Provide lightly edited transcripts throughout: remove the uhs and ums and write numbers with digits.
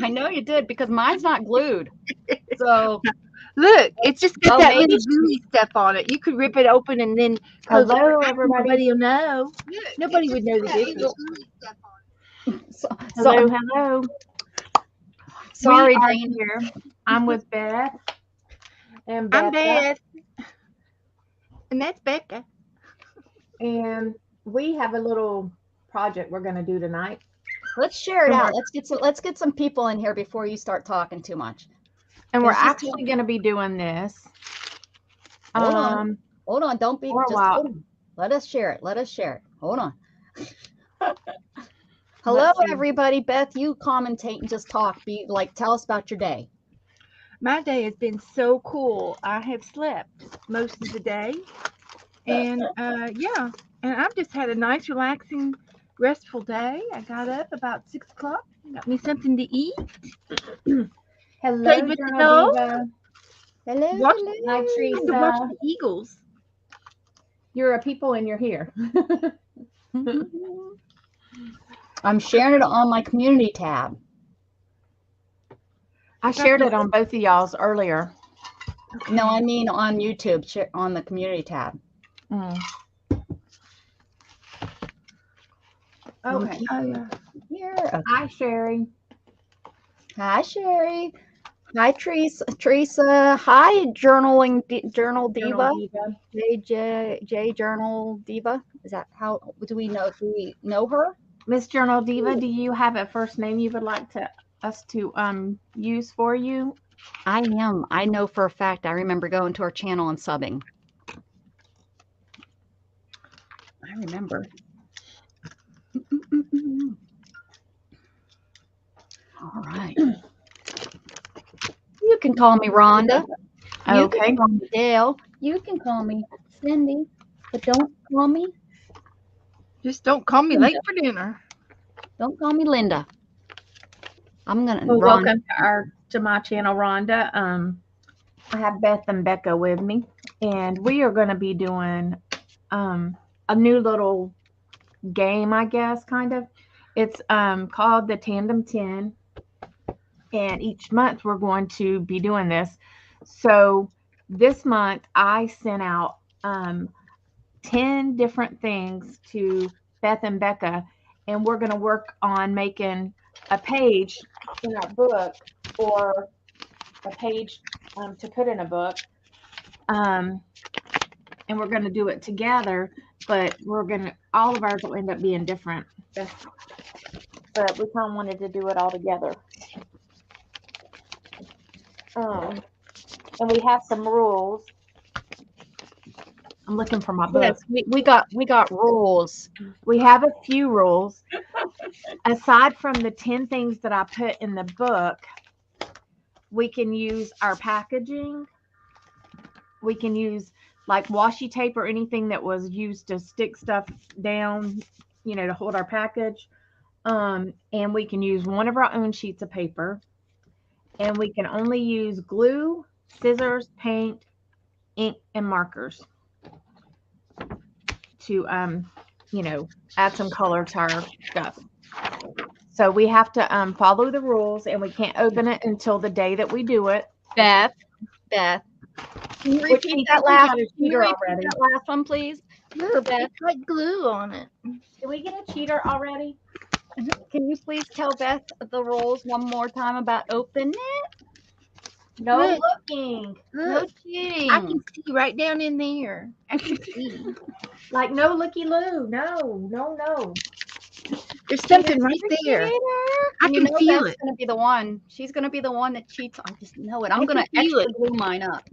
I know you did because mine's not glued. So, Look, it's just got that maybe little gooey stuff on it. You could rip it open and then close it. Hello, Back. everybody. Nobody will know. Nobody would know the difference. so, Hello, hello. sorry, We are Dana. here. I'm with Beth and I'm Becca, Beth, and that's Becca. and we have a little project we're going to do tonight. Let's share it And out. we're, Let's get some people in here before you start talking too much. and we're It's just actually going to be doing this. Hold on. Hold on. Don't be For a just while. hold on. Let us share it. Let us share it. Hold on. Hello, Let's see. everybody. Beth, you commentate and just talk. Be like, tell us about your day. My day has been so cool. I have slept most of the day, and yeah, and I've just had a nice, relaxing, restful day. I got up about 6 o'clock, got me something to eat, Hello, played with the Journal dog, Diva. Hello. watched, Hi, had to watch Teresa. the Eagles. You're a people and you're here. I'm sharing it on my community tab. I shared it on both of y'all's earlier. Okay. No, I mean on YouTube, on the community tab. Mm. Okay. Here. Okay. Hi, Sherry. Hi, Sherry. Hi, Teresa. Hi, Journal Diva. Journal Diva. J Journal Diva. Is that how do we know her? Miss Journal Diva, do you have a first name you would like us to use for you? I am. I know for a fact. I remember going to her channel and subbing. I remember. All right. You can call me Rhonda. You Okay. can call me Dale. You can call me Cindy. But don't call me. Just don't call me late for dinner. Don't call me Linda. I'm gonna. Well, Rhonda. welcome to my channel, Rhonda. I have Beth and Becca with me, and we are going to be doing a new little game, I guess, kind of. It's called the TandemTen, and each month we're going to be doing this. So this month I sent out 10 different things to Beth and Becca, and we're going to work on making a page in our book or a page to put in a book. And we're going to do it together, but all of ours will end up being different. But we kind of wanted to do it all together. And we have some rules. I'm looking for my book. Yes, we got rules. We have a few rules. Aside from the 10 things that I put in the book, we can use our packaging. We can use like washi tape or anything that was used to stick stuff down, to hold our package. And we can use one of our own sheets of paper. And we can only use glue, scissors, paint, ink, and markers to, add some color to our stuff. So we have to follow the rules, and we can't open it until the day that we do it. Beth, can you repeat that last one, please? Look, it's got glue on it. Did we get a cheater already? Can you please tell Beth the rules one more time about opening it? No Look. looking. No Look, cheating. I can see right down in there. I can see. Like no looky loo. No. There's something right there. Cheater. I can feel Beth's it. gonna be the one. She's gonna be the one that cheats. I just know it. I'm I gonna can feel extra it. glue mine up.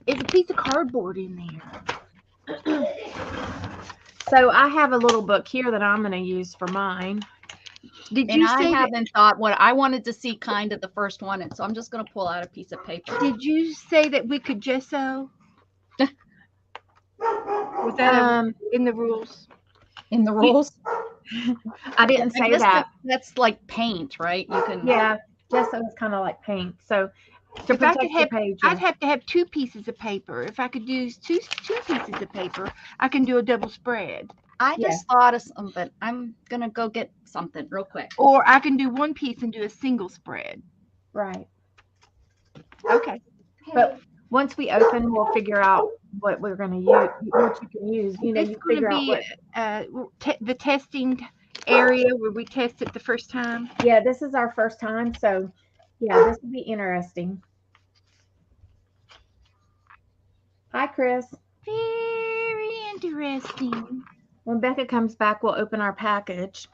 There's a piece of cardboard in there. So I have a little book here that I'm going to use for mine. Did And you I say that, haven't thought what I wanted to see kind of the first one, and so I'm just gonna pull out a piece of paper. did you say that we could gesso? Was that in the rules? In the rules? I didn't say guess that. that's like paint, right? You can. Yeah, gesso is kind of like paint. So to If I protect could the have, pages. I'd have to have 2 pieces of paper. If I could use two pieces of paper, I can do a double spread. I Yeah. just thought of something. I'm gonna go get something real quick. Or I can do one piece and do a single spread. Right. Okay. But once we open, we'll figure out what we're going to use, what you can use. You know, It's you going to figure out be what. the testing area where we test it the first time. Yeah, this is our first time, so yeah, this will be interesting. Hi, Chris. Very interesting. When Becca comes back, we'll open our package.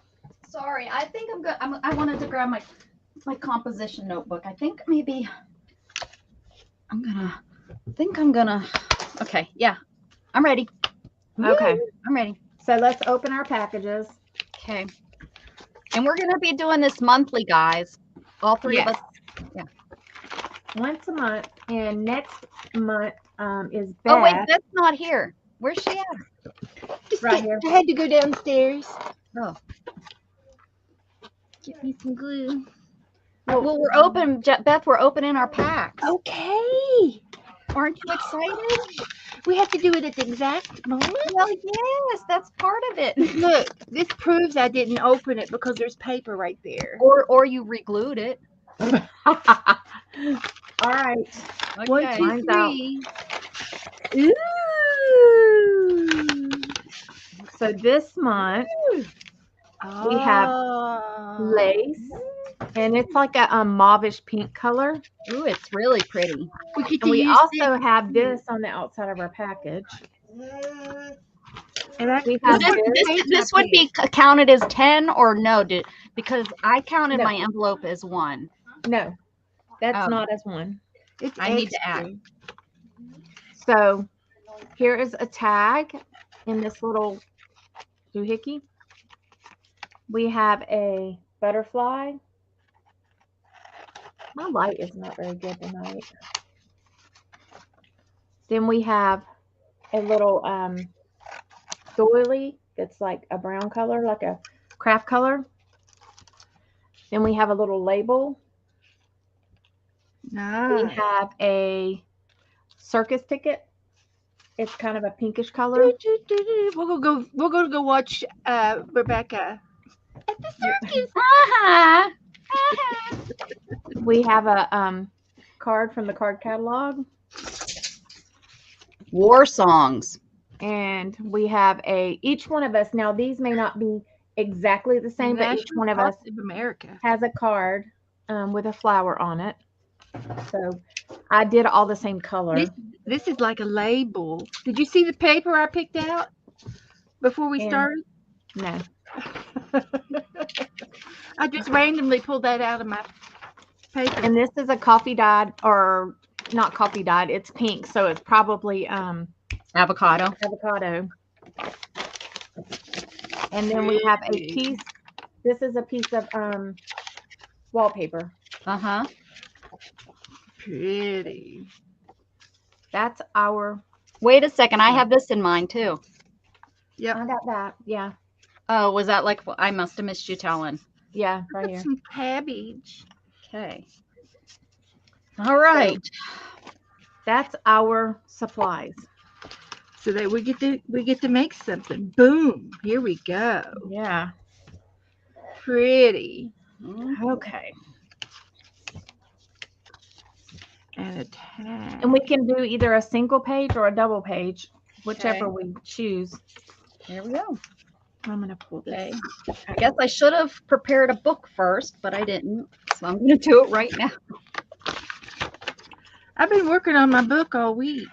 Sorry, I think I'm good. I wanted to grab my composition notebook. I think maybe I'm gonna. Okay, yeah, I'm ready. Okay, I'm ready. so let's open our packages. Okay, and we're gonna be doing this monthly, guys. All three of us. Once a month, and next month is Beth. Oh wait, Beth's not here. Where's she at? Just Right here. I had to go downstairs. Oh. Get me some glue. Well, we're open, Beth. We're opening our packs. Okay. Aren't you excited? We have to do it at the exact moment. Well, yes, that's part of it. Look, this proves I didn't open it because there's paper right there. Or you re-glued it. All right. Okay. 1, 2, Mine's out. 3. Ooh. So this month we have lace, and it's like a mauvish pink color. Ooh, it's really pretty. We get to And we use also have this on the outside of our package. And I, We have This would be counted as 10 or no? Because I counted No. my envelope as 1. No, that's Oh. not as one. it's I need to extra. add. So here is a tag in this little doohickey. We have a butterfly. My light is not very good tonight. Then we have a little doily that's like a brown color, like a craft color. Then we have a little label. We Nice. have a circus ticket. It's kind of a pinkish color. We're gonna go watch Rebecca at the circus. Uh-huh. We have a card from the card catalog. War songs. And we have each one of us, now these may not be exactly the same, but each one of us of America. has a card with a flower on it. So I did all the same color. This is like a label. Did you see the paper I picked out before we And- started? No. I just randomly pulled that out of my paper. And this is a coffee dyed, or not coffee dyed, it's pink, so it's probably Avocado. avocado. And then we have a piece, this is a piece of wallpaper. Uh-huh. Pretty. That's our, Wait a second. I have this in mind too. I got that. Yeah. Oh, was that like, I must have missed you telling. Yeah, right Got here. some cabbage. Okay. All right. That's our supplies. So that we get to make something. Boom. Here we go. Yeah. Pretty. Okay. And a tag. And we can do either a single page or a double page, whichever Okay. we choose. Here we go. I'm gonna pull this. Okay. I guess I should have prepared a book first, but I didn't. So I'm going to do it right now. I've been working on my book all week.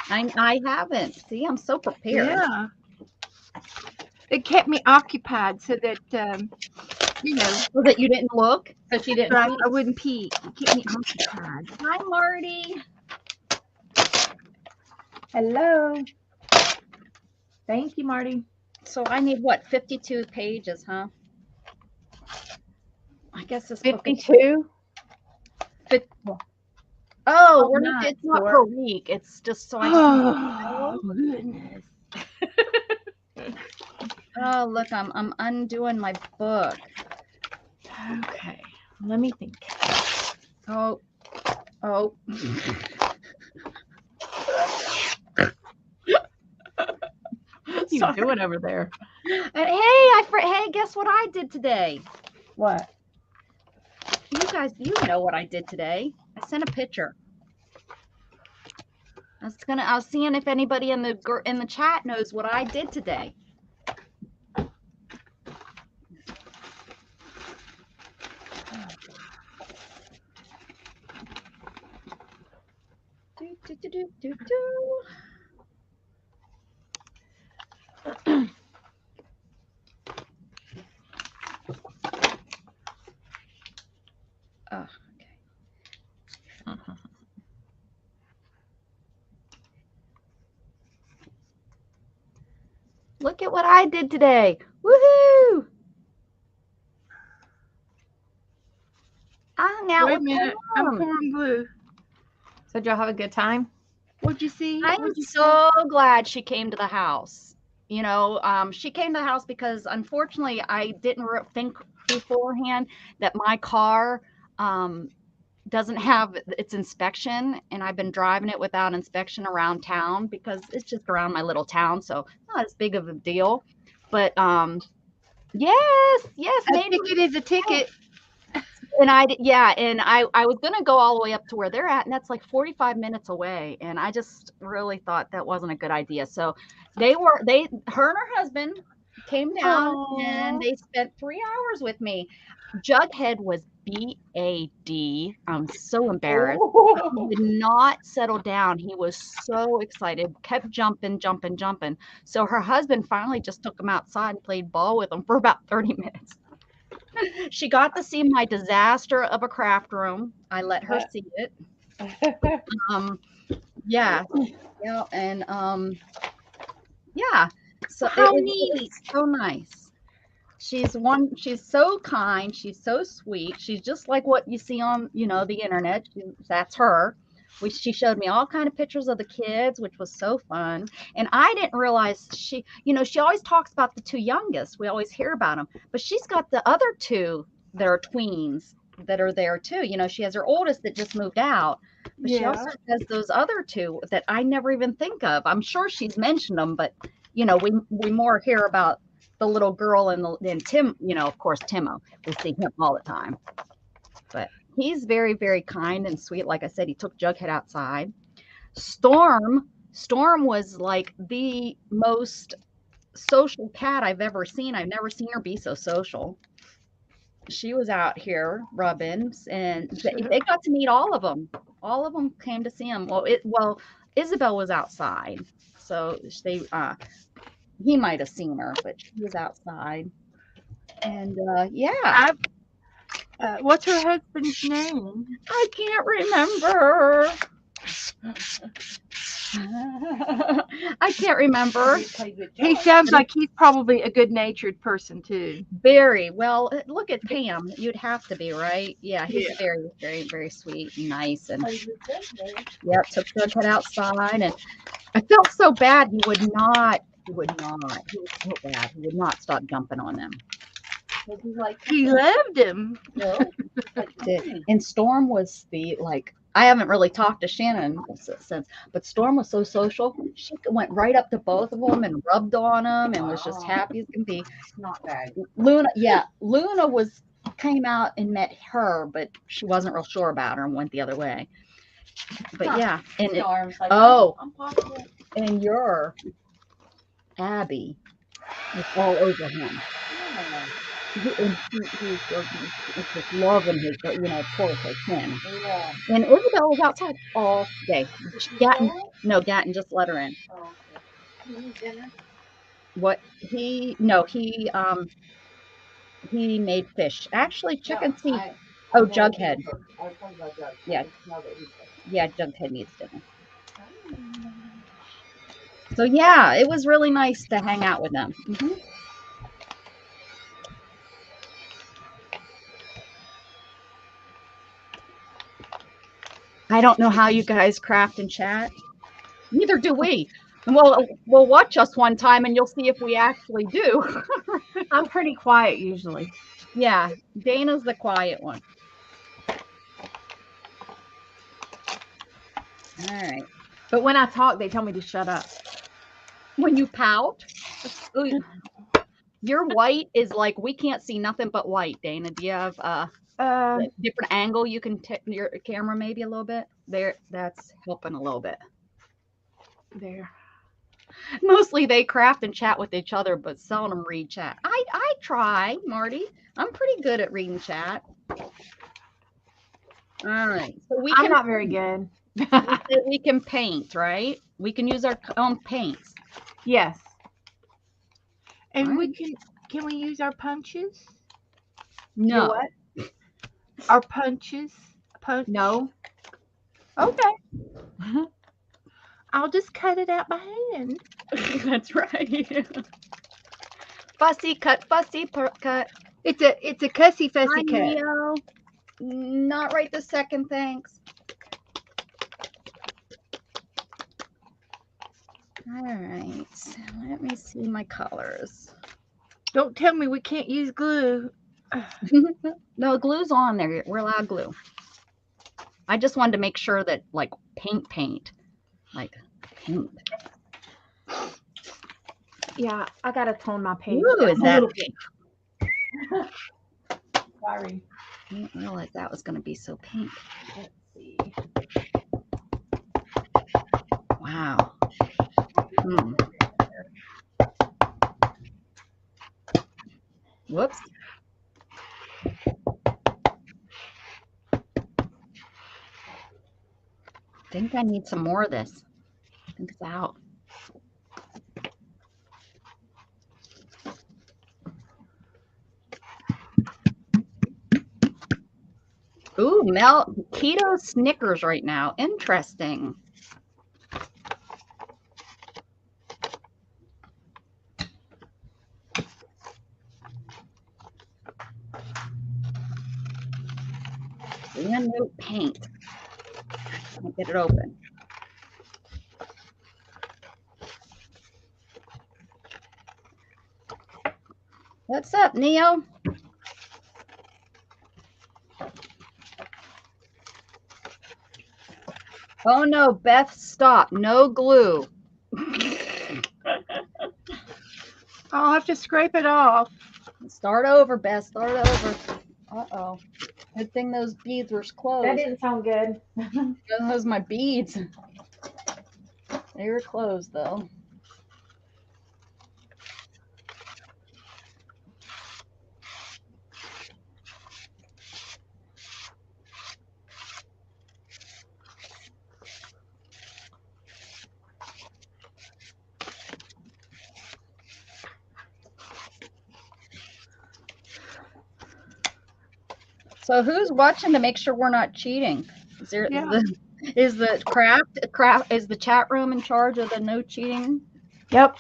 I haven't. See, I'm so prepared. Yeah. It kept me occupied so that So that you didn't look? That you didn't so I peek? wouldn't peek. It kept me occupied. Hi, Marty. Hello. Thank you, Marty. So I need what, 52 pages, huh? I guess this book is 52. Oh, it's not sure. per week. It's just so I Oh, goodness. Oh, look, I'm undoing my book. Okay. Let me think. Oh. you Sorry. doing over there? And hey, guess what I did today? What? You guys, you know what I did today. I sent a picture. I was seeing if anybody in the chat knows what I did today. Oh, okay. Look at what I did today. Woohoo! I hung out Wait a with minute. I'm Mom. pouring glue. So did y'all have a good time? What'd you see? I am so glad she came to the house. You know, she came to the house because unfortunately I didn't think beforehand that my car doesn't have its inspection, and I've been driving it without inspection around town because it's just around my little town, so not as big of a deal. But yes, A maybe. ticket is a ticket. And I was gonna go all the way up to where they're at, and that's like 45 minutes away. And I just really thought that wasn't a good idea. So her and her husband came down and they spent 3 hours with me. Jughead was BAD. I'm so embarrassed. He did not settle down. He was so excited, kept jumping. So her husband finally just took him outside and played ball with him for about 30 minutes. She got to see my disaster of a craft room. I let her see it. Yeah, and yeah. So How it was neat. so nice. She's so kind, she's so sweet. She's just like what you see on, the internet. That's her. She showed me all kind of pictures of the kids, which was so fun. And I didn't realize she always talks about the two youngest. We always hear about them, but she's got the other two that are tweens that are there too. She has her oldest that just moved out, but she also has those other two that I never even think of. I'm sure she's mentioned them, but we more hear about the little girl and Tim, of course, Timo. We see him all the time. But he's very, very kind and sweet. Like I said, he took Jughead outside. Storm was like the most social cat I've ever seen. I've never seen her be so social. She was out here rubbing, and they got to meet all of them. All of them came to see him. Well, Isabel was outside, so he might have seen her, but she was outside. And yeah. What's her husband's name? I can't remember. I can't remember. He sounds like he's probably a good-natured person too. Very well. Look at Pam. You'd have to be, right? Yeah, he's very, very, very sweet and nice. And took Jughead outside, and I felt so bad. He would not. He was so bad. He would not stop jumping on them. He loved him. And Storm was I haven't really talked to Shannon since, but Storm was so social. She went right up to both of them and rubbed on them and was just happy as can be. Not bad. Luna came out and met her, but she wasn't real sure about her and went the other way. But yeah, and and your Abby was all over him. He's just loving his, poor Tim. Yeah. And Isabel was outside all day. Gatton just let her in. Oh, okay. Dinner? What he made fish. Actually, chicken feet. Jughead. I was talking about Jughead. Yeah. Yeah, Jughead needs dinner. So yeah, it was really nice to hang out with them. Mm-hmm. I don't know how you guys craft and chat. Neither do we. Well, we'll watch us one time and you'll see if we actually do. I'm pretty quiet usually. Yeah, Dana's the quiet one. All right. But when I talk, they tell me to shut up. When you pout? Ooh, your white is like we can't see nothing but white, Dana. Do you have a different angle you can tip your camera maybe a little bit? There, that's helping a little bit. There. Mostly they craft and chat with each other, but seldom read chat. I try, Marty. I'm pretty good at reading chat. All right, so I'm not very good. we can paint, right? We can use our own paints. Yes. And All we right. can we use our punches? Your No. what? Our punches? Punch? No. Okay. I'll just cut it out by hand. That's right. Fussy cut, cut. It's a cussy Hi, fussy cut. Neo. Not right this second, thanks. All right, let me see my colors. Don't tell me we can't use glue. No, glue's on there. We're allowed glue. I just wanted to make sure that, like, paint. Like, paint. Yeah, I gotta tone my page Ooh, down is a that little bit. Sorry. I didn't realize that was going to be so pink. Let's see. Wow. Whoops. I think I need some more of this. I think it's out. Ooh, keto Snickers right now. Interesting. Brand new paint. Can't get it open. What's up, Neo? Oh no, Beth, stop. No glue. I'll have to scrape it off. Start over, Beth. Start over. Uh-oh. Good thing those beads were closed. That didn't sound good. Those my beads. They were closed though. So who's watching to make sure we're not cheating? Is there Yeah. is the chat room in charge of the no cheating? Yep.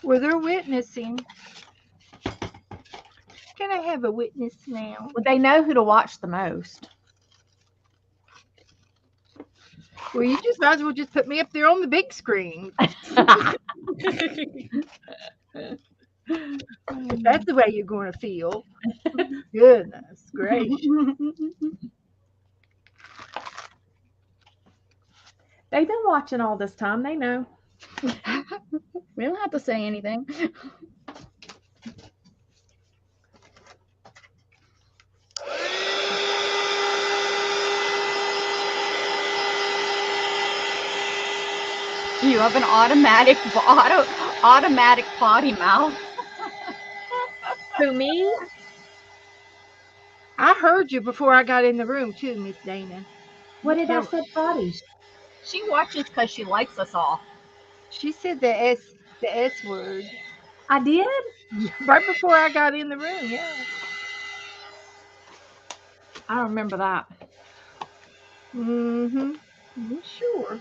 Well, they're witnessing. Can I have a witness now? Well, they know who to watch the most. Well, you just might as well just put me up there on the big screen. If that's the way you're going to feel. Goodness gracious. They've been watching all this time. They know. We don't have to say anything. You have an automatic potty mouth. Who, me? I heard you before I got in the room too, Miss Dana. What did I say, potty? She watches because she likes us all. She said the S word. I did? Right before I got in the room, yeah. I don't remember that. Mm-hmm. Sure.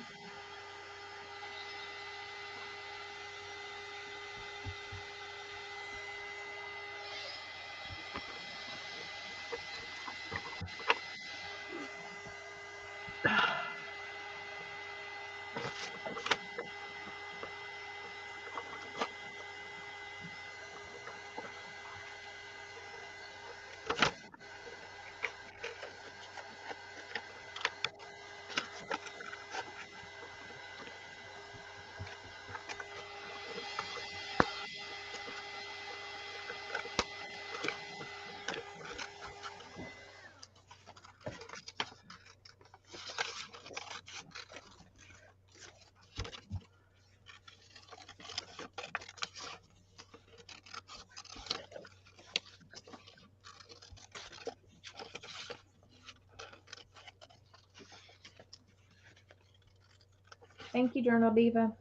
Thank you, Journal Diva.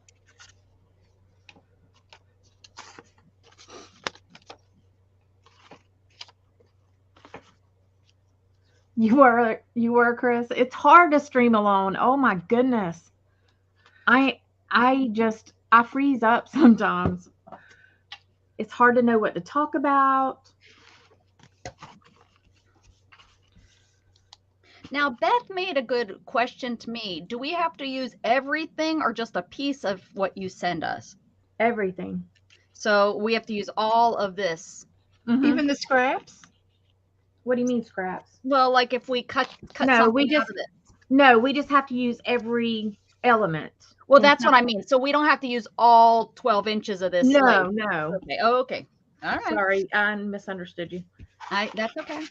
You were, Chris. It's hard to stream alone. Oh my goodness. I freeze up sometimes. It's hard to know what to talk about. Now, Beth made a good question to me. Do we have to use everything or just a piece of what you send us? Everything. So we have to use all of this. Mhm. Even the scraps? What do you mean scraps? Well, like if we cut No, something we out just of it. no, we just have to use every element. Well, And that's what I mean. So we don't have to use all 12 inches of this No, slate. no. Okay. Oh, okay. All right. Sorry, I misunderstood you. That's okay.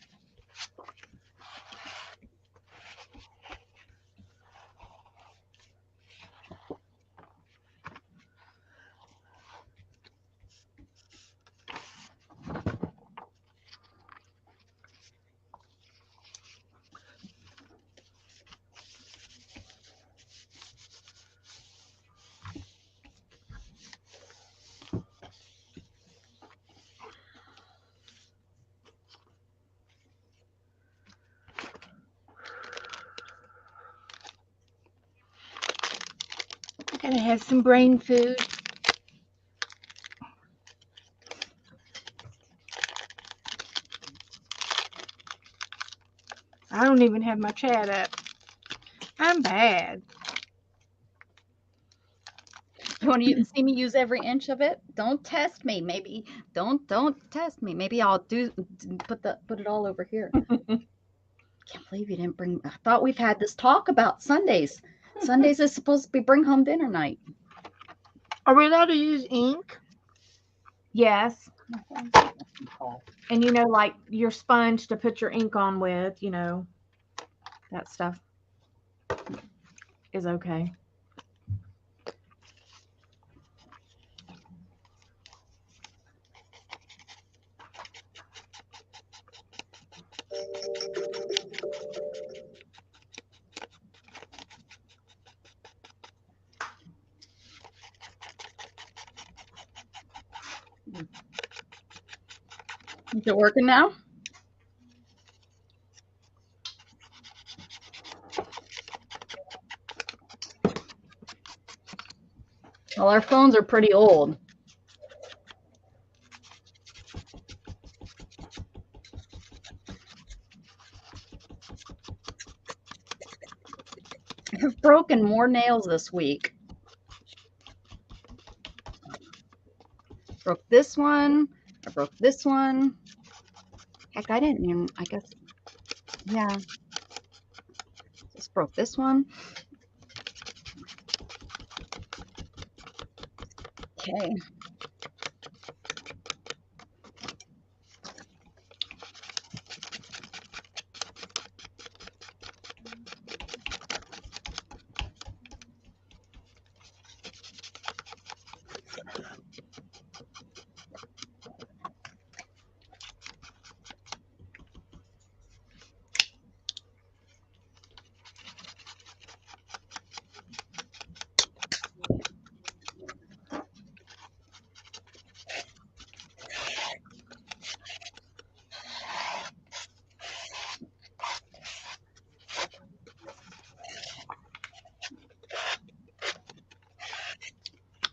I gotta have some brain food. I don't even have my chat up. I'm bad. You want to see me use every inch of it? Don't test me. Maybe don't test me. Maybe I'll put it all over here. Can't believe you didn't bring. I thought we've had this talk about Sundays. Sundays is supposed to be bring home dinner night. Are we allowed to use ink? Yes. And like your sponge to put your ink on with, that stuff is okay. Is it working now? Well, our phones are pretty old. I've broken more nails this week. Broke this one. I broke this one. Heck, I didn't even, I guess, yeah. Just broke this one. Okay.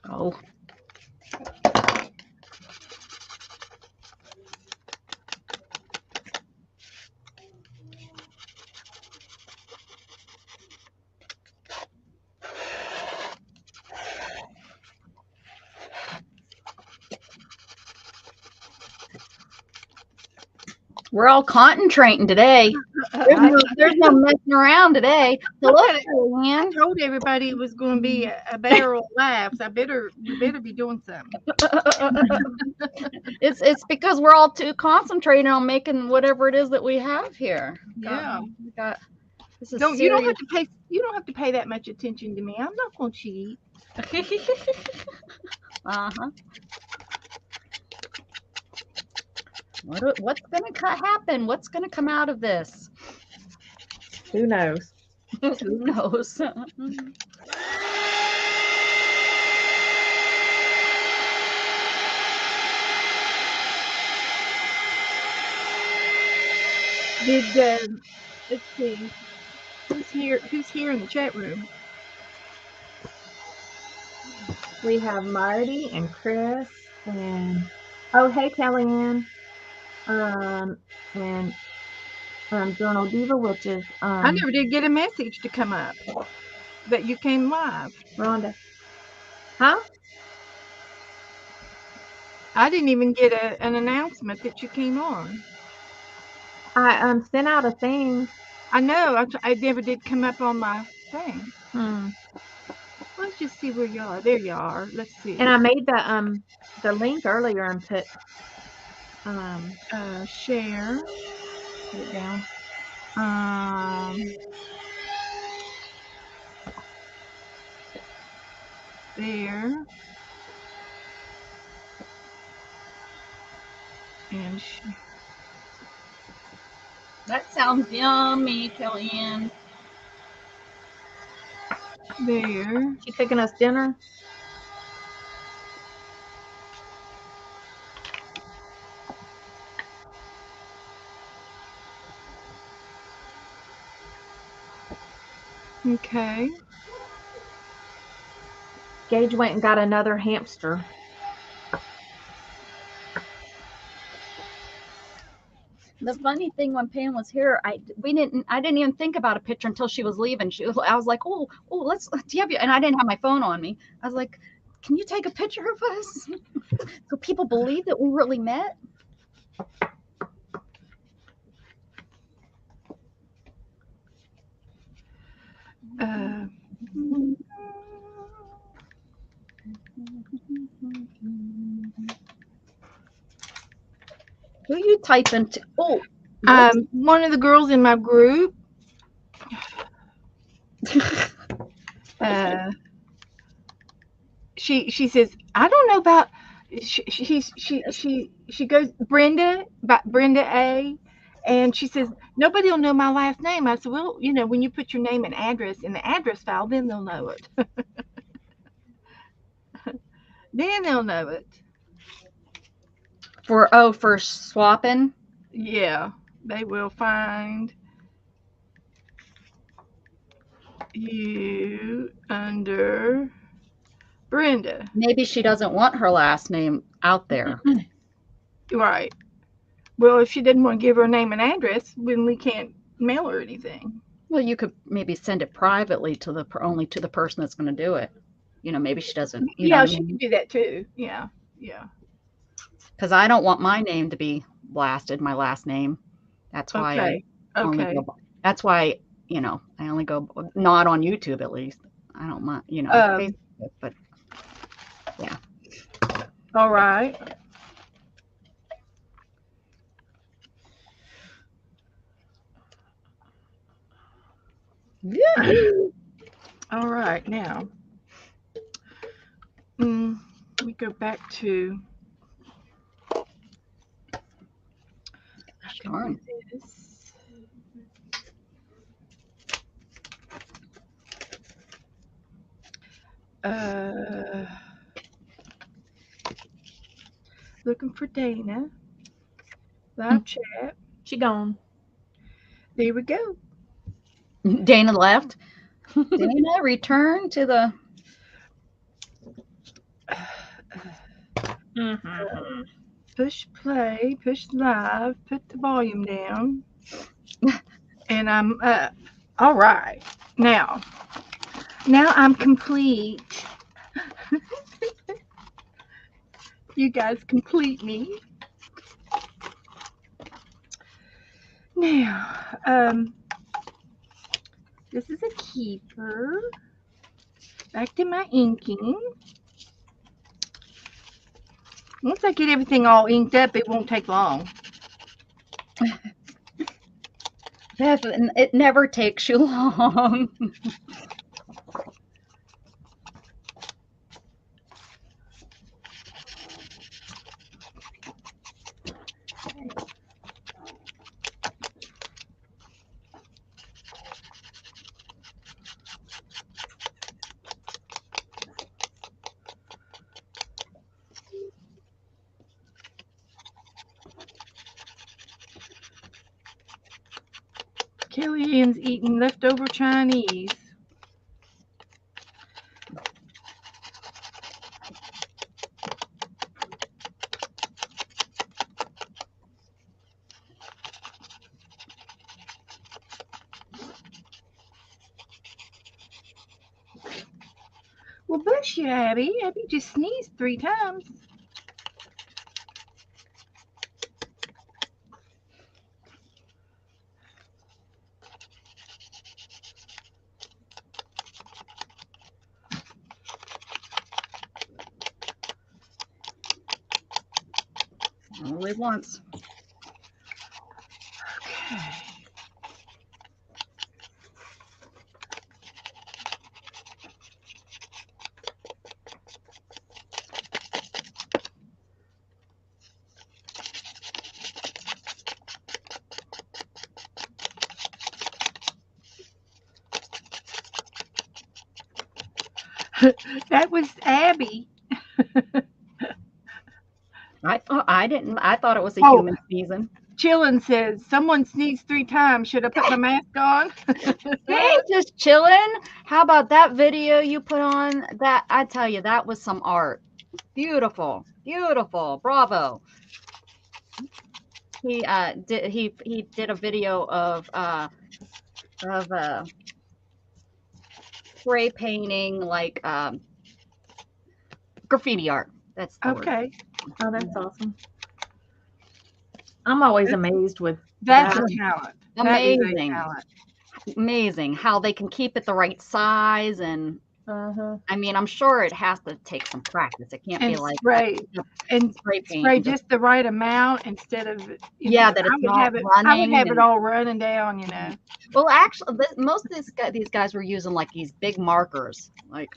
Oh. We're all concentrating today. There's no messing around today. Hello, I Ann. told everybody it was going to be a barrel of laughs. You better be doing something. It's because we're all too concentrated on making whatever it is that we have here. Yeah. This is You don't have to pay that much attention to me. I'm not going to cheat. Uh-huh. What's going to happen? What's going to come out of this? Who knows? Who knows? Did let's see who's here? Who's here in the chat room? We have Marty and Chris and oh hey Kellyanne. And Journal Diva, which is I never did get a message to come up that you came live. Rhonda. Huh? I didn't even get an announcement that you came on. I sent out a thing. I know. I never did come up on my thing. Hmm. Let's just see where you are. There you are. Let's see. And I made the link earlier and put Share. put it down. There. And That sounds yummy, Kellyanne. there. She cooking us dinner. Okay. Gage went and got another hamster. The funny thing when Pam was here, I didn't even think about a picture until she was leaving. I was like, oh, let's do you have your, and I didn't have my phone on me. I was like, can you take a picture of us so people believe that we really met? Who you typing to? Oh, one of the girls in my group. She says, I don't know about. She goes Brenda A, and she says nobody will know my last name. I said, well, when you put your name and address in the address file, then they'll know it. Then they'll know it. For swapping. Yeah, they will find you under Brenda. Maybe she doesn't want her last name out there. Right. Well, if she didn't want to give her name and address, then we can't mail her anything. Well, you could maybe send it privately to only to the person that's going to do it. Maybe she doesn't. Yeah, she can do that too. Yeah. Because I don't want my name to be blasted, my last name. That's why Okay. I only go. That's why I only go not on YouTube at least. I don't mind Facebook, but yeah. All right. All right. Now, we go back to. Darn. Looking for Dana. Live chat. She gone. There we go. Dana left. Dana, return to the. Push play, push live, put the volume down, and I'm up. All right. Now I'm complete. You guys complete me. Now, this is a keeper. Back to my inking. Once I get everything all inked up, it won't take long. Beth, it never takes you long. Kellyanne's eating leftover Chinese. Well, bless you, Abby. Abby just sneezed 3 times. Only once. Okay. That was Abby. I thought it was a Oh. human sneezing. Chillin says, someone sneezed 3 times. Should I put my mask on? Hey, just chilling. How about that video you put on? That I tell you, that was some art. Beautiful, beautiful. Bravo. He did a video of spray painting like graffiti art. That's the word. Okay. Oh, that's awesome. I'm always amazed with That's that. a talent. That is a Amazing. talent. Amazing how they can keep it the right size, and I mean, I'm sure it has to take some practice. It can't be And like spray. And spray paint. spray and just the right amount instead of that I it's would not have it. I would running. have it and- all running down, you know. Well, actually, most of these guys were using like these big markers, like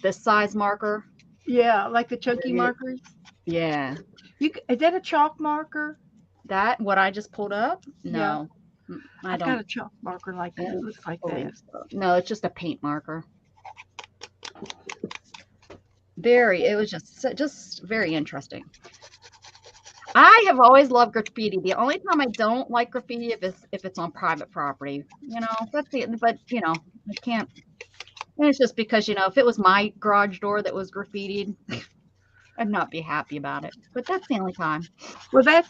this size marker. Yeah, like the chunky Yeah. markers. Yeah, Is that a chalk marker? that what I just pulled up. No, I I've got a don't chalk marker like that. Yeah. It looks like believe that. so. No, it's just a paint marker. It was just very interesting. I have always loved graffiti. The only time I don't like graffiti if it's on private property. You know, but I can't. And it's just because, if it was my garage door that was graffitied, I'd not be happy about it. But that's the only time. Well, that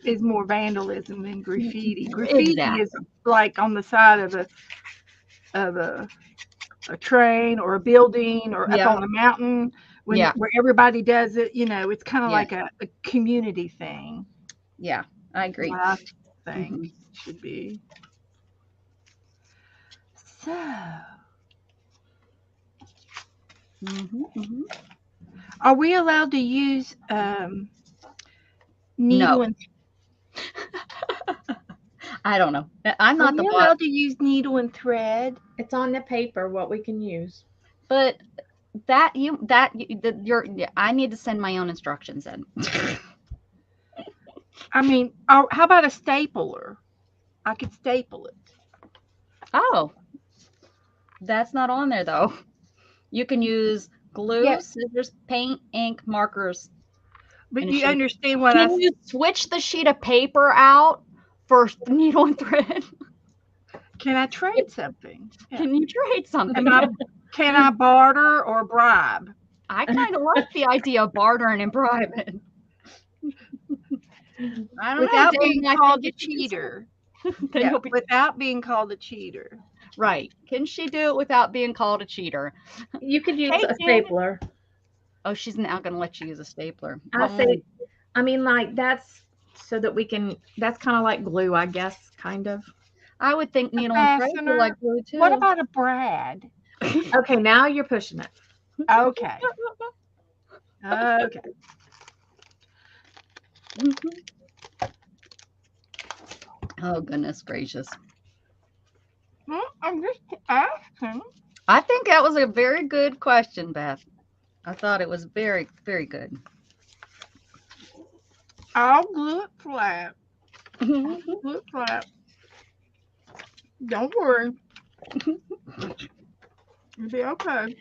is more vandalism than graffiti. Graffiti Exactly. is like on the side of a train or a building or Yeah. up on the mountain Yeah. where everybody does it. It's kind of Yeah. like a community thing. Yeah, I agree. What I think Mhm. should be. So, Mhm. are we allowed to use needle No. and I don't know. I'm are not we the boss, allowed to use needle and thread? It's on the paper what we can use. but I need to send my own instructions in. I mean, how about a stapler? I could staple it. Oh, that's not on there though. You can use glue, Yeah. scissors, paint, ink, markers. But And you she- understand what Can you switch the sheet of paper out for needle and thread? Can I trade something? Yeah. Can you trade something? Can I barter or bribe? I kind of like the idea of bartering and bribing. I don't Without know. being Dayton, I called a think you can cheater. Then Yeah, you'll be without being called a cheater. right. Can she do it without being called a cheater? You could use Hey, a Janet. stapler. Oh, she's now going to let you use a stapler. I say, I mean, like that's so that we can. That's kind of like glue, I guess, kind of. I would think needle and thread fastener. would like glue too. What about a brad? Okay, now you're pushing it. Okay. Okay. Oh, goodness gracious. Well, I'm just asking. I think that was a very good question, Beth. I thought it was very, very good. I'll glue it flat. Glue it flat. Don't worry. It'll be okay.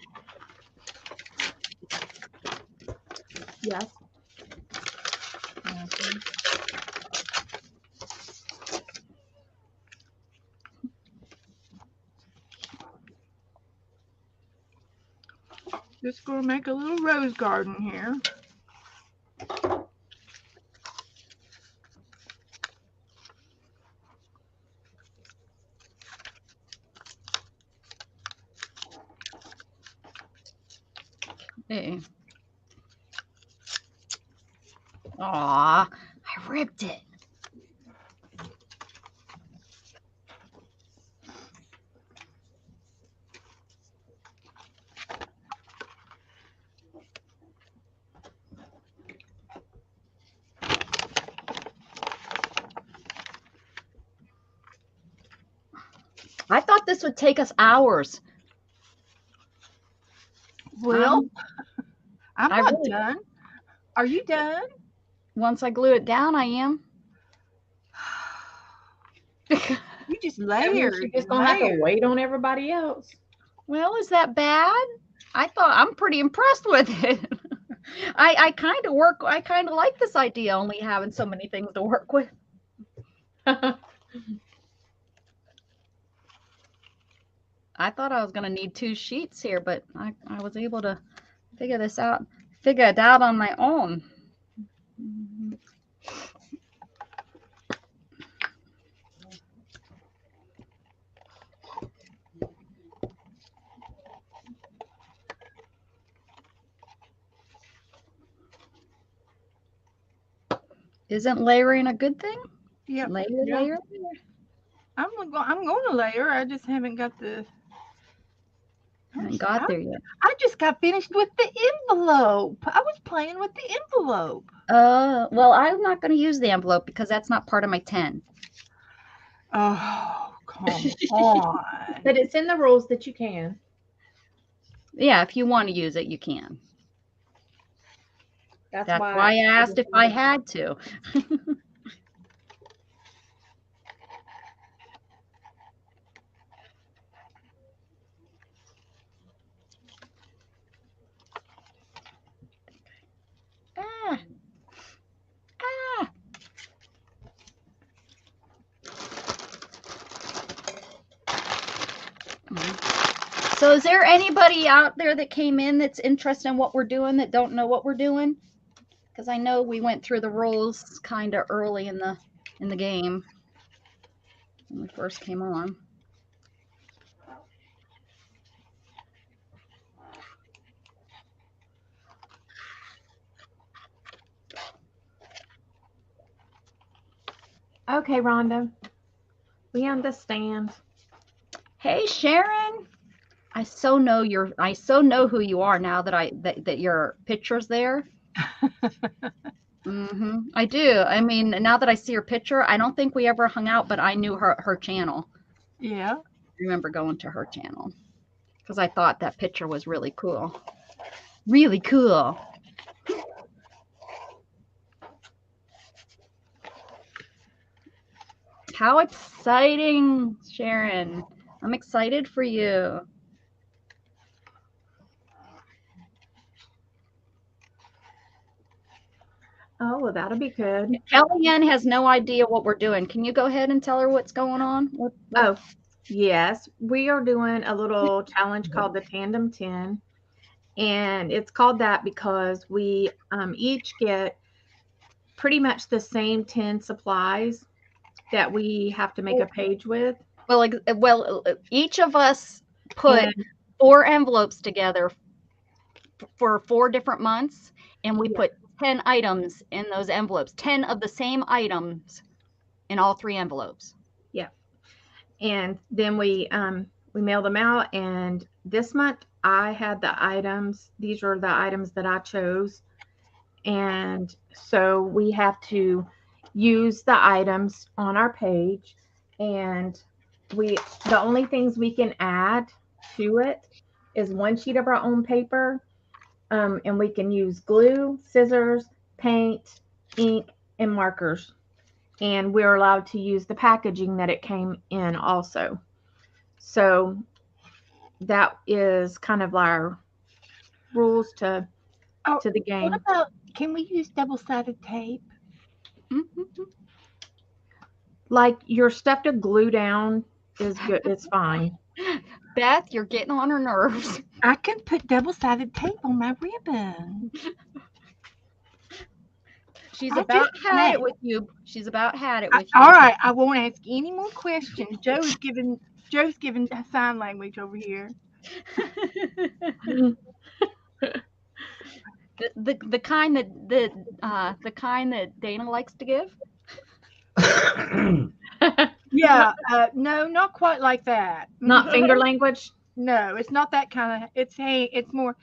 Yes. Just gonna make a little rose garden here. Hey. Aw, I ripped it. I thought this would take us hours. Well, I'm I not really- done. Are you done? Once I glue it down, I am. You just That means layered. you're just gonna have to wait on everybody else. Well, is that bad? I thought I'm pretty impressed with it. I kind of like this idea, only having so many things to work with. I thought I was going to need 2 sheets here, but I was able to figure it out on my own. Isn't layering a good thing? Yeah. Layer, Yeah. layer. I'm going to layer. I just haven't got the. I haven't got there yet. I just got finished with the envelope. I was playing with the envelope. Well, I'm not going to use the envelope because that's not part of my 10. Oh, come on. But it's in the rules that you can. Yeah, if you want to use it, you can. That's why I asked if I had to. Ah. Ah. So is there anybody out there that came in that's interested in what we're doing that don't know what we're doing? Because I know we went through the rules kind of early in the game when we first came on. Okay, Rhonda. We understand. Hey, Sharon. I so know who you are now that your picture's there. I do. I mean, now that I see her picture, I don't think we ever hung out, but I knew her channel. Yeah. I remember going to her channel because I thought that picture was really cool. Really cool. How exciting, Sharon. I'm excited for you. Oh, well, that'll be good. Kellyanne has no idea what we're doing. Can you go ahead and tell her what's going on? Oh, yes. We are doing a little challenge called the TandemTen. And it's called that because we each get pretty much the same 10 supplies that we have to make a page with. Well, each of us put And 4 envelopes together for 4 different months, and we Yeah. put 10 items in those envelopes, 10 of the same items in all 3 envelopes. and then we mail them out. And this month I had the items. These are the items that I chose. And so we have to use the items on our page, and the only things we can add to it is 1 sheet of our own paper, and we can use glue, scissors, paint, ink, and markers. And we're allowed to use the packaging that it came in also. So that is kind of our rules to the game. What about, can we use double-sided tape? Like your stuff to glue down is good. It's fine. Beth, you're getting on her nerves. I can put double-sided tape on my ribbon. She's I about just had it can't. with you. She's about had it with All you. right, I won't ask any more questions. Joe's giving sign language over here. The kind that the kind that Dana likes to give. Yeah, no, not quite like that. Not finger language. No, it's not that kind of. It's more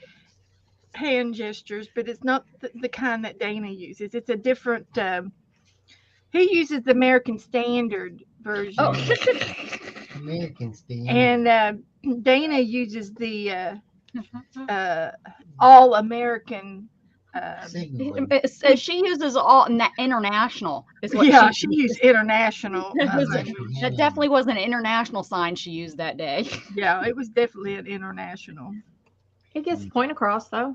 hand gestures, but it's not the kind that Dana uses. It's a different. He uses the American Standard version, Oh, American Steve. and Dana uses the All American. Signaling. she uses all international. Is what Yeah, she she used international It was language. that definitely was an international sign she used that day. Yeah, it was definitely an international. It gets the point across though.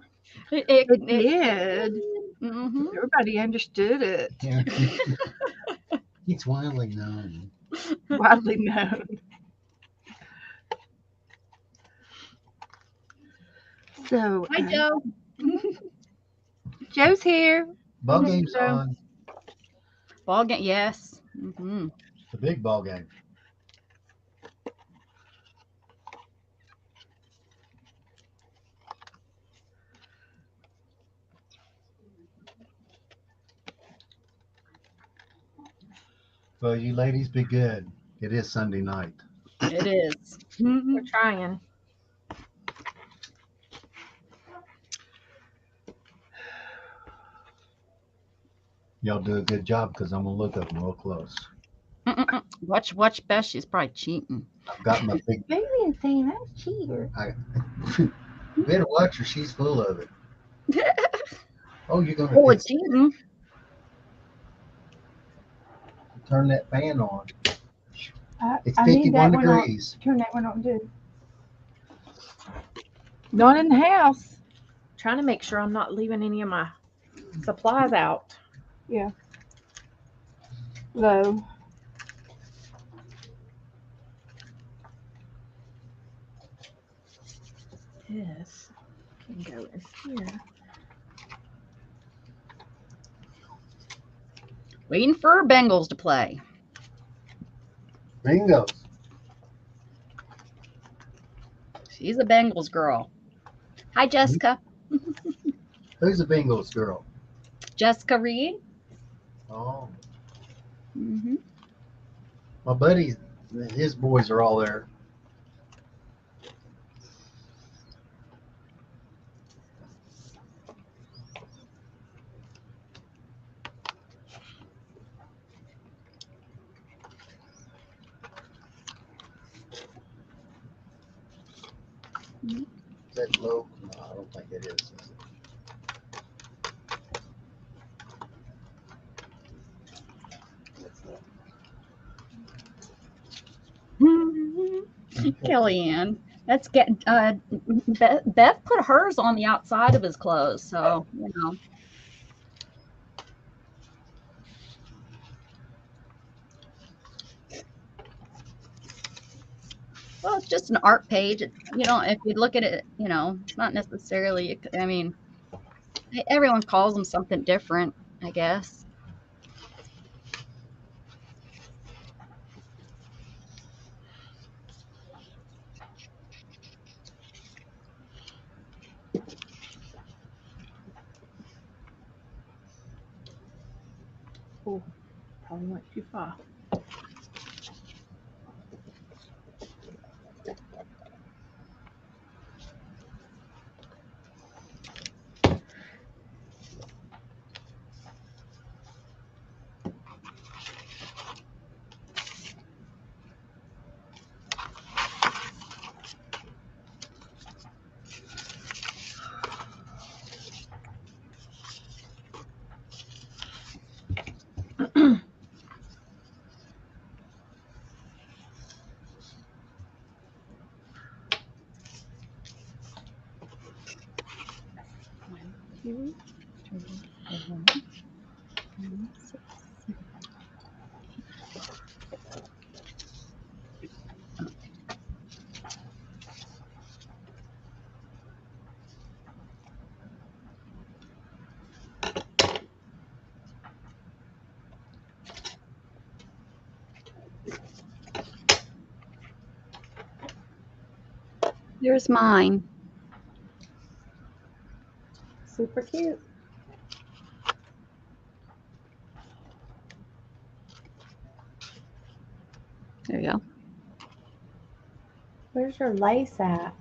It did. Mhm. Everybody understood it. Yeah. It's widely known. Widely known. So Hi, Joe. Joe's here. Ball Mhm, game's so- on. Ball game, yes. Hmm. The big ball game. Well, you ladies be good. It is Sunday night. It is. Mhm. We're trying. Y'all do a good job because I'm gonna look up them real close. Mm-mm-mm. Watch Beth. She's probably cheating. I've got my big. Baby and saying I'm a cheater. Better watch her. She's full of it. Oh, you're gonna Oh, it's cheating. turn that fan on. It's I need that 51 one on. degrees. Turn that one on too. Not in the house. Trying to make sure I'm not leaving any of my supplies out. Low. This can go in here. Waiting for her Bengals to play. Bingo. She's a Bengals girl. Hi, Jessica. Who's the Bengals girl? Jessica Reed. Oh, Hmm. my buddies, his boys are all there. Is that low? No, I don't think it is. Kellyanne. That's getting. Beth put hers on the outside of his clothes, so you know. Well, it's just an art page. You know, if you look at it, you know, it's not necessarily. I mean, everyone calls them something different, I guess. Probably went too far. Two, three, four, five, six. Here's mine. Super cute. There you go. Where's your lace at?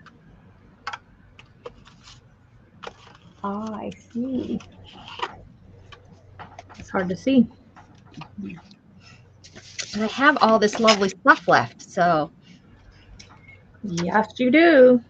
Oh, I see. It's hard to see. And I have all this lovely stuff left, so Yes, you do.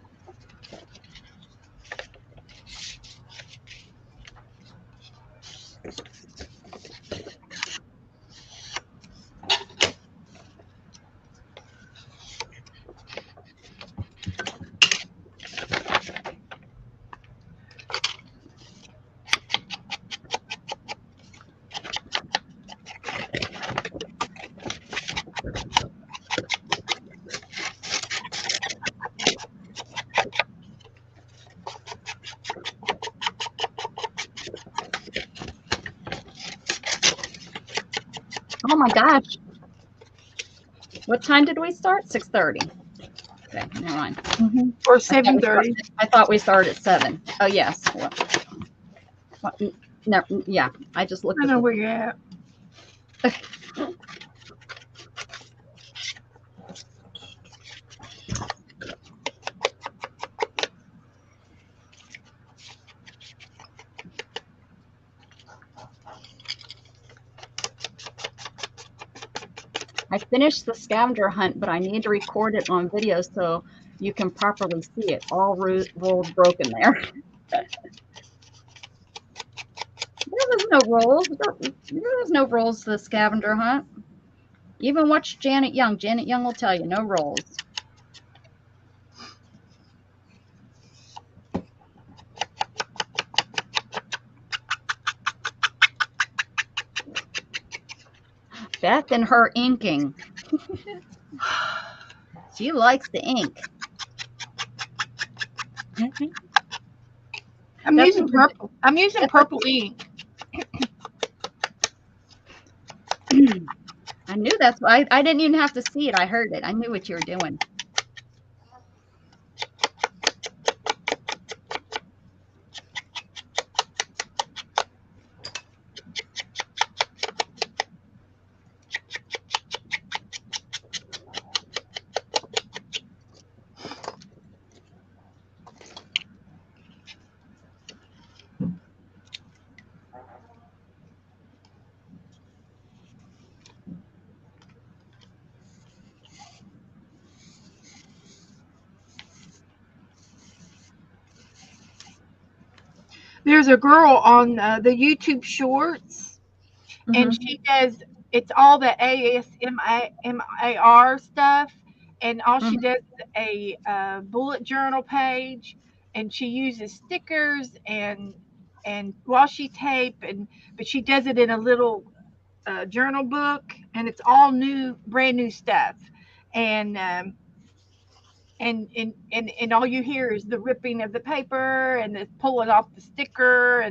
oh my gosh. What time did we start? 6:30. Okay, never mind. Or I thought we 7:30. I thought we started at 7. Oh yes. No, yeah. I just looked I at know the where you're at. I finished the scavenger hunt, but I need to record it on video so you can properly see it. All rolls broken there. There's no rolls. There's no rolls to the scavenger hunt. Even watch Janet Young. Janet Young will tell you no rolls. Beth and her inking. She likes the ink. I'm That's using what- purple. I'm using purple ink. I knew that's why I didn't even have to see it. I heard it. I knew what you were doing. There's a girl on the YouTube Shorts, and she does. It's all the ASMR stuff, and all she does is a bullet journal page, and she uses stickers and washi tape, but she does it in a little journal book, and it's all new, brand new stuff, and and all you hear is the ripping of the paper and the pulling off the sticker,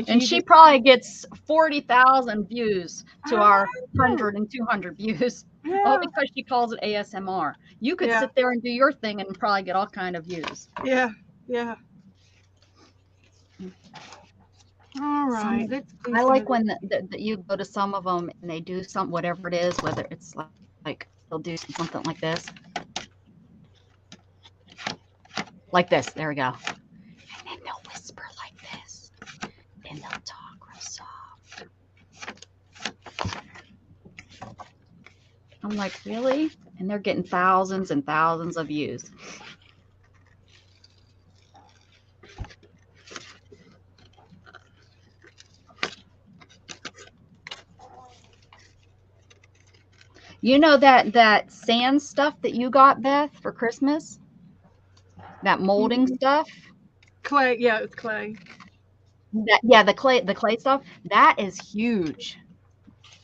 And she probably gets 40,000 views to our 100 and 200 views. yeah, All because she calls it ASMR. You could Yeah. sit there and do your thing and probably get all kind of views. yeah, yeah. All right, Some- let's do I some like of when you go to some of them and they do some whatever it is, whether it's like they'll do something like this. Like this. There we go. And then they'll whisper like this. And they'll talk real soft. I'm like, really? And they're getting thousands and thousands of views. You know that sand stuff that you got, Beth, for Christmas? That molding stuff? clay. Yeah, it's clay. Yeah, the clay stuff. That is huge.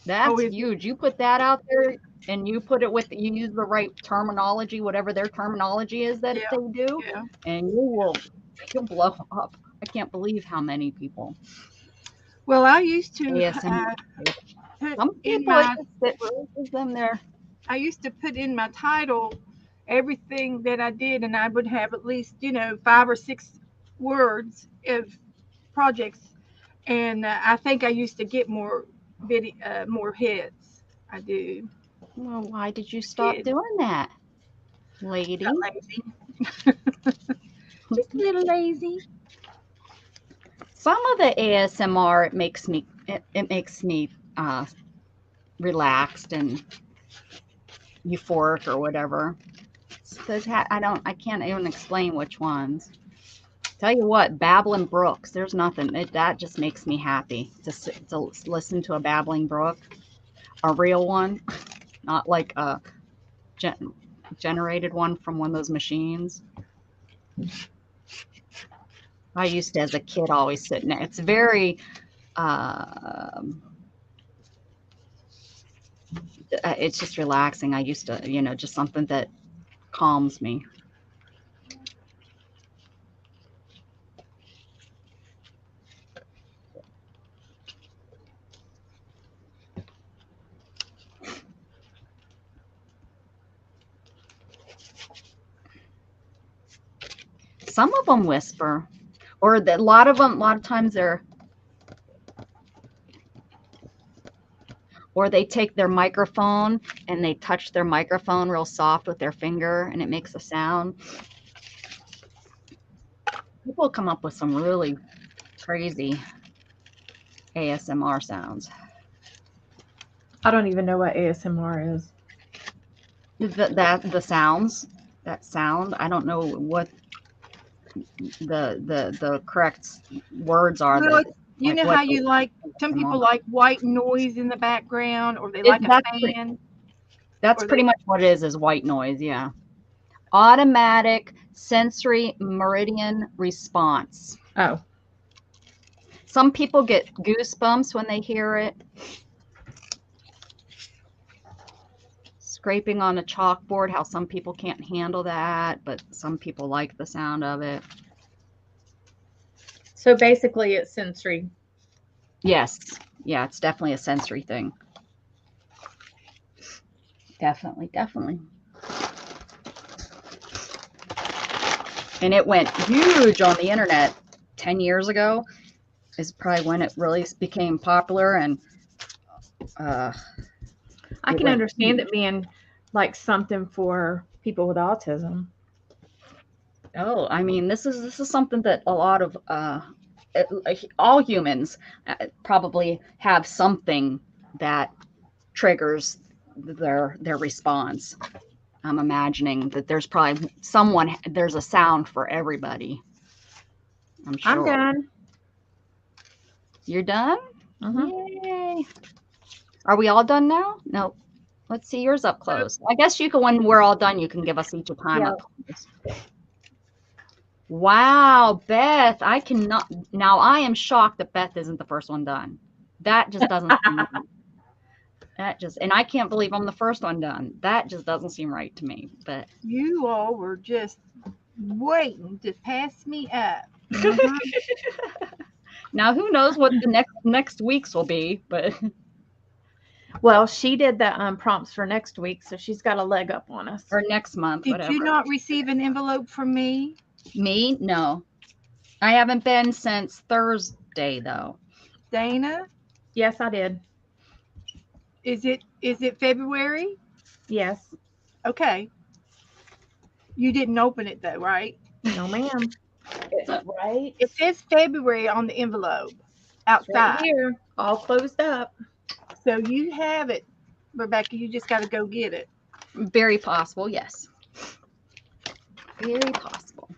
That's Oh, is it? huge. You put that out there and you put it with you use the right terminology, whatever their terminology is that Yeah, they do, yeah. and you'll blow up. I can't believe how many people. Well, I used to ASM. put Some in people my. it really gives them their I used to put in my title everything that I did, and I would have at least 5 or 6 words of projects, and I think I used to get more hits. I do. Well, why did you stop Did. doing that, lady? Got lazy. Just a little lazy. Some of the ASMR it makes me relaxed and euphoric or whatever. I can't even explain which ones. Tell you what, babbling brooks. There's nothing that just makes me happy to listen to a babbling brook, a real one, not like a generated one from one of those machines. I used to, as a kid, always sit in it. It's very, it's just relaxing. I used to, just something that calms me. Some of them whisper, or a lot of times or they take their microphone and they touch their microphone real soft with their finger and it makes a sound. People come up with some really crazy ASMR sounds. I don't even know what ASMR is. The sounds, that sound, I don't know what the correct words are. Well, Like know what how you like, some people like white noise in the background, or they like a fan. That's pretty much what it is white noise, yeah. Automatic sensory meridian response. Oh. Some people get goosebumps when they hear it. Scraping on a chalkboard, how some people can't handle that, but some people like the sound of it. So basically it's sensory. Yes. Yeah, it's definitely a sensory thing. Definitely. And it went huge on the internet 10 years ago is probably when it really became popular. And I can understand it being like something for people with autism. Oh, I mean, this is something that a lot of all humans probably have something that triggers their response. I'm imagining that there's probably there's a sound for everybody. I'm sure. I'm done. You're done? Mm-hmm. Yay. Are we all done now? No. Let's see yours up close. I guess you can, when we're all done, you can give us each a time up close. Wow, Beth, I cannot. Now I am shocked that Beth isn't the first one done. That just doesn't seem right. And I can't believe I'm the first one done. That just doesn't seem right to me. But you all were just waiting to pass me up. Now who knows what the next week's will be, but well, she did the prompts for next week, so she's got a leg up on us. Or next month, Did whatever. you not receive an envelope from me? Me? No. I haven't been since Thursday though. Dana? Yes, I did. Is it February? Yes. Okay. You didn't open it though, right? No, ma'am. Right. It says February on the envelope outside. Right here, all closed up. So you have it, Rebecca. You just got to go get it. Very possible, yes. Very possible.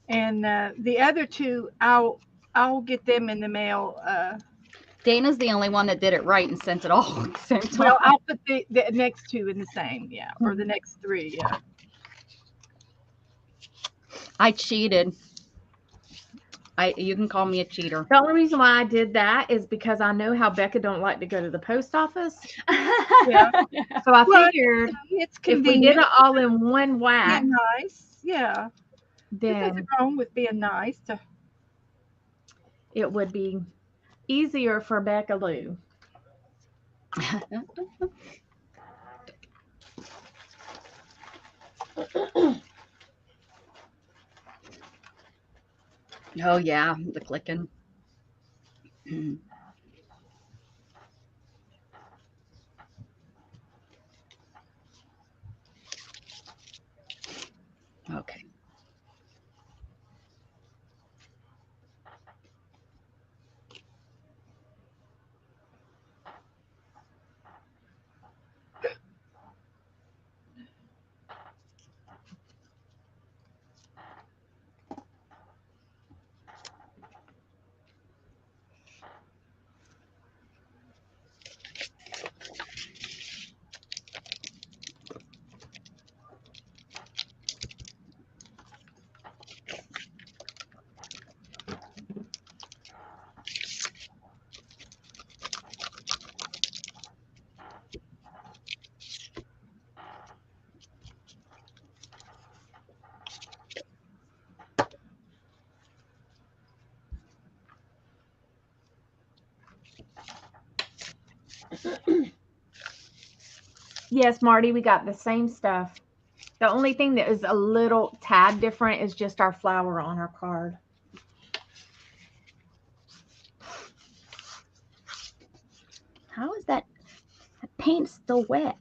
And the other two, I'll get them in the mail. Dana's the only one that did it right and sent it all at the same time. Well, I'll put the next two in the same, yeah, or the next three, yeah. I cheated. You can call me a cheater. The only reason why I did that is because I know how Becca don't like to go to the post office. Yeah. So I figured it's if we did it all in one whack, nice, yeah. There's then nothing wrong with being nice. it would be easier for Becca Lou. Oh yeah, the clicking. Okay. Yes, Marty, we got the same stuff. The only thing that is a little tad different is just our flower on our card. How is that paint still wet?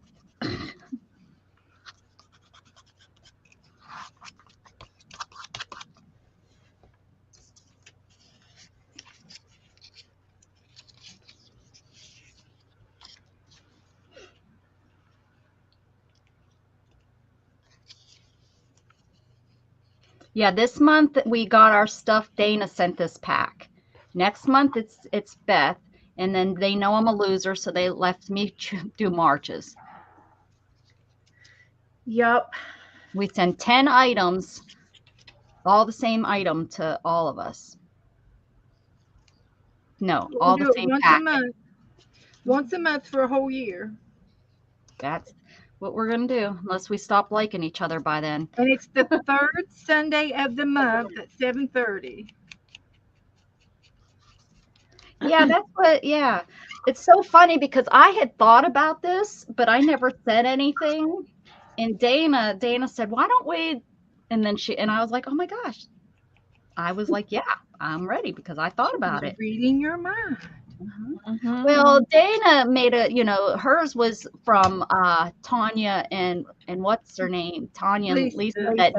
Yeah, this month we got our stuff. Dana sent this pack. Next month it's Beth, and then they know I'm a loser, so they left me do Marches. Yep. We send 10 items, all the same item to all of us. No, We'll all the do it same once a packet. month. Once a month for a whole year. That's what we're gonna do, unless we stop liking each other by then. And it's the third Sunday of the month at 7:30. Yeah, that's what, yeah. It's so funny because I had thought about this, but I never said anything. And Dana said, "Why don't we?" And then and I was like, "Oh my gosh." I was like, "Yeah, I'm ready," because I thought about She's it. reading your mind. Mm-hmm. Well, Dana made hers was from Tanya and what's her name? Tanya and Lisa Lisa. that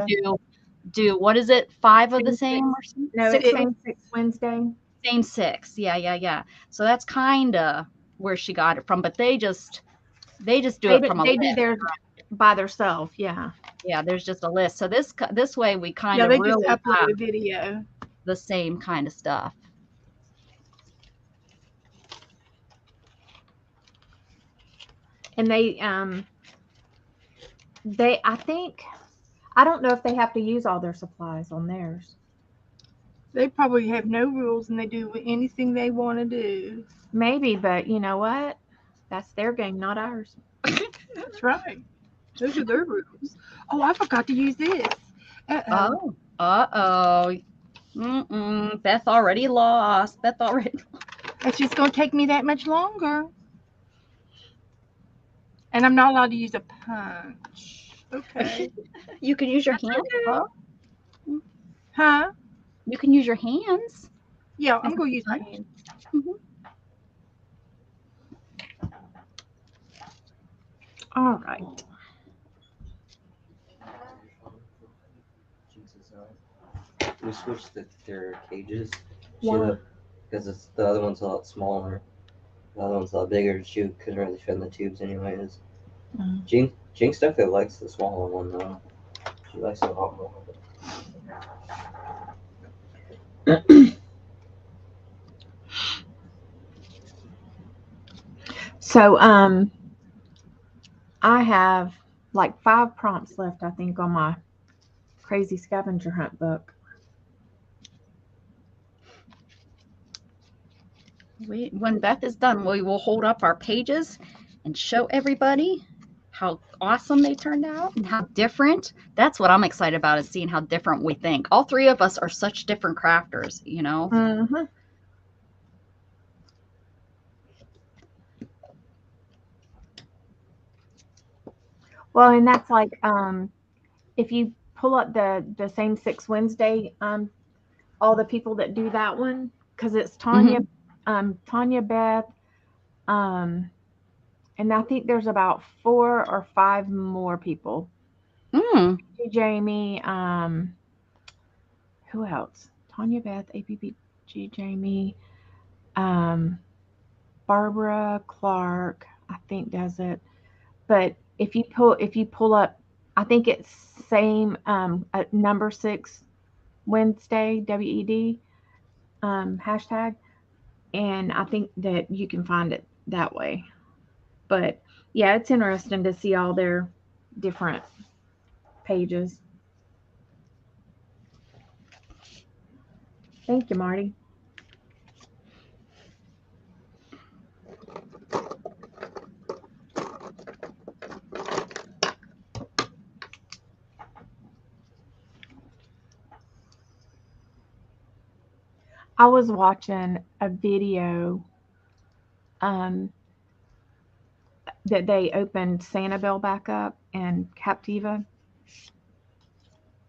do what is it? 5 of the Same same or something? No, Six it's of same 6 Wednesday. same 6. Yeah. So that's kind of where she got it from, but they just do it from a They do list. theirs by themselves. Yeah. Yeah, there's just a list. So this way we kind Yeah, of they just really upload have a video. the same kind of stuff. And I think I don't know if they have to use all their supplies on theirs. They probably have no rules and they do anything they want to do. Maybe, but you know what? That's their game, not ours. That's right. Those are their rules. Oh, I forgot to use this. Uh-oh. Oh. Beth already lost. It's just going to take me that much longer. And I'm not allowed to use a punch. Okay. You can use your hands. Okay. Huh? Huh? You can use your hands. Yeah, I'm going to use my hands. Mhm. All right. We switched their cages. Why? Because the other one's a lot smaller. The other one's a lot bigger. She couldn't really fit in the tubes anyways. Jinx definitely likes the smaller one though. She likes it a lot more. So, I have like 5 prompts left, I think, on my crazy scavenger hunt book. When Beth is done, we will hold up our pages and show everybody how awesome they turned out and how different. That's what I'm excited about, is seeing how different we think. All 3 of us are such different crafters, you know? Mm-hmm. Well, and that's like if you pull up the same 6 Wednesday, all the people that do that one, because it's Tanya, Tanya, Beth, and I think there's about 4 or 5 more people. Jamie, who else? Tanya, Beth, APPG, Jamie, Barbara Clark, I think does it. But if you pull up, I think it's same at number 6 Wednesday WED hashtag, and I think that you can find it that way. But yeah, it's interesting to see all their different pages. Thank you, Marty. I was watching a video that they opened Sanibel back up and Captiva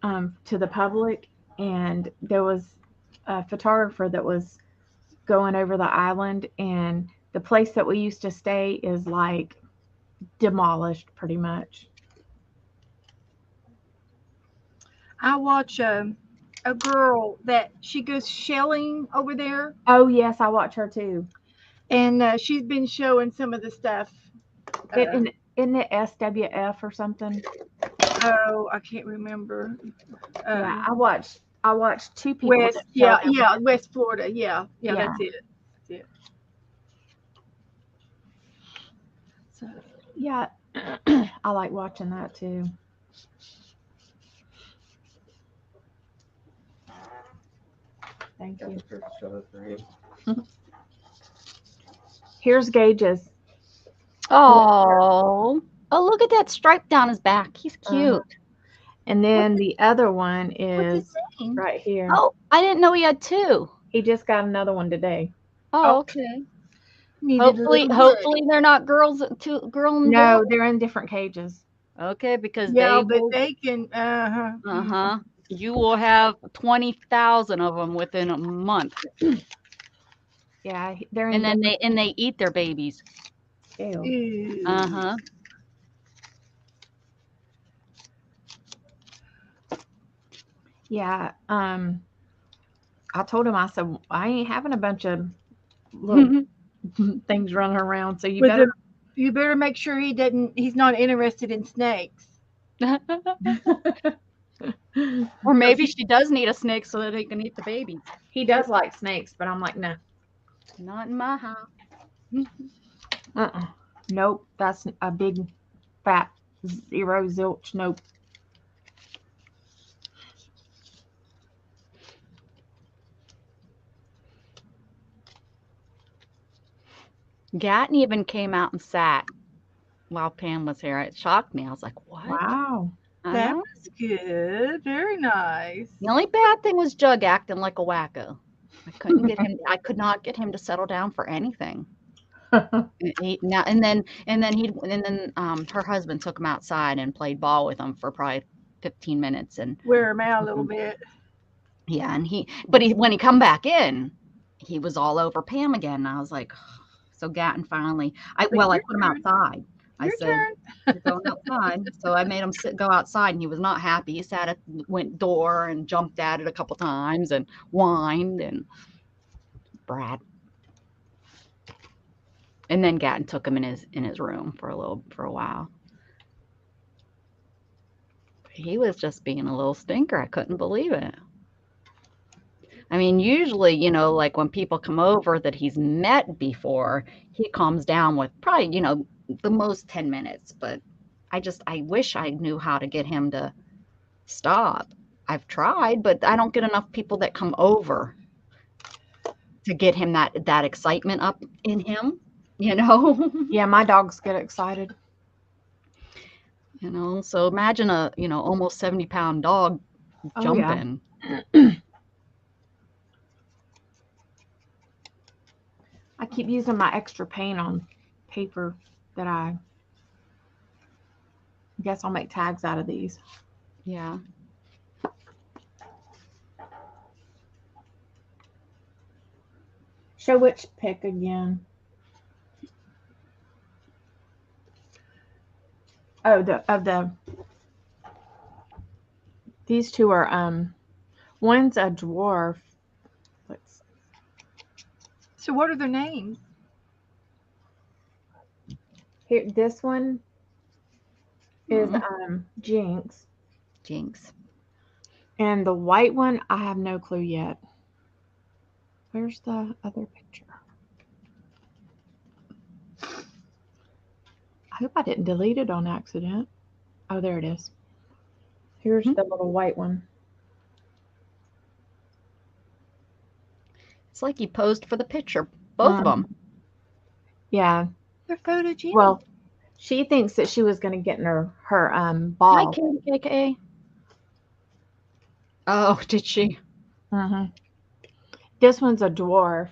to the public, and there was a photographer that was going over the island, and the place that we used to stay is like demolished pretty much. I watch a girl that she goes shelling over there, Oh yes, I watch her too. and she's been showing some of the stuff. Isn't it SWF or something? Oh, I can't remember. Yeah, I watched 2 people. West, West Florida. Yeah, that's it. That's it. So Yeah, I like watching that too. Thank you. Here's Gage's. Oh, look at that stripe down his back. He's cute. And then the other one What's is his name? right here. Oh, I didn't know he had 2. He just got another one today. Oh, okay. needed a little Hopefully they're not girls, girl and No, boy. they're in different cages. Okay, because Yeah, they but will, they can. you will have 20,000 of them within a month, Yeah, they're in. and then they eat their babies. Ew. Ew. Yeah. I told him, I said, I ain't having a bunch of little things running around, so you But better. you better make sure he's not interested in snakes. Or maybe she does need a snake so that he can eat the babies. He does like snakes, but I'm like, no. Not in my house. Nope. That's a big fat zero zilch. Nope. Gatton even came out and sat while Pam was here. It shocked me. I was like, what? Wow. That was good. Very nice. The only bad thing was Jug acting like a wacko. I could not get him to settle down for anything. And then her husband took him outside and played ball with him for probably 15 minutes and wear him out a little bit. Yeah, and when he come back in, he was all over Pam again. And I was like, so Gatton finally, I put him outside. I said, you're going outside. So I made him go outside, and he was not happy. He sat at the door and jumped at it a couple times and whined and brat. And then Gatton took him in his room for a while. He was just being a little stinker. I couldn't believe it. I mean, usually, like when people come over that he's met before, he calms down with probably, the most 10 minutes. But I wish I knew how to get him to stop. I've tried, but I don't get enough people that come over to get him that excitement up in him, Yeah, my dogs get excited. So imagine a, almost 70-pound dog jumping. Yeah. I keep using my extra paint on paper that I guess I'll make tags out of these. Yeah. Show which pic again. Oh, these two are one's a dwarf. Let's So what are their names? here. This one is Mm, Jinx, Jinx. and the white one I have no clue yet. Where's the other picture? I hope I didn't delete it on accident. Oh, there it is. Here's Hmm. the little white one. It's like you posed for the picture, both of them. Yeah. They're photogenic. Well, she thinks that she was going to get in her Hi, ball. KK. Oh, did she? hmm This one's a dwarf,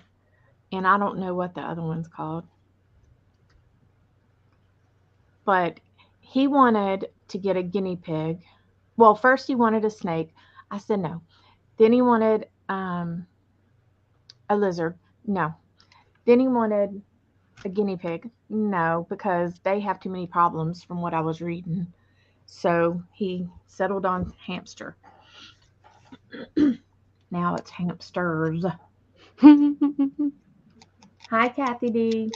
and I don't know what the other one's called. But he wanted to get a guinea pig. Well, first he wanted a snake. I said no. Then he wanted a lizard. No. Then he wanted a guinea pig. No, because they have too many problems from what I was reading. So he settled on hamster. Now it's hamsters. Hi, Kathy D.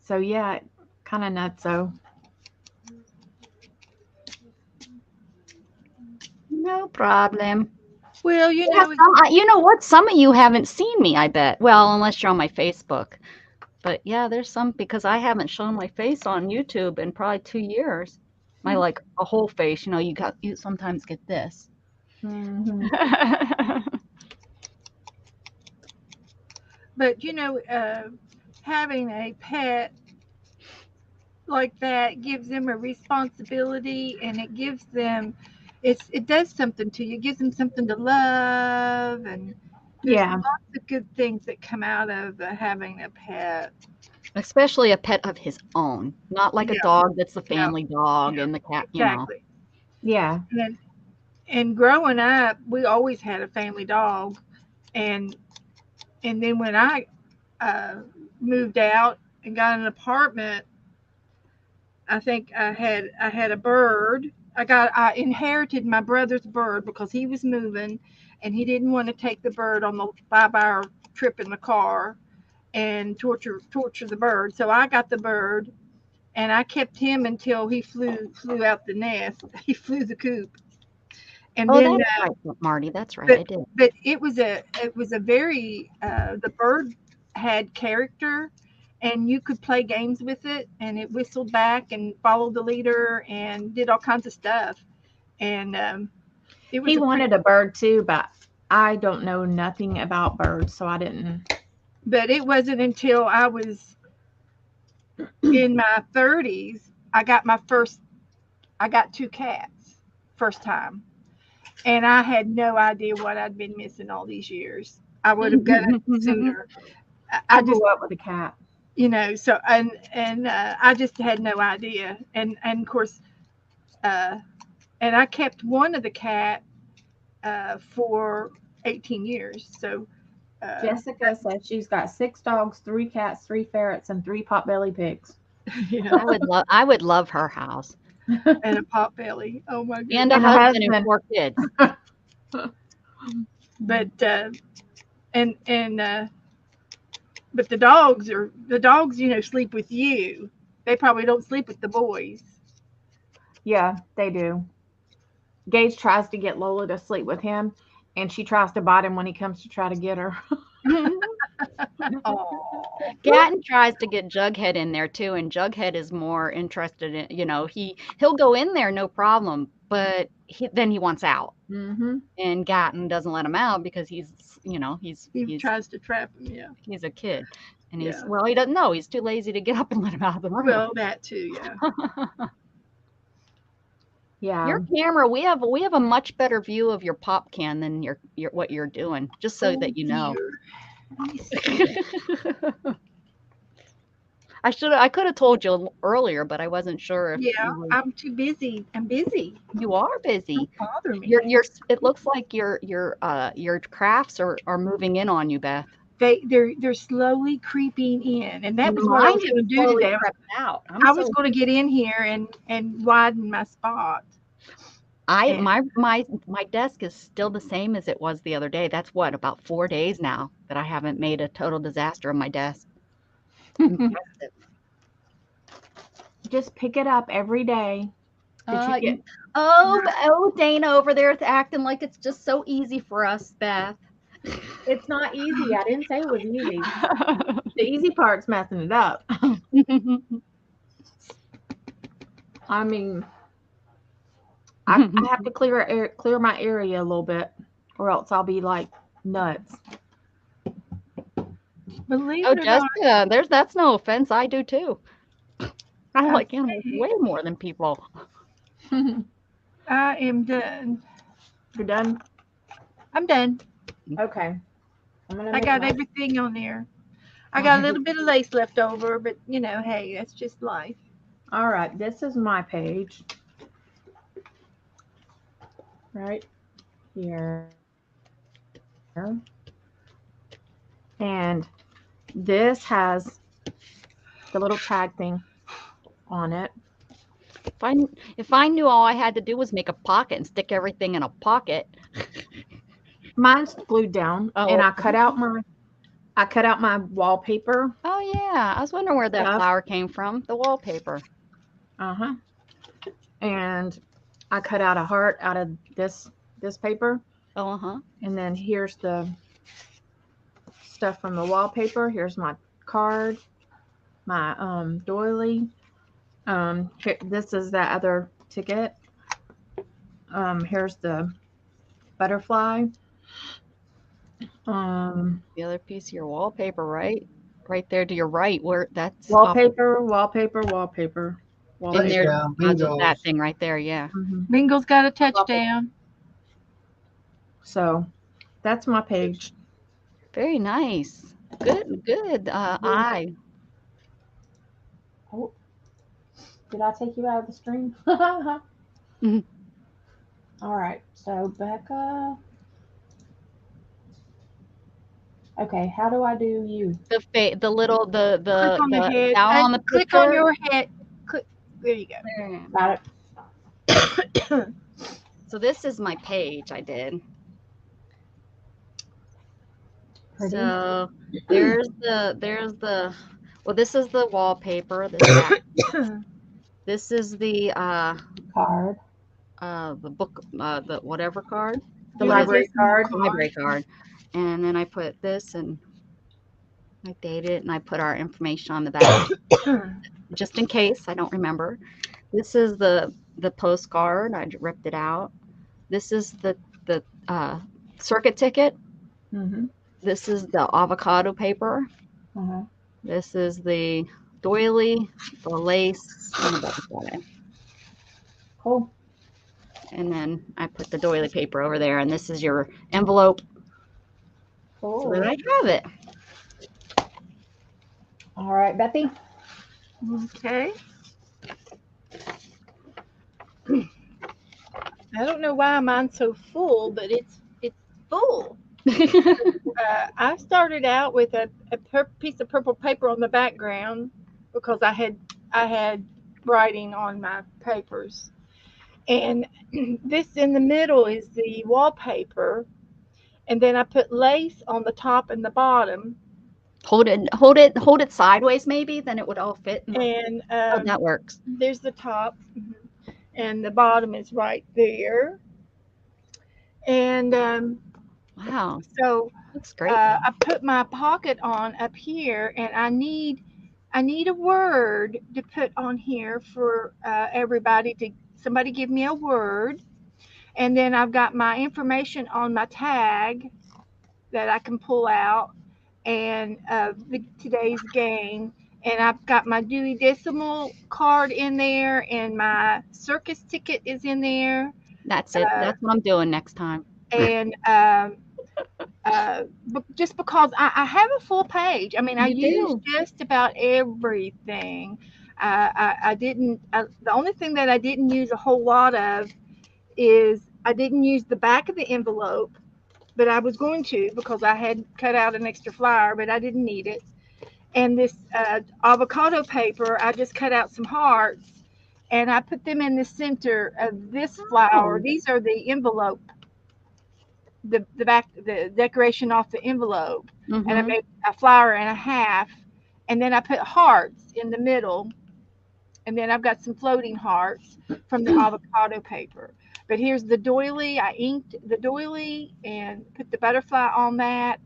So yeah, kind of nuts. So No problem. Well, you Yeah, know, you know what? Some of you haven't seen me, I bet. Well, unless you're on my Facebook. But yeah, there's some because I haven't shown my face on YouTube in probably 2 years. My like a whole face, you know, you sometimes get this. mhm. but having a pet like that gives them a responsibility, and it gives them, it does something to you. It gives them something to love, and there's Yeah, lots of good things that come out of having a pet. Especially a pet of his own, not like a Yeah, dog that's the yeah, family dog yeah, and the cat, you know. exactly. yeah, And growing up, we always had a family dog, and then when I uh, moved out and got an apartment, I think I had a bird. I inherited my brother's bird because he was moving, and he didn't want to take the bird on the 5 hour trip in the car and torture the bird. So I got the bird, and I kept him until he flew out the nest. He flew the coop, and Oh, then that's right, Marty. That's right. but I did. but it was a very the bird had character, and you could play games with it, and it whistled back and followed the leader and did all kinds of stuff, and it was he a pretty. wanted a bird too, but I don't know nothing about birds, so I didn't. But it wasn't until I was in my 30s I got two cats first time, and I had no idea what I'd been missing all these years. I would have got it sooner. I I just, grew up with a cat. so and I just had no idea, and of course, uh, and I kept one of the cat for 18 years. So Jessica says she's got 6 dogs, 3 cats, 3 ferrets, and 3 potbelly pigs. yeah, I would love her house. and a pot belly. Oh my And a goodness! And a husband and husband. 4 kids. But and but the dogs, sleep with you. They probably don't sleep with the boys. Yeah, they do. Gage tries to get Lola to sleep with him, and she tries to bite him when he comes to try to get her. Oh, Gatton tries to get Jughead in there too, and Jughead is more interested in, he'll go in there no problem, but then he wants out, hmm and Gatton doesn't let him out because he's he he's tries to trap him. Yeah, he's a kid, and yeah. he doesn't know, he's too lazy to get up and let him out of the room. Well, that too. Yeah. Yeah. Your camera, we have a much better view of your pop can than your what you're doing, just so Oh that you know. dear. Let me see. I could have told you earlier, but I wasn't sure if Yeah, you were. I'm too busy. I'm busy. You are busy. Don't bother me. It looks like your crafts are moving in on you, Beth. They're slowly creeping in, and that And was what I mine was is going to do slowly today. crept out. I'm I was so going to get in here and widen my spot. I And my desk is still the same as it was the other day. That's what, about 4 days now that I haven't made a total disaster of my desk. Impressive. Just pick it up every day. Did you get? Oh, Dana over there is acting like it's just so easy for us, Beth. It's not easy. I didn't say it was easy. The easy part's messing it up. I mean, I have to clear my area a little bit, or else I'll be like nuts. believe Oh, it or not, Jessica, that's no offense. I do too. I like okay, animals way more than people. I am done. You're done? I'm done. Okay. I'm gonna I make got my. everything on there. I got a little bit of lace left over, but hey, that's just life. All right. This is my page. Right here. And this has the little tag thing on it. If I knew all I had to do was make a pocket and stick everything in a pocket. Mine's glued down, and Oh, I cut out my wallpaper oh yeah. I was wondering where that stuff. flower came from. The wallpaper. Uh-huh. And I cut out a heart out of this paper, Oh, uh-huh. and then here's the stuff from the wallpaper. Here's my card, my doily. This is that other ticket. Here's the butterfly. The other piece of your wallpaper, right? Right there to your right, where that's Wallpaper. in there Touchdown, deposit that bingo. thing right there, yeah. Bingo's got a touchdown. So that's my page. Very nice. Good eye. Oh, did I take you out of the stream? Mhm. All right. So Becca. Okay. How do I do you? The little Click on the the head. down on the Click on picture. your head. Click. There you go. There. Got it. So this is my page I did. Pretty. So there's the well, this is the wallpaper. This is the Card. the book the whatever card. The Your library decimal card. The library card. And then I put this and I date it and I put our information on the back just in case I don't remember. This is the postcard. I ripped it out. This is the circuit ticket. Mm-hmm. This is the avocado paper. Uh-huh. This is the doily, the lace, and the butterfly. Cool. And then I put the doily paper over there, and this is your envelope. Cool. So there I have it. All right, Bethy. Okay. I don't know why mine's so full, but it's full. I started out with a piece of purple paper on the background because I had writing on my papers, and this in the middle is the wallpaper, and then I put lace on the top and the bottom, hold it sideways, maybe, then it would all fit. and Oh, that works. there's the top, and the bottom is right there, and Wow, so looks great. I put my pocket on up here, and I need a word to put on here for everybody. Somebody give me a word, and then I've got my information on my tag that I can pull out, and today's game, and I've got my Dewey Decimal card in there, and my circus ticket is in there, That's it. That's what I'm doing next time. and just because I have a full page. I mean, I You used do. just about everything. I didn't. The only thing that I didn't use a whole lot of is I didn't use the back of the envelope, but I was going to because I had cut out an extra flyer, but I didn't need it. And this avocado paper, I just cut out some hearts and I put them in the center of this flower. Oh. These are the envelope, the back, the decoration off the envelope. And I Mm-hmm. made a flower and a half, and then I put hearts in the middle, and then I've got some floating hearts from the avocado paper. But here's the doily. I inked the doily and put the butterfly on that.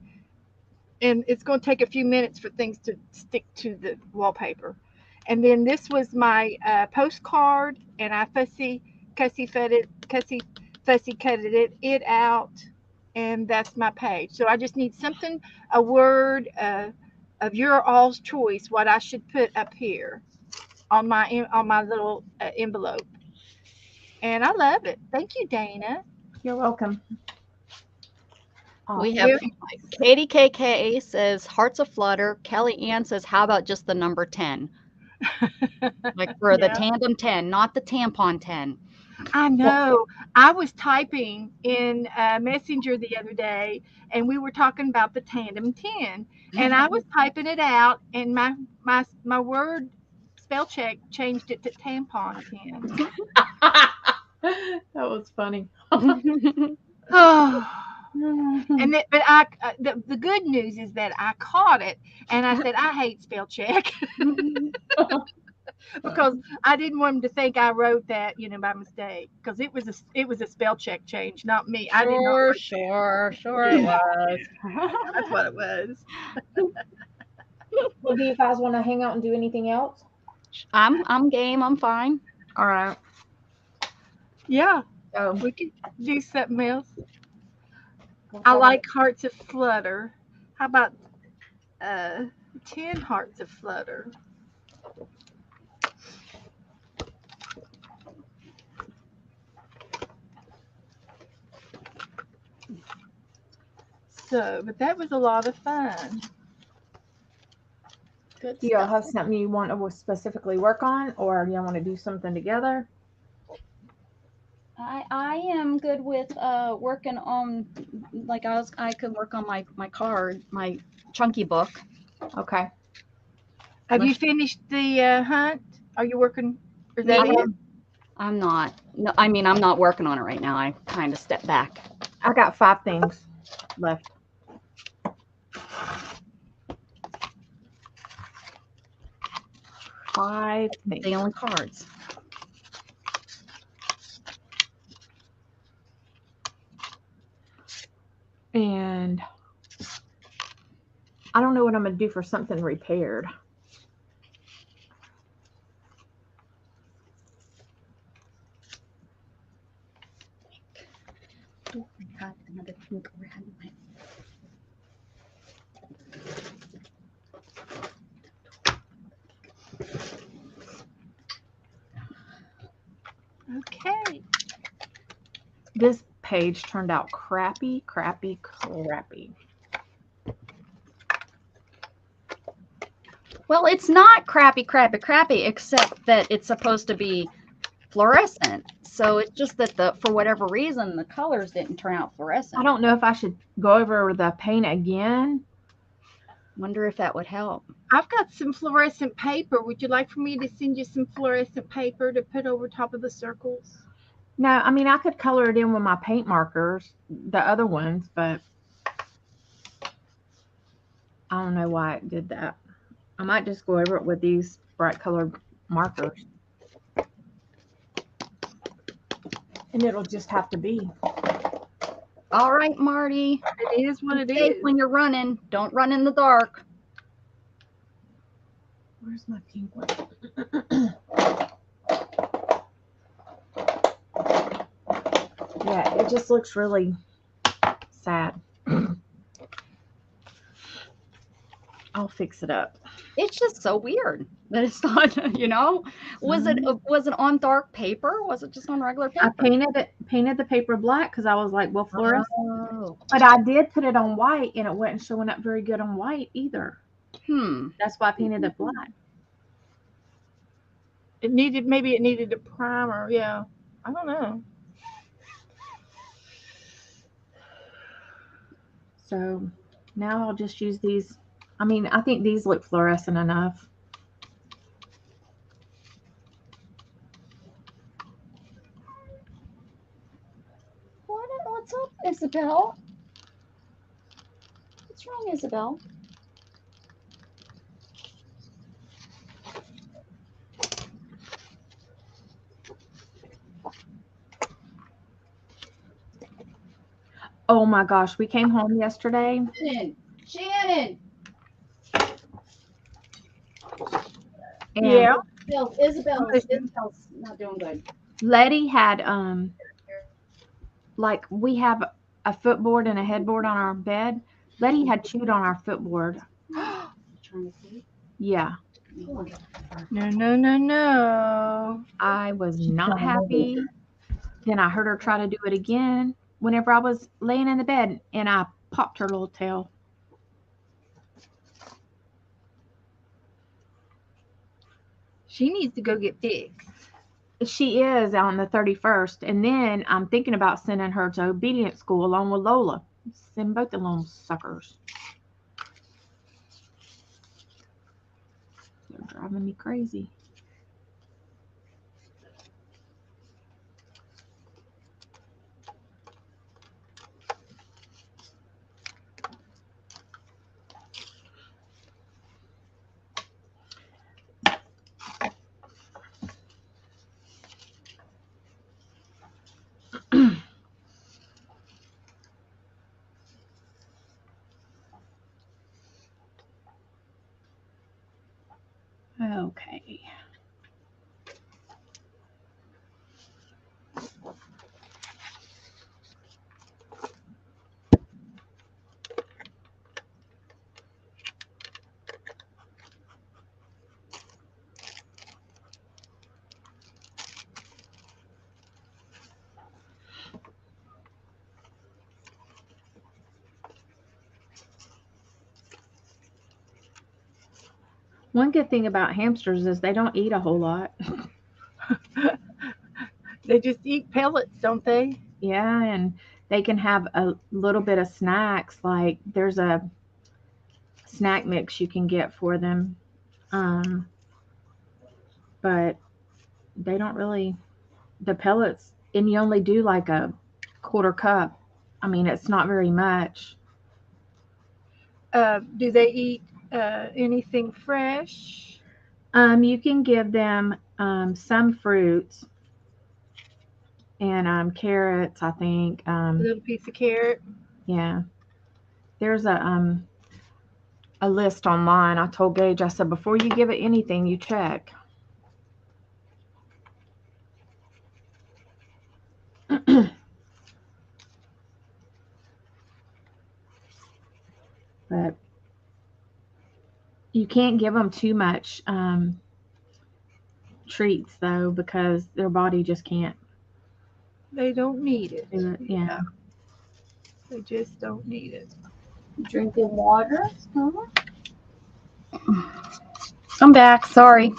And it's going to take a few minutes for things to stick to the wallpaper. And then this was my postcard, and I cussy fussy cutted it out, and that's my page. So I just need something, a word of your all's choice, what I should put up here on my little envelope. And I love it. Thank you, Dana. You're welcome. We have Well, Katie KK says hearts aflutter. Kelly Ann says, how about just the number 10? Like for the yeah, tandem 10, not the tampon 10. I know. I was typing in Messenger the other day, and we were talking about the TandemTen, and I was typing it out, and my word spell check changed it to tampon 10. That was funny. Oh. But the good news is that I caught it, and I said I hate spell check because I didn't want them to think I wrote that, by mistake, because it was a spell check change, not me. I did not write Sure that. it was. That's what it was. Well, do you guys want to hang out and do anything else? I'm game. I'm fine. All right. Yeah, So we could do something else. I like hearts of flutter. How about 10 hearts of flutter? So, but that was a lot of fun. Good Do y'all stuff. have something you want to specifically work on, or y'all want to do something together? I am good with working on, like I could work on my card, my chunky book. Okay. Have you finished the hunt? Are you working? Is that Me? it? I'm not. No, I mean I'm not working on it right now. I kind of stepped back. I got 5 things left. 5 things. The only cards. And I don't know what I'm going to do for something repaired. Oh, I got another pink red. Okay. This page turned out crappy. Well, it's not crappy, except that it's supposed to be fluorescent. So it's just that for whatever reason, the colors didn't turn out fluorescent. I don't know if I should go over the paint again. Wonder if that would help. I've got some fluorescent paper. Would you like for me to send you some fluorescent paper to put over top of the circles? No, I mean, I could color it in with my paint markers, the other ones, but I don't know why it did that. I might just go over it with these bright colored markers. And it'll just have to be. All right, Marty. It is what it Be safe is. when you're running. Don't run in the dark. Where's my pink one? Yeah, it just looks really sad. I'll fix it up. It's just so weird that it's not, was it on dark paper? Was it just on regular I paper? painted the paper black because I was like, well, fluorescent. Oh. But I did put it on white, and it wasn't showing up very good on white either. Hmm. That's why I painted it black. Maybe it needed a primer. Yeah, I don't know. So now I'll just use these. I mean, I think these look fluorescent enough. What's up, Isabel? What's wrong, Isabel? Oh my gosh, we came home yesterday. Shannon. And Yeah. Isabel's not doing good. Letty had like we have a footboard and a headboard on our bed. Letty had chewed on our footboard. Trying to see. Yeah. No. I was not happy. Then I heard her try to do it again whenever I was laying in the bed, and I popped her little tail. She needs to go get fixed. She is on the 31st, and then I'm thinking about sending her to obedience school along with Lola. Send both the little suckers. They're driving me crazy. Okay. One good thing about hamsters is they don't eat a whole lot. They just eat pellets, don't they? Yeah, and they can have a little bit of snacks. Like there's a snack mix you can get for them. But they don't really, the pellets, and you only do like a quarter cup. I mean, it's not very much. Do they eat anything fresh? You can give them some fruits and carrots, I think. A little piece of carrot. Yeah. There's a list online. I told Gage, I said, before you give it anything, you check. But you can't give them too much treats, though, because their body just can't They don't need it. do it. Yeah. They just don't need it. Drinking water. I'm back. Sorry.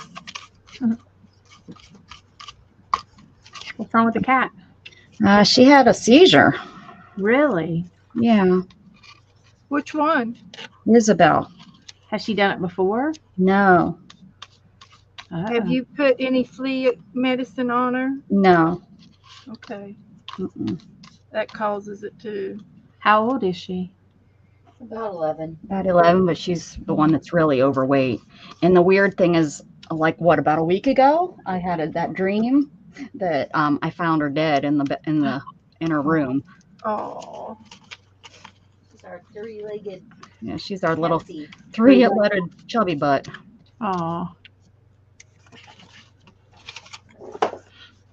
What's wrong with the cat? She had a seizure. Really? Yeah. Which one? Isabel. Has she done it before? No. Have you put any flea medicine on her? No. Okay. Mm-mm. That causes it too. How old is she? About 11. About 11, but she's the one that's really overweight. And the weird thing is, like, about a week ago, I had that dream that I found her dead in her room. Oh. She's our three-legged Yeah, she's our little Pepsi. three-legged chubby butt. Oh.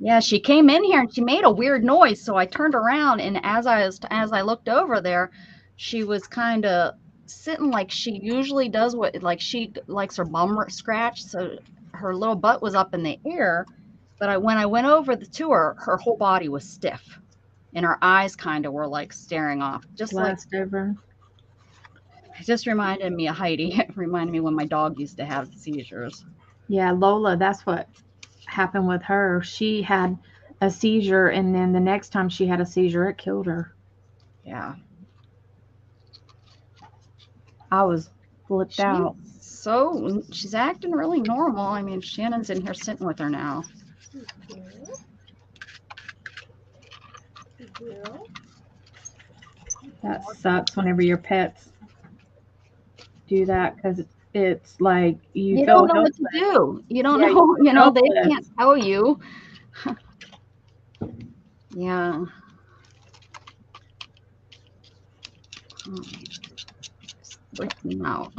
Yeah, she came in here and she made a weird noise, so I turned around, and as I looked over there, she was kind of sitting like she usually does, like she likes her bum scratched, so her little butt was up in the air. But when I went over to her, her whole body was stiff, and her eyes kind of were like staring off, just like Glassed over. it just reminded me of Heidi. It reminded me when my dog used to have seizures. Yeah, Lola, that's what happened with her. She had a seizure, and then the next time she had a seizure, it killed her. Yeah. I was flipped out. So she's acting really normal. I mean, Shannon's in here sitting with her now. That sucks whenever your pets do that because it's like you You feel don't know what to helpless. do. You don't Yeah, know. You know, they helpless. can't tell you. Yeah. Freaked me out.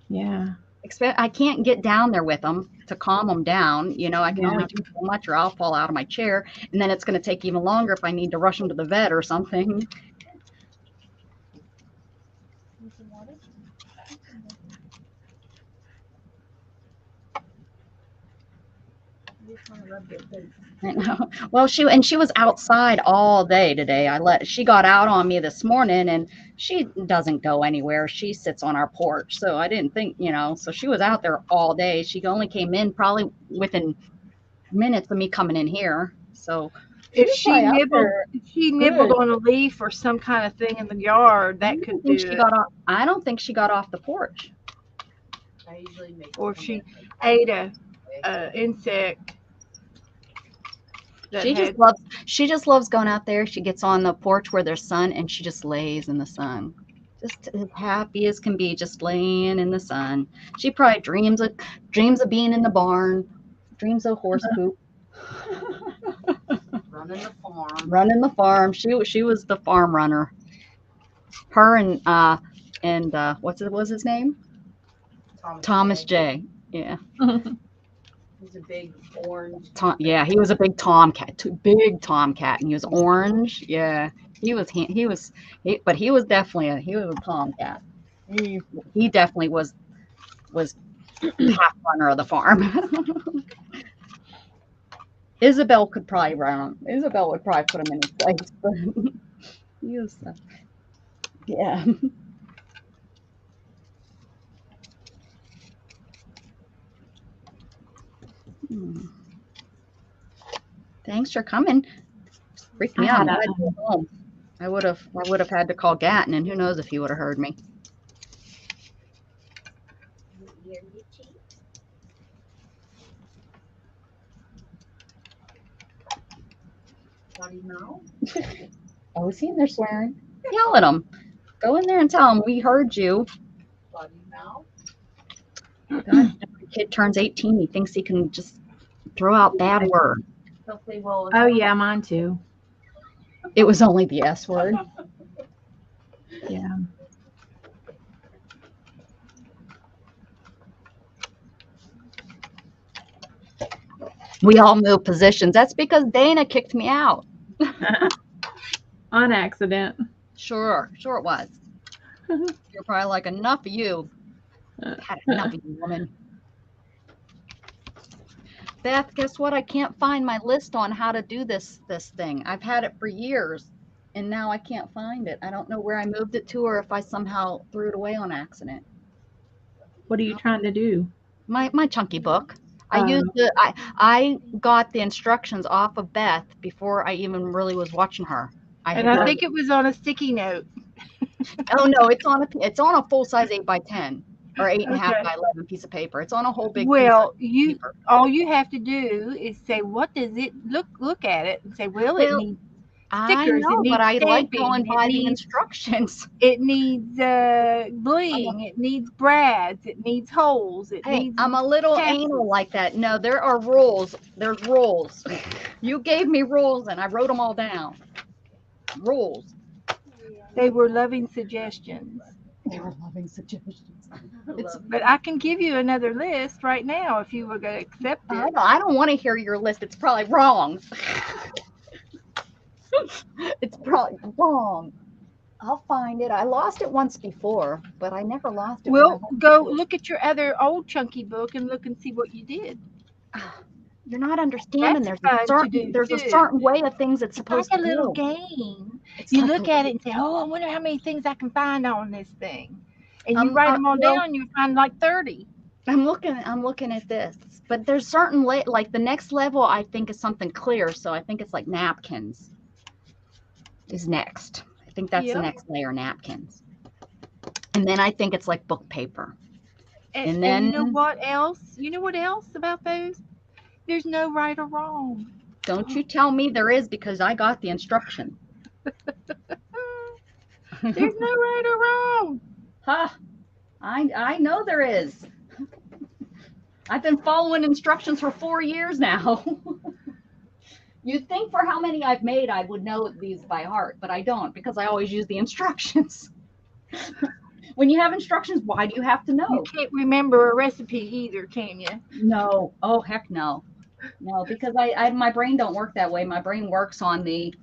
Yeah. I can't get down there with them to calm them down. You know, I can Yeah. only do so much or I'll fall out of my chair. And then it's going to take even longer if I need to rush them to the vet or something. I know. Well, she was outside all day today. She got out on me this morning, and she doesn't go anywhere. She sits on our porch. So I didn't think, so she was out there all day. She only came in probably within minutes of me coming in here. So If was she probably out nibbled, there if she nibbled good. on a leaf or some kind of thing in the yard, that could do it. I don't think she got off the porch. I usually make. Or if she ate a insect. She just loves going out there. She gets on the porch where there's sun, and she just lays in the sun, just as happy as can be, just laying in the sun. She probably dreams of being in the barn, dreams of horse poop. Running the farm. She was the farm runner. Her and what was his name? Thomas J. Yeah. He's a big orange. Yeah, he was a big tomcat, and he was orange. Yeah, but he was definitely a tomcat. He definitely was half runner of the farm. Isabel would probably put him in his place, but he was, yeah. Thanks for coming. Freaked me out. I would have had to call Gatton, and who knows if he would have heard me. Oh, is he in there swearing? Yell at him. Go in there and tell him we heard you. God, when a kid turns 18, he thinks he can just throw out bad words. Oh yeah, mine too. It was only the S word. Yeah. We all moved positions. That's because Dana kicked me out. On accident. Sure it was. You're probably like, enough of you. Had enough of you, woman. Beth, guess what? I can't find my list on how to do this thing. I've had it for years, and now I can't find it. I don't know where I moved it to, or if I somehow threw it away on accident. What are you trying to do? My chunky book. I got the instructions off of Beth before I even really was watching her. I think it was on a sticky note. Oh no, it's on a full size 8x10 or 8.5 by 11 piece of paper. It's on a whole big. Well, all you have to do is say, what does it look at it and say, well, it needs stickers. I know, but I like going by the needs instructions. It needs bling. It needs brads. It needs holes. I'm a little anal like that. No, there are rules. There's rules. You gave me rules, and I wrote them all down. Rules. They were loving suggestions. But I can give you another list right now if you were going to accept it. I don't want to hear your list. It's probably wrong. It's probably wrong. I'll find it. I lost it once before, but I never lost it when I Well, went. go look at your other old chunky book and look and see what you did. You're not understanding. That's fun to do There's a too. certain way of things it's It's like supposed a to little do. game. It's You like look at it and say, "Oh, I wonder how many things I can find on this thing," and you I'm write them all well, down. You find like 30. I'm looking at this, but there's certain like the next level I think is something clear, so I think it's like napkins is next. I think that's the Yep. next layer, napkins. And then I think it's like book paper. And And you then know what else? You know what else about those? There's no right or wrong. don't you tell me there is because I got the instruction. There's no right or wrong. Ha! I know there is. I've been following instructions for 4 years now. You'd think for how many I've made, I would know these by heart, but I don't because I always use the instructions. When you have instructions, why do you have to You know? can't remember a recipe either, can you? No. Oh, heck no. No, because I my brain don't work that way. My brain works on the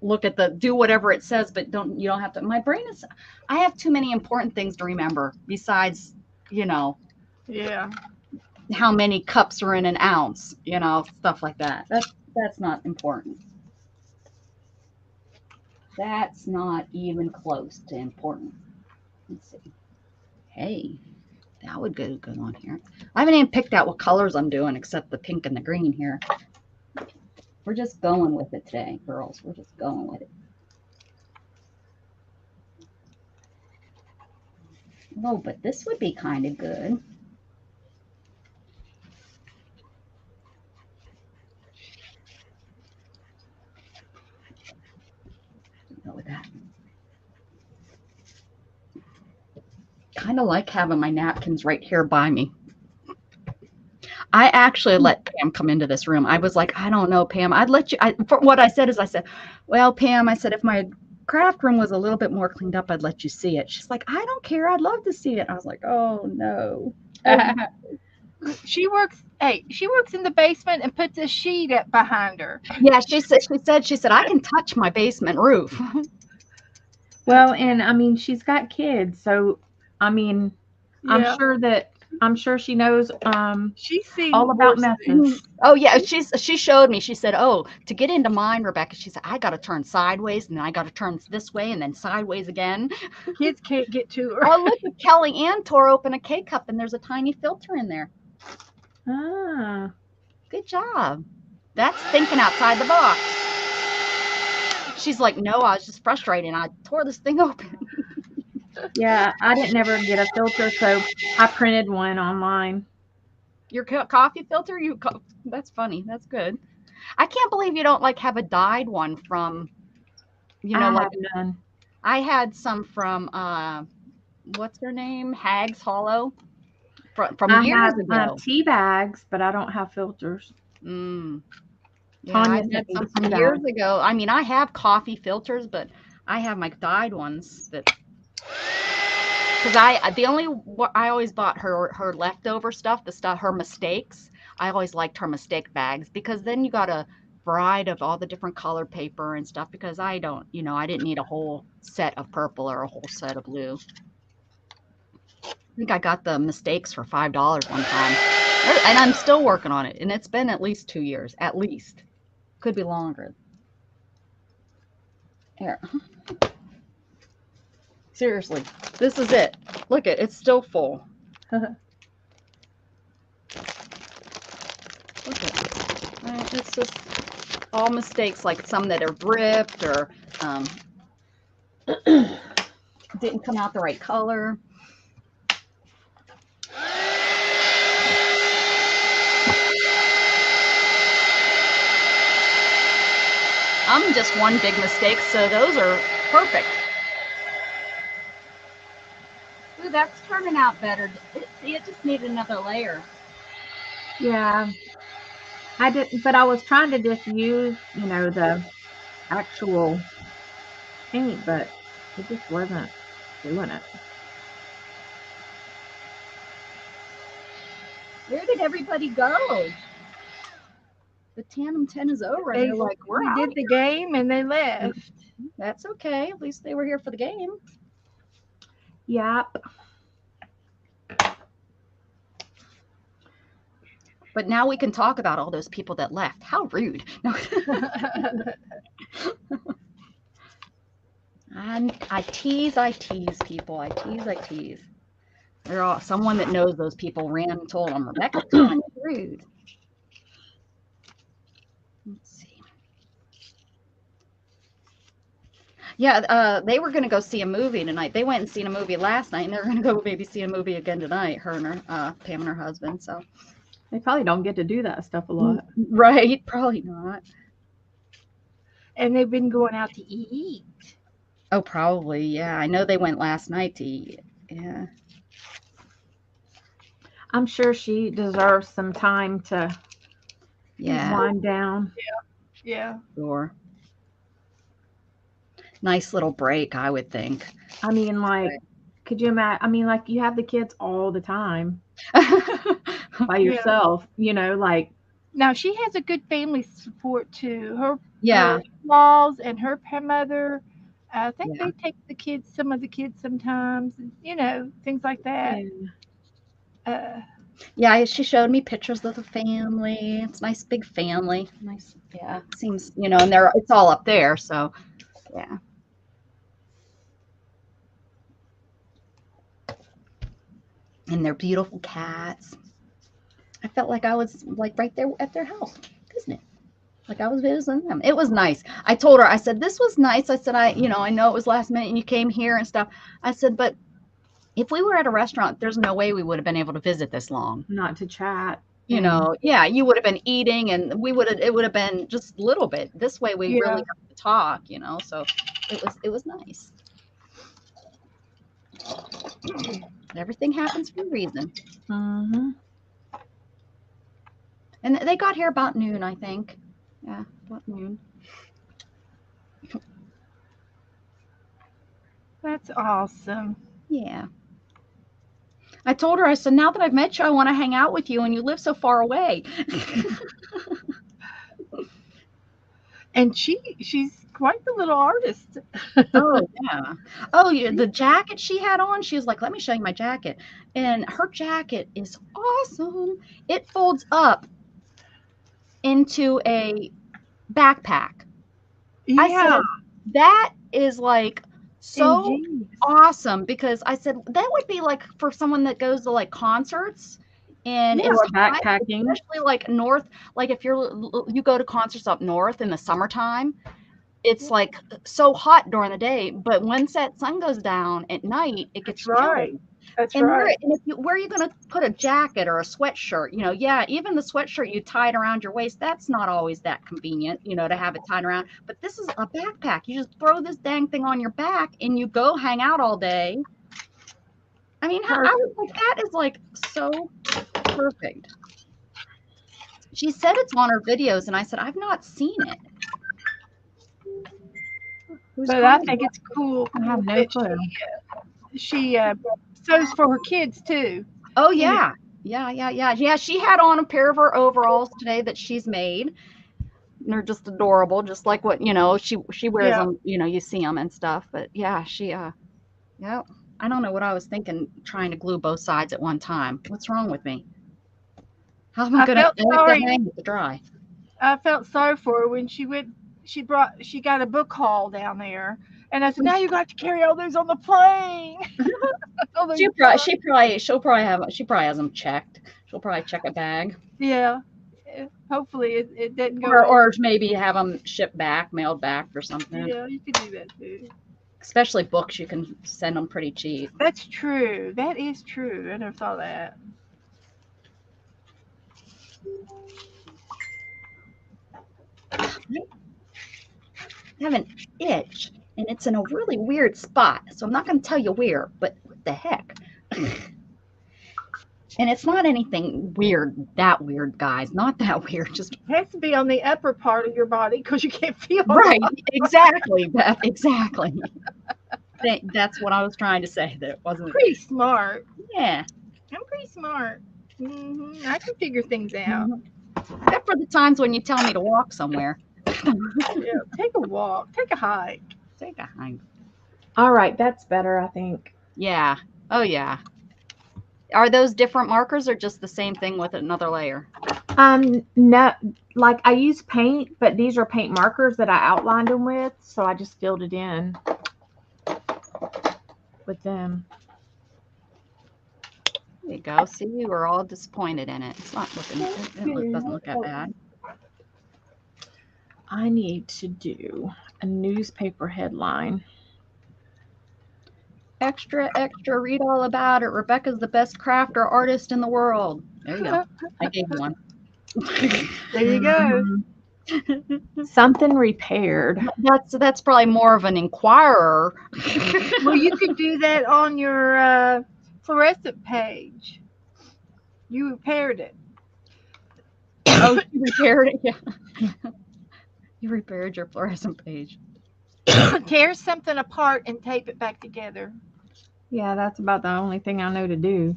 look at the do whatever it says, but you don't have to. My brain is, I have too many important things to remember besides, Yeah. how many cups are in an ounce, stuff like that. That's not important. That's not even close to important. Let's see. Hey, that would go good on here. I haven't even picked out what colors I'm doing except the pink and the green here. We're just going with it today, girls. We're just going with it. Oh, but this would be kind of good. Go with that. Kind of like having my napkins right here by me. I actually let Pam come into this room. I was like, I don't know, Pam. I'd let you. For what I said is, I said, well, Pam, I said, if my craft room was a little bit more cleaned up, I'd let you see it. She's like, I don't care. I'd love to see it. I was like, oh no. She works. Hey, she works in the basement and puts a sheet up behind her. Yeah, she said I can touch my basement roof. Well, and I mean, she's got kids, so I mean, Yeah. I'm sure she knows She's seen all about worse things. messes. Oh yeah, she showed me. She said, "Oh, to get into mine, Rebecca," she said, "I got to turn sideways, and then I got to turn this way, and then sideways again." Kids can't get to her. Oh, look at Kelly Ann tore open a K cup, and there's a tiny filter in there. Ah, Good job. That's thinking outside the box. She's like, "No, I was just frustrated. I tore this thing open." yeah, I didn't ever get a filter, so I printed one online. Your coffee filter? That's funny. That's good. I can't believe you don't like have a dyed one from, I like have none. I had some from what's her name? Hags Hollow from I years have ago. tea bags, but I don't have filters. Mm. Yeah, Tanya I sent had me some the tea from years bags. ago. I mean, I have coffee filters, but I have my dyed ones that because I always bought her leftover stuff, her mistakes. I always liked her mistake bags because then you got a variety of all the different color paper and stuff because I didn't need a whole set of purple or a whole set of blue. I think I got the mistakes for $5 one time. And I'm still working on it. And it's been at least 2 years, at least. Could be longer. Here. Seriously, this is it. Look it's still full. Look at it's just all mistakes, like some that are ripped or didn't come out the right color. I'm just one big mistake, so those are perfect. Ooh, that's turning out better. See, it just needed another layer. Yeah, I didn't, but I was trying to just use, the actual paint, but it just wasn't doing it. Where did everybody go? the TandemTen is over. And They, they're like, we're we out. did the game and they left. That's okay. At least they were here for the game. Yep. But now we can talk about all those people that left. How rude. No. I tease people. I tease. They're all someone that knows those people ran and told them, Rebecca's kind of rude. Let's see. Yeah, they were gonna go see a movie tonight. They went and seen a movie last night, and they're gonna go maybe see a movie again tonight. Her and her, Pam and her husband. So They probably don't get to do that stuff a lot. right, probably not. And they've been going out to eat. Oh, probably. Yeah, I know they went last night to eat. Yeah. I'm sure she deserves some time to Yeah. wind down. Yeah. Sure. Nice little break, I would think. I mean, like, could you imagine? I mean, like, you have the kids all the time by Yeah. yourself, you know, like, Now she has a good family support too. Her Yeah. in-laws and her mother. I think Yeah. they take some of the kids sometimes, you know, things like that. Yeah, she showed me pictures of the family. It's a nice big family. Nice. Yeah. Seems, and it's all up there, so yeah. And they're beautiful cats. I felt like I was like right there at their house, isn't it? Like I was visiting them. It was nice. I told her, I said, this was nice. I said, I know it was last minute and you came here and stuff. I said, but if we were at a restaurant, there's no way we would have been able to visit this long. not to chat. Yeah, you would have been eating and it would have been just a little bit. This way we really got to talk, so it was nice. Everything happens for a reason. Mm-hmm. And they got here about noon, I think. Yeah, about noon. That's awesome. Yeah. I told her, I said, now that I've met you, I want to hang out with you, and you live so far away. And she's quite the little artist. Oh, yeah. Oh, yeah, the jacket she had on, she was like, let me show you my jacket. And her jacket is awesome. It folds up into a backpack. Yeah. I said, that is like so ingenious. awesome, because I said that would be like for someone that goes to like concerts and Or it's hot, backpacking. especially like north, like if you go to concerts up north in the summertime, it's like so hot during the day, but once that sun goes down at night, it gets Right. chilly. That's And right. where are you going to put a jacket or a sweatshirt? Yeah, even the sweatshirt you tie it around your waist, that's not always that convenient, to have it tied around. But this is a backpack. You just throw this dang thing on your back and you go hang out all day. I mean, I was like, that is like so perfect. She said it's on her videos, and I said, I've not seen it. Who's But I calling? think it's cool. I have no that clue. She sews for her kids too. Oh, yeah. Yeah, she had on a pair of her overalls today that she's made. And they're just adorable, just like what, she wears Yeah. them, you see them and stuff. But yeah, yeah, I don't know what I was thinking, trying to glue both sides at one time. What's wrong with me? How am I going to hang it to dry? I felt sorry for her when she went. She got a book haul down there, and I said, "Now you got to carry all those on the plane." She'll probably has them checked. She'll probably check a bag. Yeah. Hopefully it didn't go. Or maybe have them shipped back, mailed back or something. Yeah, you could do that too. Especially books, you can send them pretty cheap. That's true. That is true. I never saw that. I have an itch, and it's in a really weird spot. So I'm not going to tell you where, but what the heck? And it's not anything weird, guys. Not that weird. Just It has to be on the upper part of your body because you can't feel right. Exactly, Beth. Exactly. That's what I was trying to say. That it wasn't. Pretty smart. Yeah. I'm pretty smart. I can figure things out. Except for the times when you tell me to walk somewhere. Yeah, take a walk, take a hike. Take a hike. All right, that's better, I think. Yeah. Oh, yeah. Are those different markers or just the same thing with another layer? No, like I use paint, but these are paint markers that I outlined them with, so I just filled it in with them. There you go. See, you were all disappointed in it. It's not looking, doesn't look that bad. I need to do a newspaper headline. Extra, extra, read all about it. Rebecca's the best crafter artist in the world. There you go. I gave you one. There you go. Something repaired. That's probably more of an inquirer. Well, you could do that on your fluorescent page. You repaired it. Oh, you repaired it? Yeah. You repaired your fluorescent page. Tear something apart and tape it back together. Yeah, that's about the only thing I know to do.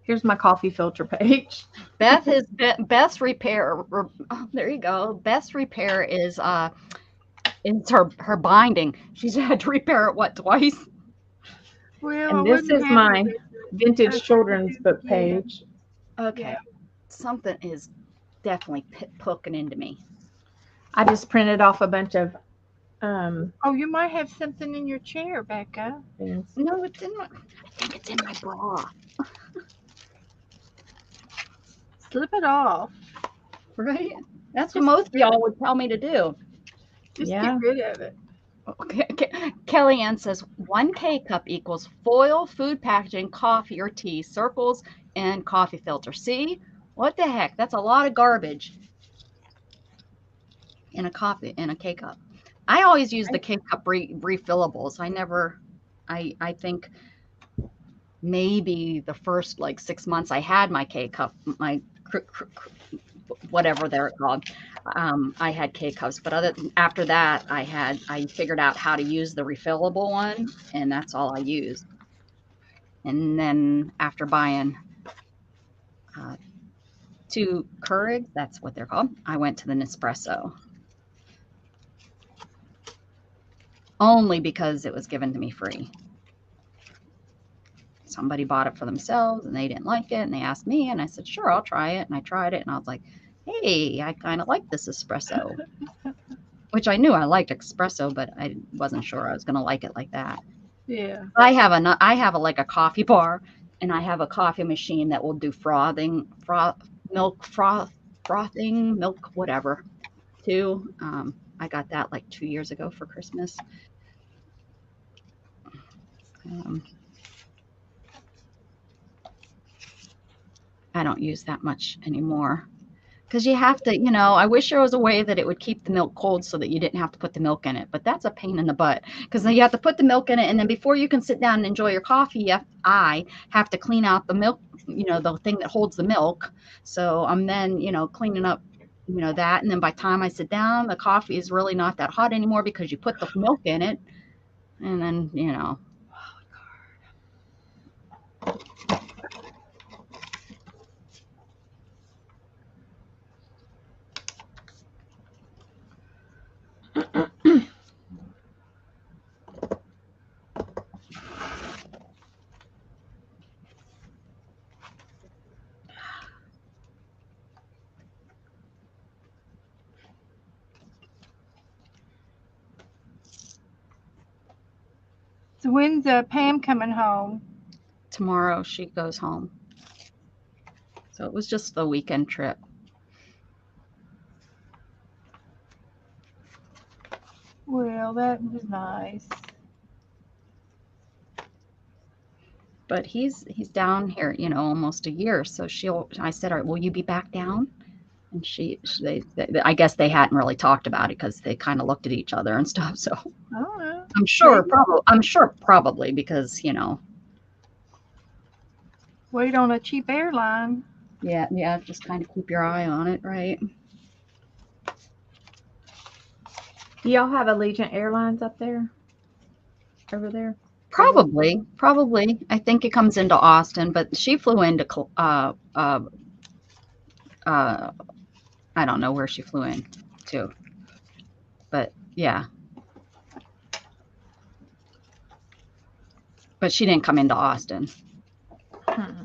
Here's my coffee filter page. Beth's repair. Oh, there you go. Beth's repair is it's her binding. She's had to repair it twice. Well, And this is my vintage children's book Yeah. page. Okay. Yeah. Something is definitely poking into me. I just printed off a bunch of Oh, you might have something in your chair, Becca. things. No, it's in my. I think it's in my bra. Slip it off. Right? That's what most of y'all would tell me to do. Just Yeah. get rid of it. Okay. Kellyanne says 1 K-cup equals foil, food packaging, coffee or tea, circles, and coffee filter. See? What the heck? That's a lot of garbage in a K-cup. I always use the K-cup refillables. I think maybe the first like 6 months I had my K-cup, my whatever they're called. I had K-cups, but after that, I figured out how to use the refillable one, and that's all I used. And then after buying 2 Keurigs, that's what they're called, I went to the Nespresso. Only because it was given to me free. Somebody bought it for themselves and they didn't like it, and they asked me, and I said, sure, I'll try it. And I tried it, and I was like, hey, I kind of like this espresso. Which I knew I liked espresso, but I wasn't sure I was going to like it like that. Yeah. I have like a coffee bar, and I have a coffee machine that will do frothing, milk, whatever, too. I got that like 2 years ago for Christmas. I don't use that much anymore because you have to, I wish there was a way that it would keep the milk cold so that you didn't have to put the milk in it, but that's a pain in the butt because then you have to put the milk in it, and then before you can sit down and enjoy your coffee, I have to clean out the milk, the thing that holds the milk. So I'm then, cleaning up, that, and then by the time I sit down, the coffee is really not that hot anymore because you put the milk in it, and then, So when's Pam coming home? tomorrow she goes home. So it was just the weekend trip. Well, that was nice. But he's down here, almost a year. So I said, all right, will you be back down? And I guess they hadn't really talked about it because they kind of looked at each other and stuff. So I don't know. I'm sure probably because, Wait on a cheap airline. yeah, just kind of keep your eye on it, right? Do y'all have Allegiant Airlines up there? Over there? Probably. I think it comes into Austin, but she flew into uh, I don't know where she flew in to, but yeah, but she didn't come into Austin. Hmm.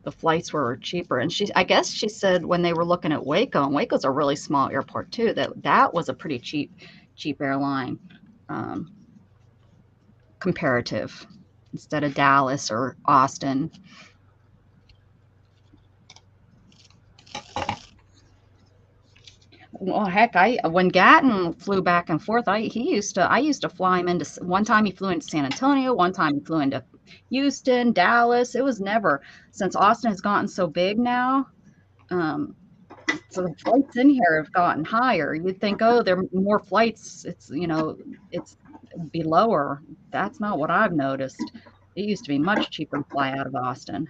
The flights were cheaper, and I guess she said when they were looking at Waco, and Waco's a really small airport too, that was a pretty cheap airline, um, comparative, instead of Dallas or Austin. Well, heck, I when Gatton flew back and forth, I used to fly him into one time he flew into San Antonio, one time he flew into Houston, Dallas. It was never since Austin has gotten so big now. Um, so the flights in here have gotten higher. You'd think, oh, there are more flights. It's be lower. That's not what I've noticed. It used to be much cheaper to fly out of Austin.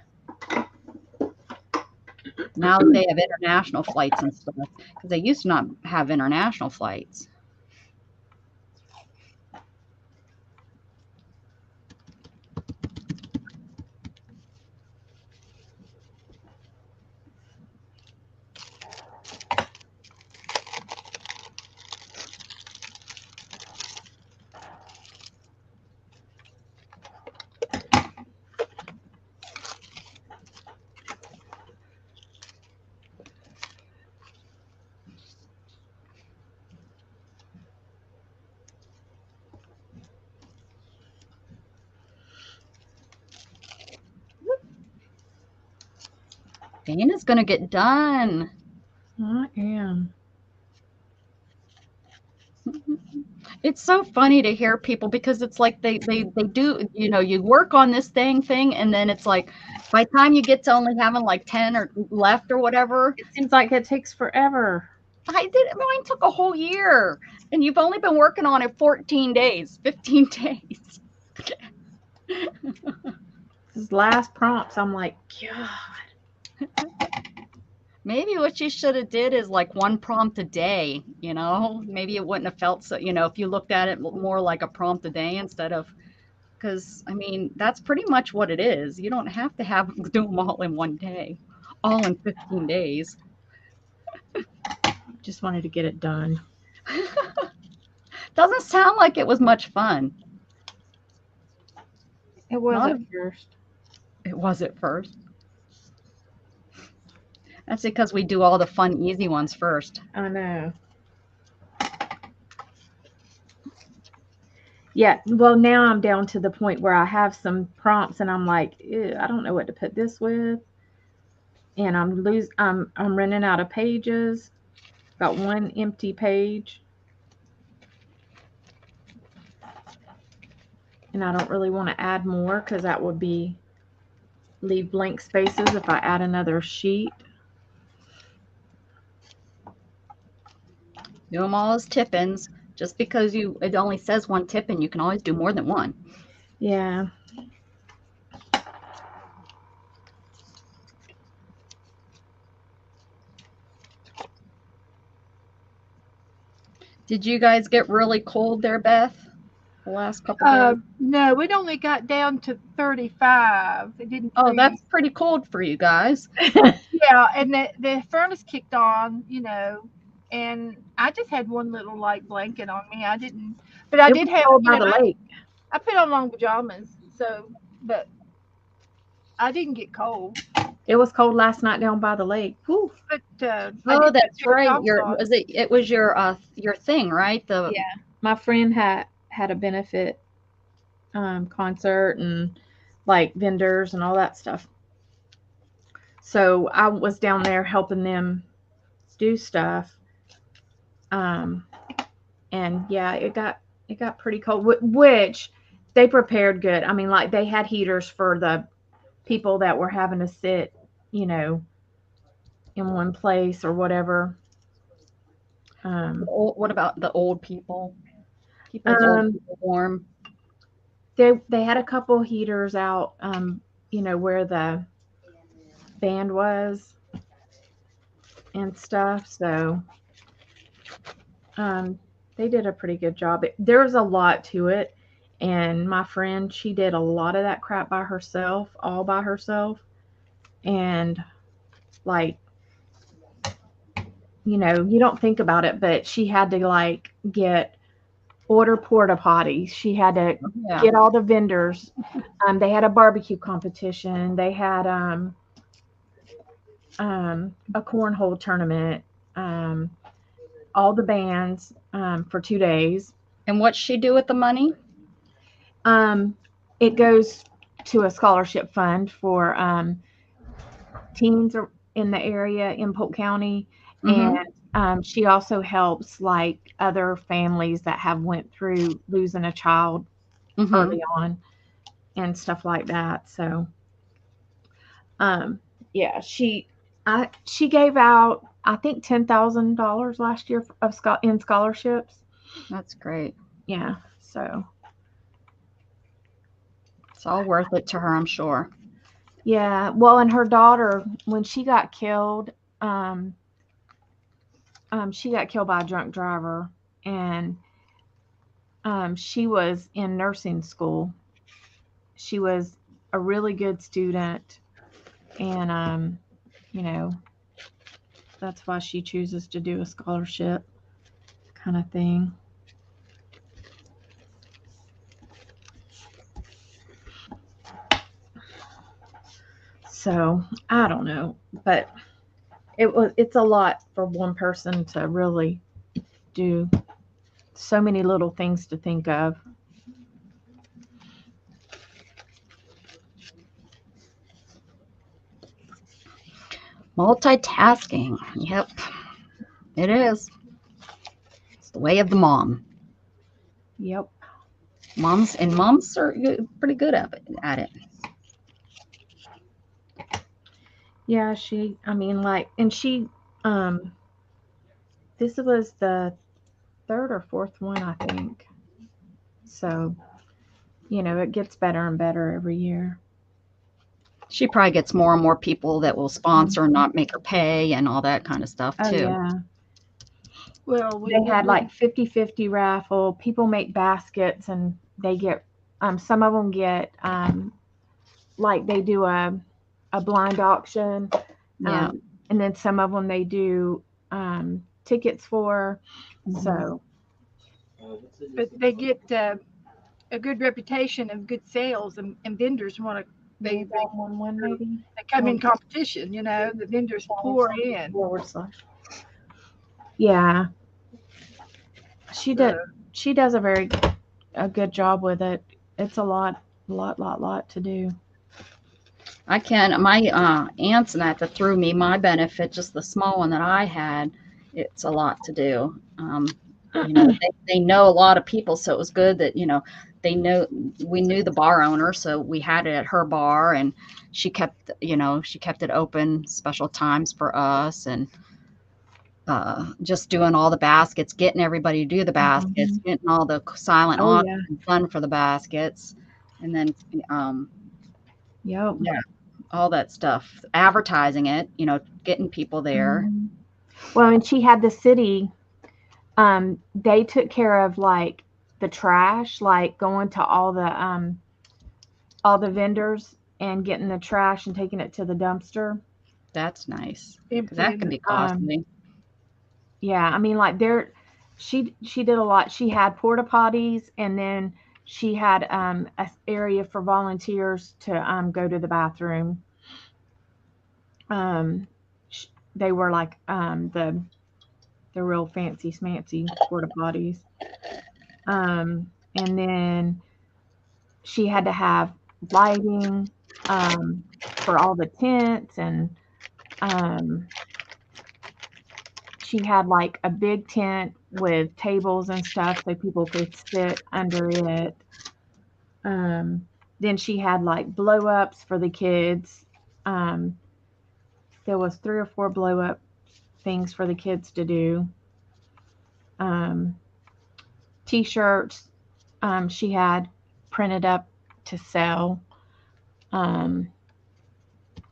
Now that they have international flights and stuff, because they used to not have international flights. Dana's gonna get done. I am. It's so funny to hear people because it's like they do, you work on this thing, and then it's like by the time you get to only having like 10 or left or whatever. It seems like it takes forever. Mine took a whole year, and you've only been working on it 14 days, 15 days. These last prompts, I'm like, God. Maybe what you should have did is like one prompt a day, maybe it wouldn't have felt so, if you looked at it more like a prompt a day instead of, because I mean, that's pretty much what it is. You don't have to do them all in one day, all in 15 days. Just wanted to get it done. Doesn't sound like it was much fun. It was Not at first. It was at first. That's because we do all the fun, easy ones first. I know. Yeah, well, now I'm down to the point where I have some prompts and I'm like, ew, I don't know what to put this with. And I'm running out of pages. Got one empty page. And I don't really want to add more because that would leave blank spaces if I add another sheet. Do them all as tip-ins. Just because it only says one tip-in, you can always do more than one. Yeah. Did you guys get really cold there, Beth? The last couple days? No, it only got down to 35. It didn't Oh, freeze. that's pretty cold for you guys. Yeah, and the furnace kicked on, and I just had one little light blanket on me. I didn't, but I It did was have, cold by the lake. I put on long pajamas, but I didn't get cold. It was cold last night down by the lake. Whew. But I Oh, did put that's pair of right. socks on. It was your thing, right? Yeah. My friend had a benefit concert and like vendors and all that stuff. So I was down there helping them do stuff. And yeah, it got pretty cold, which they prepared good. I mean, like they had heaters for the people that were having to sit, in one place or whatever. What about the old people? Keep those old people warm. They had a couple heaters out, where the band was and stuff. So they did a pretty good job. There's a lot to it. And my friend, she did a lot of that crap by herself, all by herself. And like, you don't think about it, but she had to like order porta potties. She had to Yeah. get all the vendors. They had a barbecue competition. They had a cornhole tournament. All the bands for 2 days. And what's she do with the money? It goes to a scholarship fund for teens in the area in Polk County, Mhm. and she also helps like other families that have went through losing a child Mhm. early on and stuff like that. So, yeah, she gave out I think $10,000 last year in scholarships. That's great. Yeah, so It's all worth it to her, I'm sure. yeah. Well, and her daughter, when she got killed, she got killed by a drunk driver, and she was in nursing school. She was a really good student, and that's why she chooses to do a scholarship kind of thing. So I don't know, but it's a lot for one person to really do. So many little things to think of. Multitasking. Yep, it is. It's the way of the mom. Yep. Moms are pretty good at it. Yeah, and she, this was the third or fourth one, I think. So, it gets better and better every year. She probably gets more and more people that will sponsor and not make her pay and all that kind of stuff Oh, too. yeah. Well, They had like 50-50 raffle. People make baskets and they get, some of them get, like they do a blind auction. Yeah. And then some of them they do tickets for. Mhm. So, but they get a good reputation of good sales, and vendors want to. They maybe come in competition. The vendors pour in. forward slash. Yeah, she did. She does a good job with it. It's a lot to do. I can. My aunts and that threw me my benefit, just the small one that I had. It's a lot to do. They know a lot of people, so it was good that we knew the bar owner, so we had it at her bar, and she kept it open special times for us, and just doing all the baskets, getting everybody to do the baskets, getting all the silent Oh, auction done for the baskets, and then Yep. yeah, all that stuff, advertising it, getting people there. Well, and she had the city. They took care of like the trash, like going to all the vendors and getting the trash and taking it to the dumpster. That's nice. 'Cause that can be costly. Yeah, I mean, like she did a lot. She had porta potties, and then she had a area for volunteers to go to the bathroom. They were like the real fancy smancy porta potties. And then she had to have lighting for all the tents, and she had like a big tent with tables and stuff so people could sit under it. Then she had like blow ups for the kids. There was 3 or 4 blow up things for the kids to do. T-shirts she had printed up to sell. I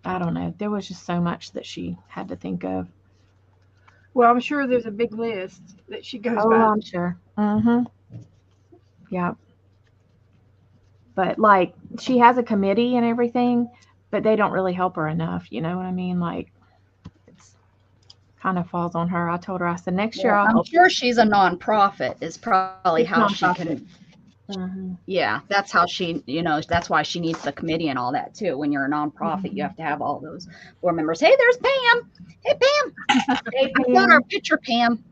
don't know. There was just so much that she had to think of. Well, I'm sure there's a big list that she goes Oh, by. I'm sure. Yeah. But like she has a committee and everything, but they don't really help her enough. You know what I mean? Like it's kind of falls on her. I told her, I said, next year Well, I'll I'm help sure she's a nonprofit is probably It's how she nonprofit. can. you. Yeah, that's how she, that's why she needs the committee and all that too. When you're a nonprofit, you Mhm. have to have all those board members. Hey, there's Pam. Hey, Pam. Hey, we got our Pam. picture, Pam.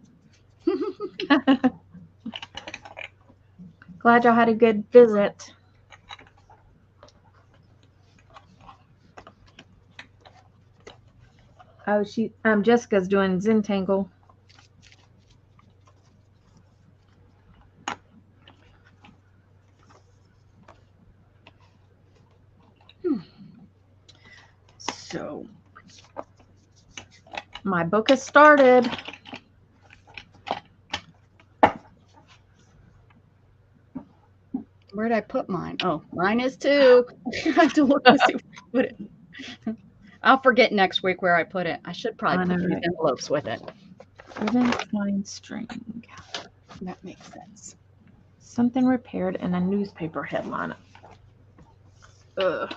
Glad y'all had a good visit. Oh, Jessica's doing Zentangle. So, My book has started. where'd I put mine? Oh, mine is too. I have to look to see where I put it. I'll forget next week where I put it. I should probably I put know, these right? envelopes with it. Ribbon twine string. That makes sense. Something repaired and a newspaper headline. Ugh.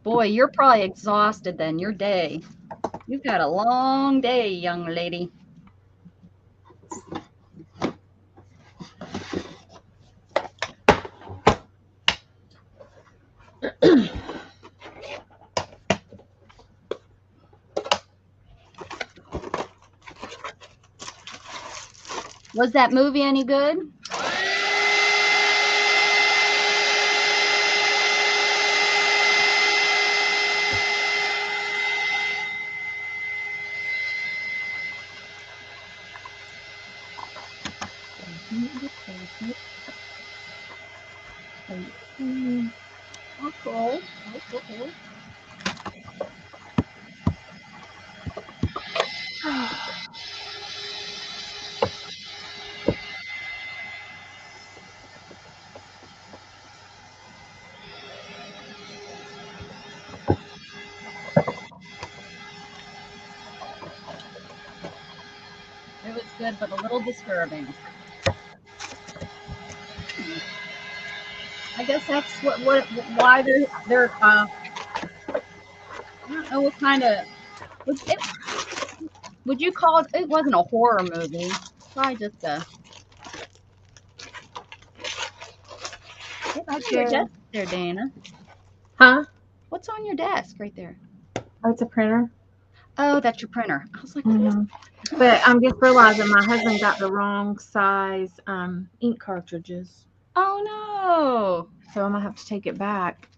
Boy, you're probably exhausted then. Your day. You've got a long day, young lady. Was that movie any good? Okay. Okay. It was good, but a little disturbing. I guess that's why they're I don't know what kind of would you call it? It wasn't a horror movie. Probably just a. What's on your Sharon. desk there, Dana? Huh? What's on your desk right there? Oh, it's a printer. Oh, that's your printer. I was like, what is? But I'm just realizing my husband got the wrong size ink cartridges. Oh no. So I'm gonna have to take it back.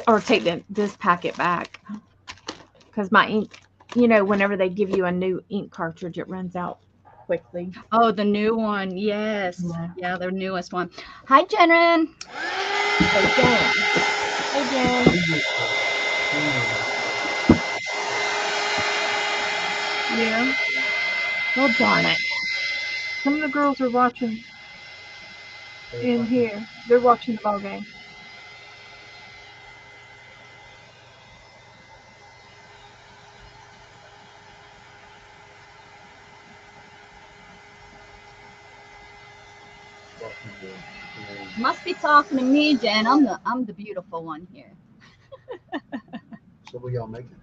Or take this packet back. Because my ink, whenever they give you a new ink cartridge, it runs out quickly. Oh, the new one. Yes. Yeah. Yeah, the newest one. Hi, Jen. Hey, Jen. Yeah. Oh, darn it. Some of the girls are watching in here. They're watching the ball game. Must be talking to me, Jen. I'm the beautiful one here. So what y'all making?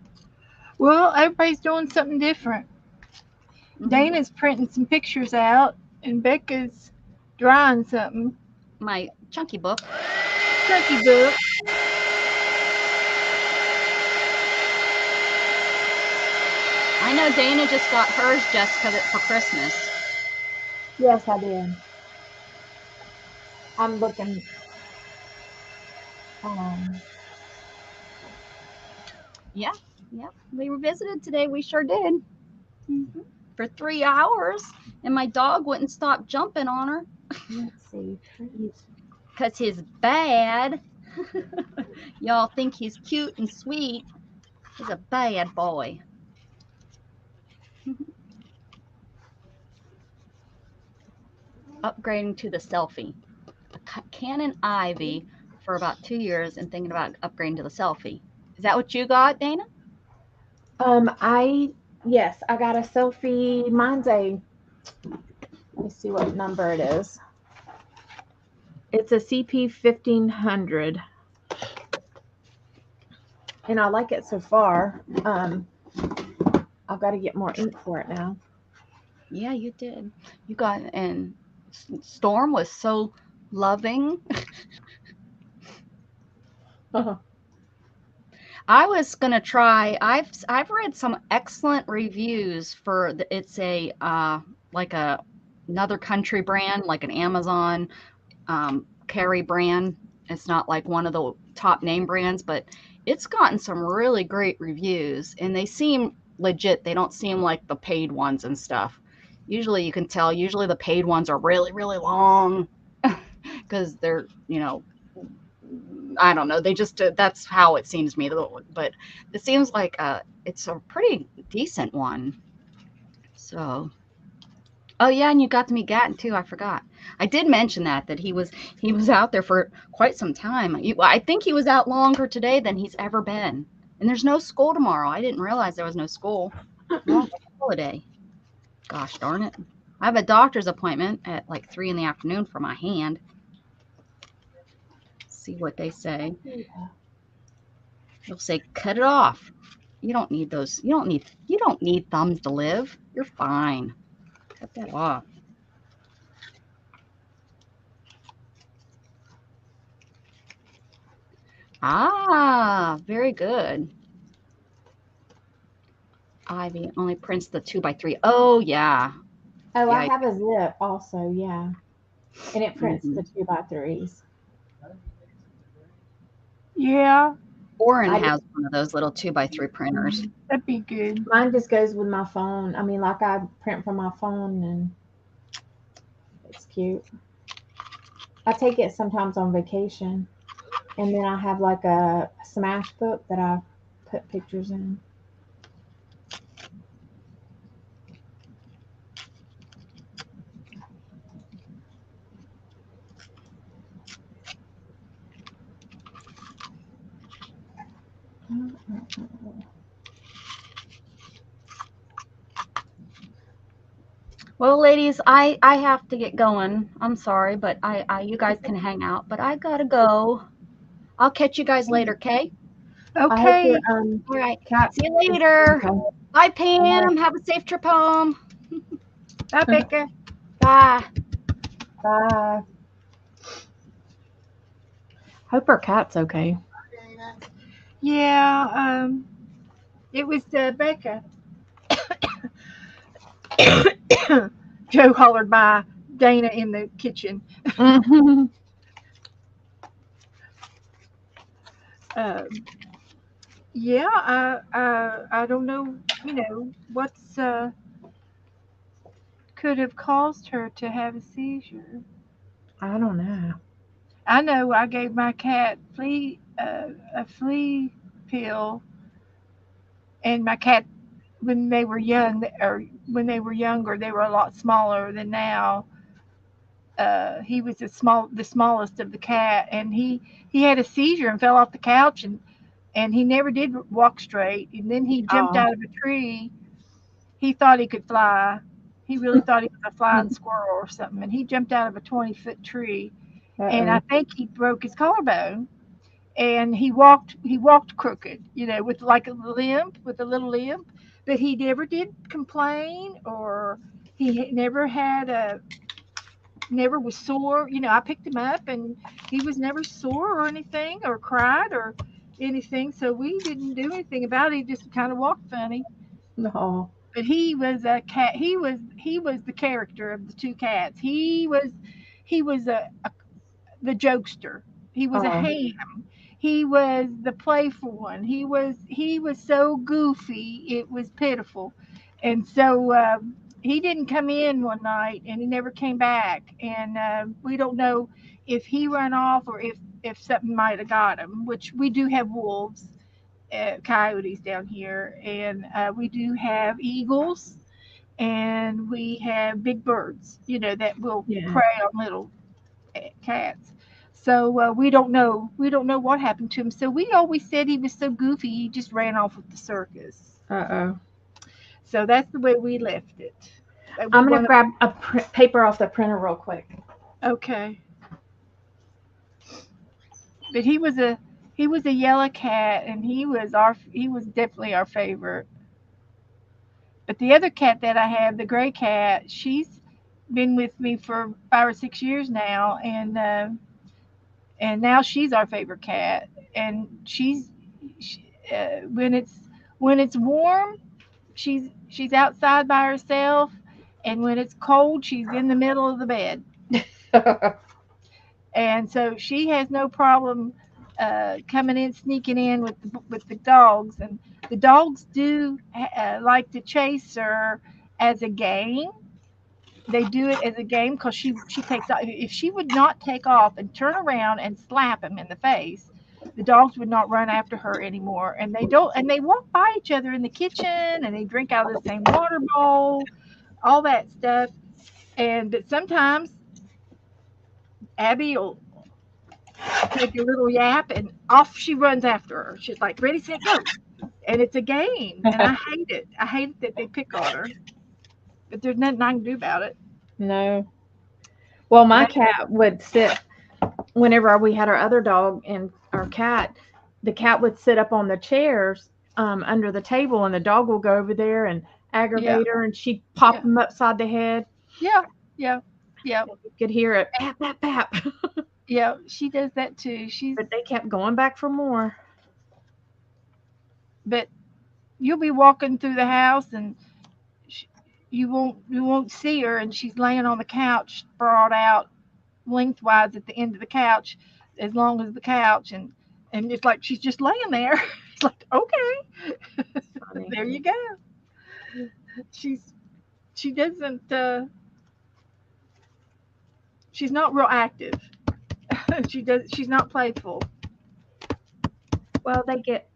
Well, everybody's doing something different. Mhm. Dana's printing some pictures out, and Becca's drawing something. My chunky book. Chunky book. I know Dana just got hers just because it's for Christmas. Yes, I did. I'm looking. Yeah. We were visited today. We sure did. For 3 hours, and my dog wouldn't stop jumping on her Let's see. Trees. because he's bad. Y'all think he's cute and sweet. He's a bad boy. Upgrading to the selfie. A Canon Ivy for about 2 years and thinking about upgrading to the selfie. Is that what you got, Dana? I Yes, I got a selfie. Mine's a, let me see what number it is. It's a CP 1500, and I like it so far. I've got to get more ink for it now. Yeah, you did. You got and Storm was so loving. I was gonna try. I've read some excellent reviews for it's a like a another country brand, like an Amazon carry brand. It's not like one of the top name brands, but it's gotten some really great reviews, and they seem legit. They don't seem like the paid ones and stuff. Usually, you can tell. Usually, the paid ones are really really long because they're I don't know. They just that's how it seems to me. But it seems like it's a pretty decent one. So, oh yeah, and you got to meet Gatton too. I forgot. I did mention that he was out there for quite some time. I think he was out longer today than he's ever been. And there's no school tomorrow. I didn't realize there was no school. Long holiday. Gosh darn it. I have a doctor's appointment at like 3 in the afternoon for my hand. See what they say. They'll say, cut it off. You don't need those. You don't need thumbs to live. You're fine. Cut that off. Ah, very good. Ivy only prints the 2x3. Oh yeah. Oh, I Yeah. have a zip also, yeah. And it prints Mhm. the 2x3s. Yeah, Oren I has one of those little 2x3 printers. that'd be good. Mine just goes with my phone. I mean, like I print from my phone and it's cute. I take it sometimes on vacation. And then I have like a smash book that I put pictures in. Well, ladies, I have to get going. I'm sorry, but I you guys can hang out, but I gotta go. I'll catch you guys later, okay? I hope your Okay. All right. cat See you is later. okay. Bye, Bye. Pam. Have a safe trip home. Bye, Becca. Bye. Bye. Hope our cat's okay. Yeah, it was Becca. Joe hollered by Dana in the kitchen. Mhm. Um, yeah, I don't know, what's could have caused her to have a seizure. I don't know. I know I gave my cat a flea pill, and my cat when they were young or when they were younger, they were a lot smaller than now. He was the smallest of the cat, and he had a seizure and fell off the couch, and he never did walk straight. And then he jumped Oh. out of a tree. He thought he could fly. He really thought he was a flying squirrel or something, and he jumped out of a 20-foot tree. And I Uh-oh. think he broke his collarbone. And he walked crooked, with like a limp, with a little limp. But he never did complain, or he never had a never was sore. I picked him up, and he was never sore or anything, or cried or anything. So we didn't do anything about it. He just kind of walked funny. No. But he was a cat. He was the character of the two cats. He was the jokester. He was a Oh. ham. He was the playful one. He was so goofy. It was pitiful. And so he didn't come in one night, and he never came back. And we don't know if he ran off, or if something might have got him. Which we do have wolves, coyotes down here, and we do have eagles, and we have big birds. That will Yeah. prey on little cats. So we don't know. We don't know what happened to him. So we always said he was so goofy. He just ran off with the circus. Uh-oh. So that's the way we left it. But we I'm gonna wanna- grab a paper off the printer real quick. Okay. But he was a yellow cat, and he was definitely our favorite. But the other cat that I have, the gray cat, she's been with me for 5 or 6 years now, and now she's our favorite cat. And she, when it's warm, she's outside by herself, and when it's cold, she's in the middle of the bed. And so she has no problem coming in, sneaking in with the dogs, and the dogs do like to chase her as a game. They do it as a game because she takes off. If she would not take off and turn around and slap him in the face, the dogs would not run after her anymore. And they don't. And they walk by each other in the kitchen, and they drink out of the same water bowl, all that stuff. And but sometimes Abby will take a little yap, and off she runs after her. She's like, ready, set, go. And it's a game. And I hate it. I hate it that they pick on her. But there's nothing I can do about it. No. Well, my Right. cat would sit whenever we had our other dog and our cat. The cat would sit up on the chairs under the table, and the dog will go over there and aggravate her, and she'd pop Yeah. him upside the head. Yeah. Yeah. Yeah. You could hear it pap pap pap. Yeah. She does that too. But they kept going back for more. But you'll be walking through the house, and sh you won't see her, and she's laying on the couch, sprawled out lengthwise at the end of the couch, as long as the couch, and it's like she's just laying there. It's like, okay, Funny. there you go. She doesn't she's not real active. She's not playful. Well, they get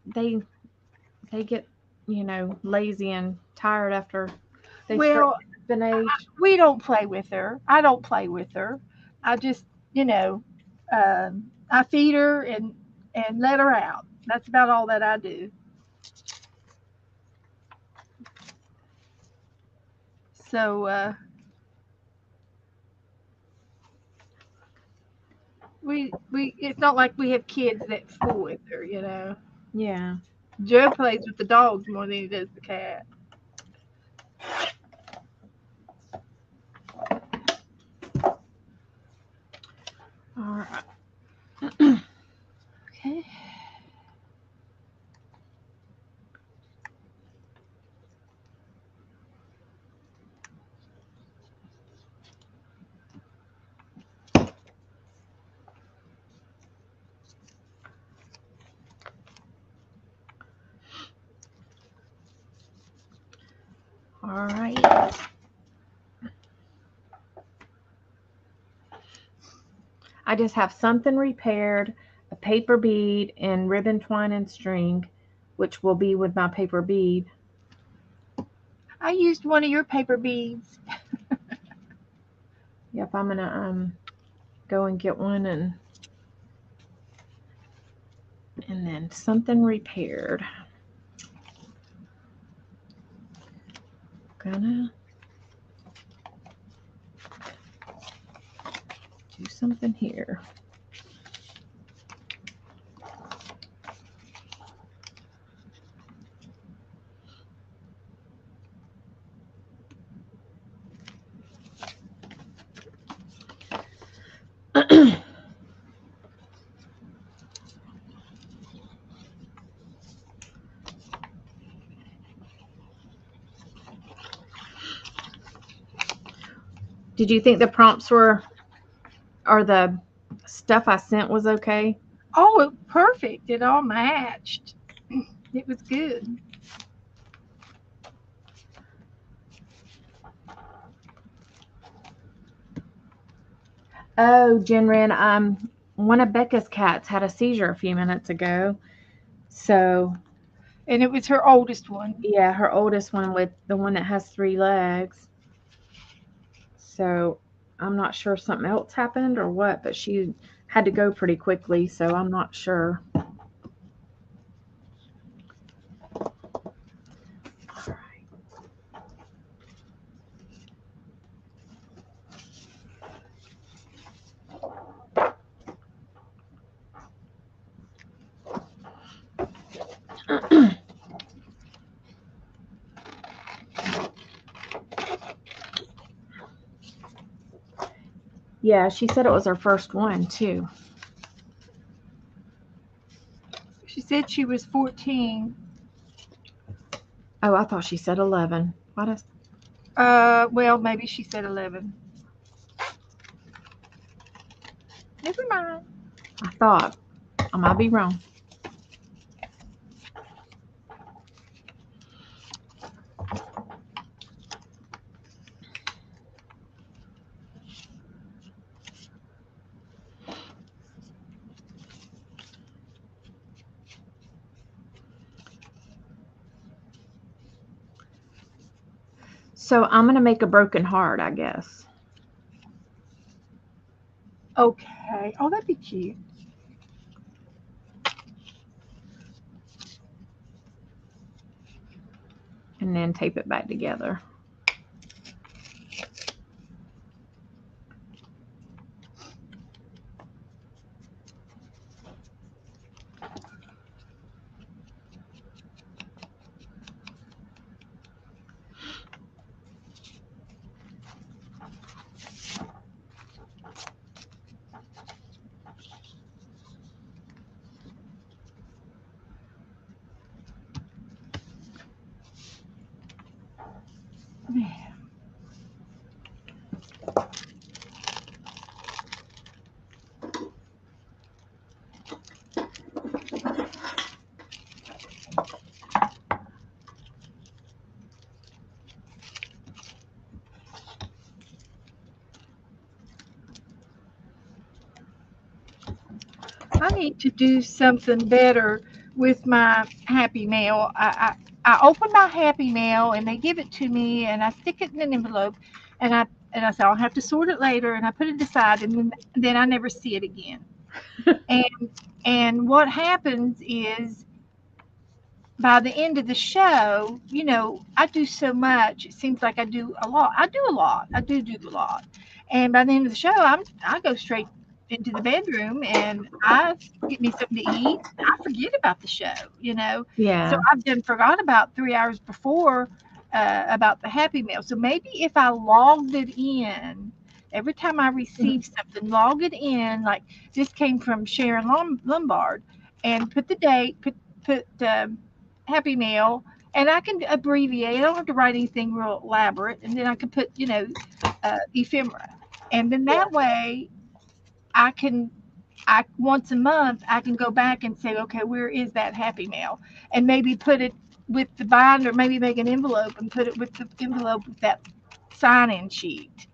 lazy and tired after they Well, start an age. we don't play with her. I don't play with her. I just, I feed her and let her out. That's about all that I do. So we it's not like we have kids that fool with her. Yeah. Joe plays with the dogs more than he does the cat. All right. Okay. All right. I just have something repaired, a paper bead, and ribbon, twine, and string, which will be with my paper bead. I used one of your paper beads. Yep, I'm gonna go and get one and then something repaired. Gonna do something here. Did you think the prompts or the stuff I sent was okay? Oh, perfect. It all matched. It was good. Oh, Jenren, one of Becca's cats had a seizure a few minutes ago. So, And it was her oldest one. yeah, her oldest one with the one that has 3 legs. So, I'm not sure if something else happened or what, but she had to go pretty quickly, so I'm not sure. All right. Yeah, she said it was her first one too. She said she was 14. Oh, I thought she said 11. Why does? Well, maybe she said 11. Never mind. I thought I might be wrong. So I'm gonna make a broken heart, I guess. Okay. Oh, that'd be cute. And then tape it back together. I need to do something better with my Happy Mail. I open my Happy Mail and they give it to me and I stick it in an envelope and I say I'll have to sort it later and I put it aside and then I never see it again. And what happens is by the end of the show, I do so much. It seems like I do a lot. I do a lot. I do a lot. And by the end of the show, I go straight into the bedroom and I get me something to eat. I forget about the show. So Yeah. I've done forgot about 3 hours before about the Happy Meal. So maybe if I logged it in every time I receive something, log it in. Like this came from Sharon Lombard, and put the date, put Happy Meal, and I can abbreviate. I don't have to write anything real elaborate, and then I can put, ephemera, and then that way I can, I once a month I can go back and say, okay, where is that Happy Meal, and maybe put it with the binder, maybe make an envelope and put it with the envelope with that sign-in sheet,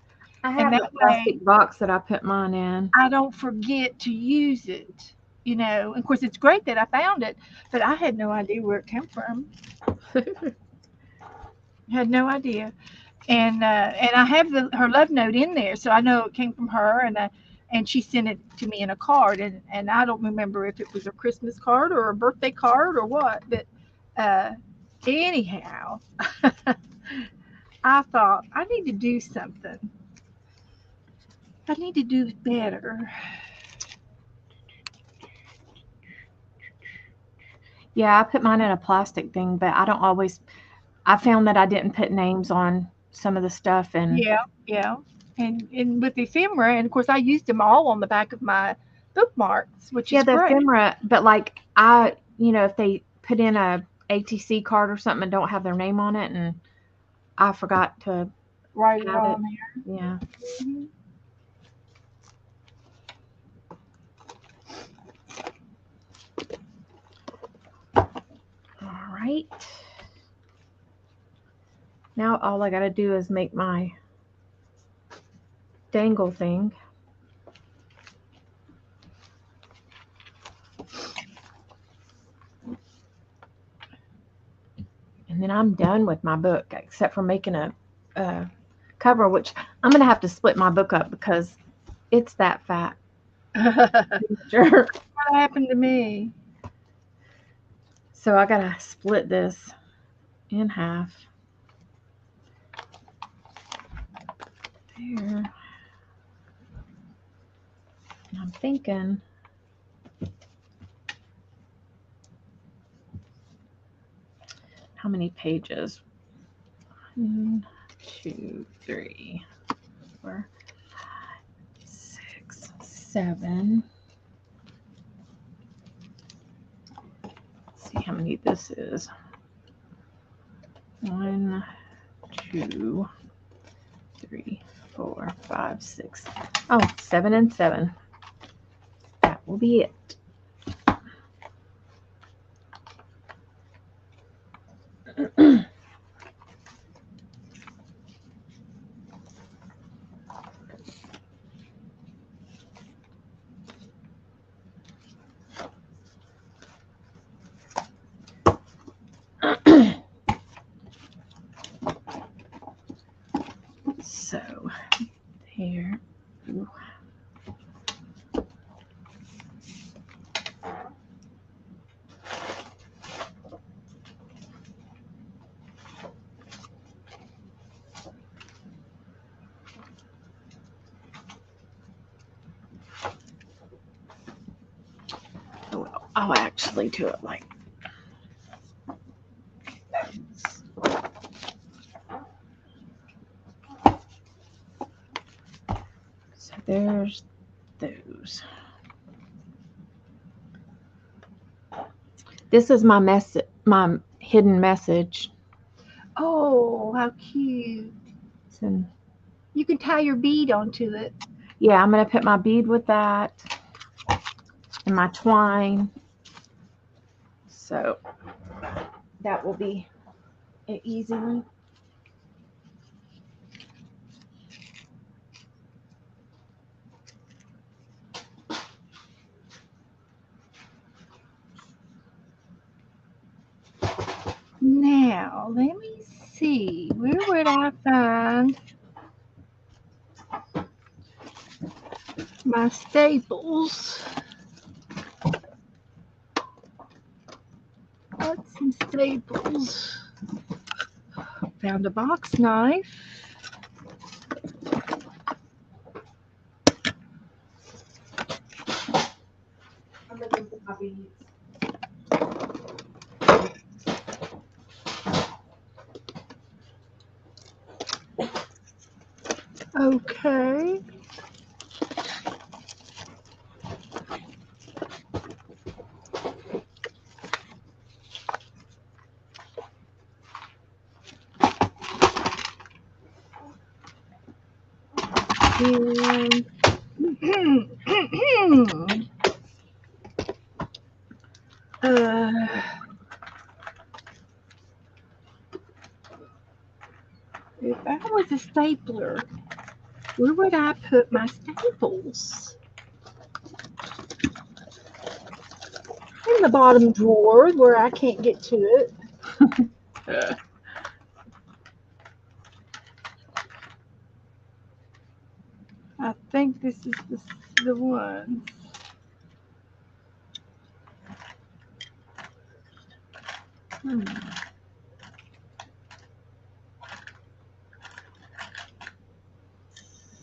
I and have that a way plastic box that I put mine in. I don't forget to use it. Of course, it's great that I found it, but I had no idea where it came from. Had no idea, and I have her love note in there, so I know it came from her, and she sent it to me in a card, and I don't remember if it was a Christmas card or a birthday card or what, but uh, anyhow, I thought I need to do something. I need to do better. Yeah, I put mine in a plastic thing, but I don't always. I found that I didn't put names on some of the stuff, and Yeah, yeah. And with ephemera, and of course I used them all on the back of my bookmarks, which yeah, is the great. ephemera. But like if they put in a ATC card or something and don't have their name on it, and I forgot to Write it add it. on there. Yeah. Mhm. All right. Now all I gotta do is make my dangle thing. And then I'm done with my book, except for making a cover, which I'm gonna have to split my book up because it's that fat. What Sure. happened to me? So I gotta split this in half. There. And I'm thinking how many pages? 1, 2, 3, 4, 7. Let's see how many this is. 1, 2, 3, 4, 5, 6. Oh, 7 and 7. That will be it. So here. Ooh. Well, I'll actually do it like this. So there's those. This is my my hidden message. Oh, how cute. And You can tie your bead onto it. yeah, I'm going to put my bead with that and my twine. So that will be an easy one. Now, let me see. Where would I find my staples? Got some staples. Found a box knife. I'm looking for my beads. Okay. And if I was a stapler, where would I put my staples? In the bottom drawer where I can't get to it. I think this is the one.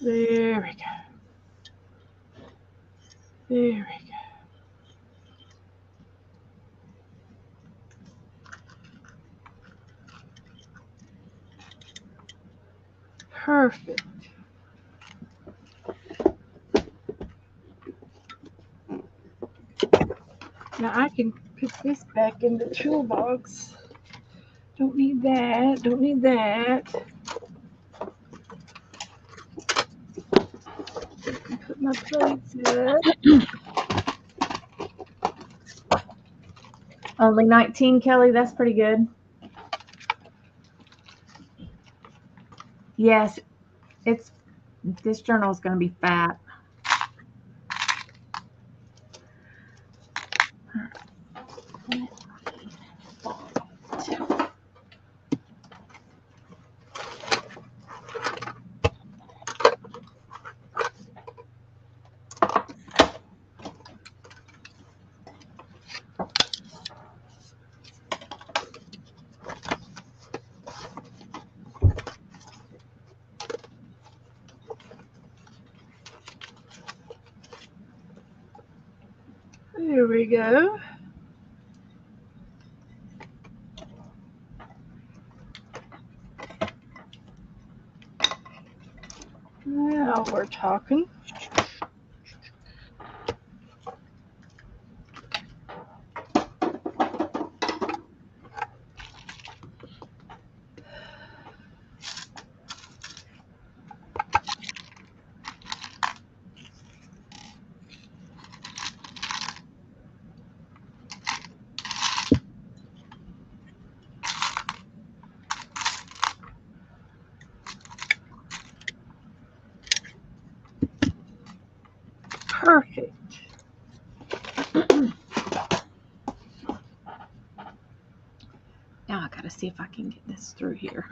There we go. There we go. Perfect. Now I can put this back in the toolbox. Don't need that. Don't need that. Put my plates up. Only 19, Kelly. That's pretty good. Yes, this journal is going to be fat. There we go. Now we're talking. Perfect. Now I gotta see if I can get this through here.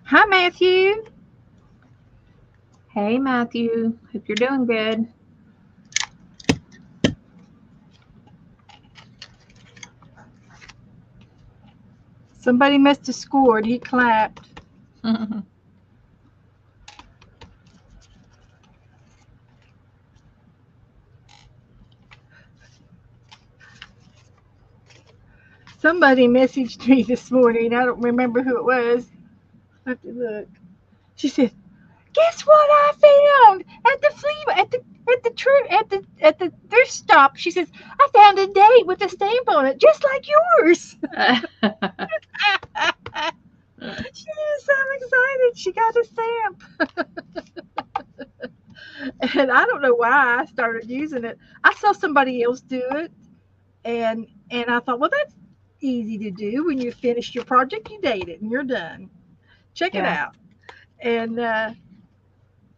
Hi, Matthew. Hey Matthew, hope you're doing good. Somebody must have scored. He clapped. Somebody messaged me this morning. I don't remember who it was. I have to look. She said, "Guess what I found at the thrift stop?" She says, "I found a date with a stamp on it, just like yours." She was so excited. She got a stamp. And I don't know why I started using it. I saw somebody else do it, and I thought, well, that's easy to do. When you finish your project, you date it, and you're done. Check it Yeah. out. And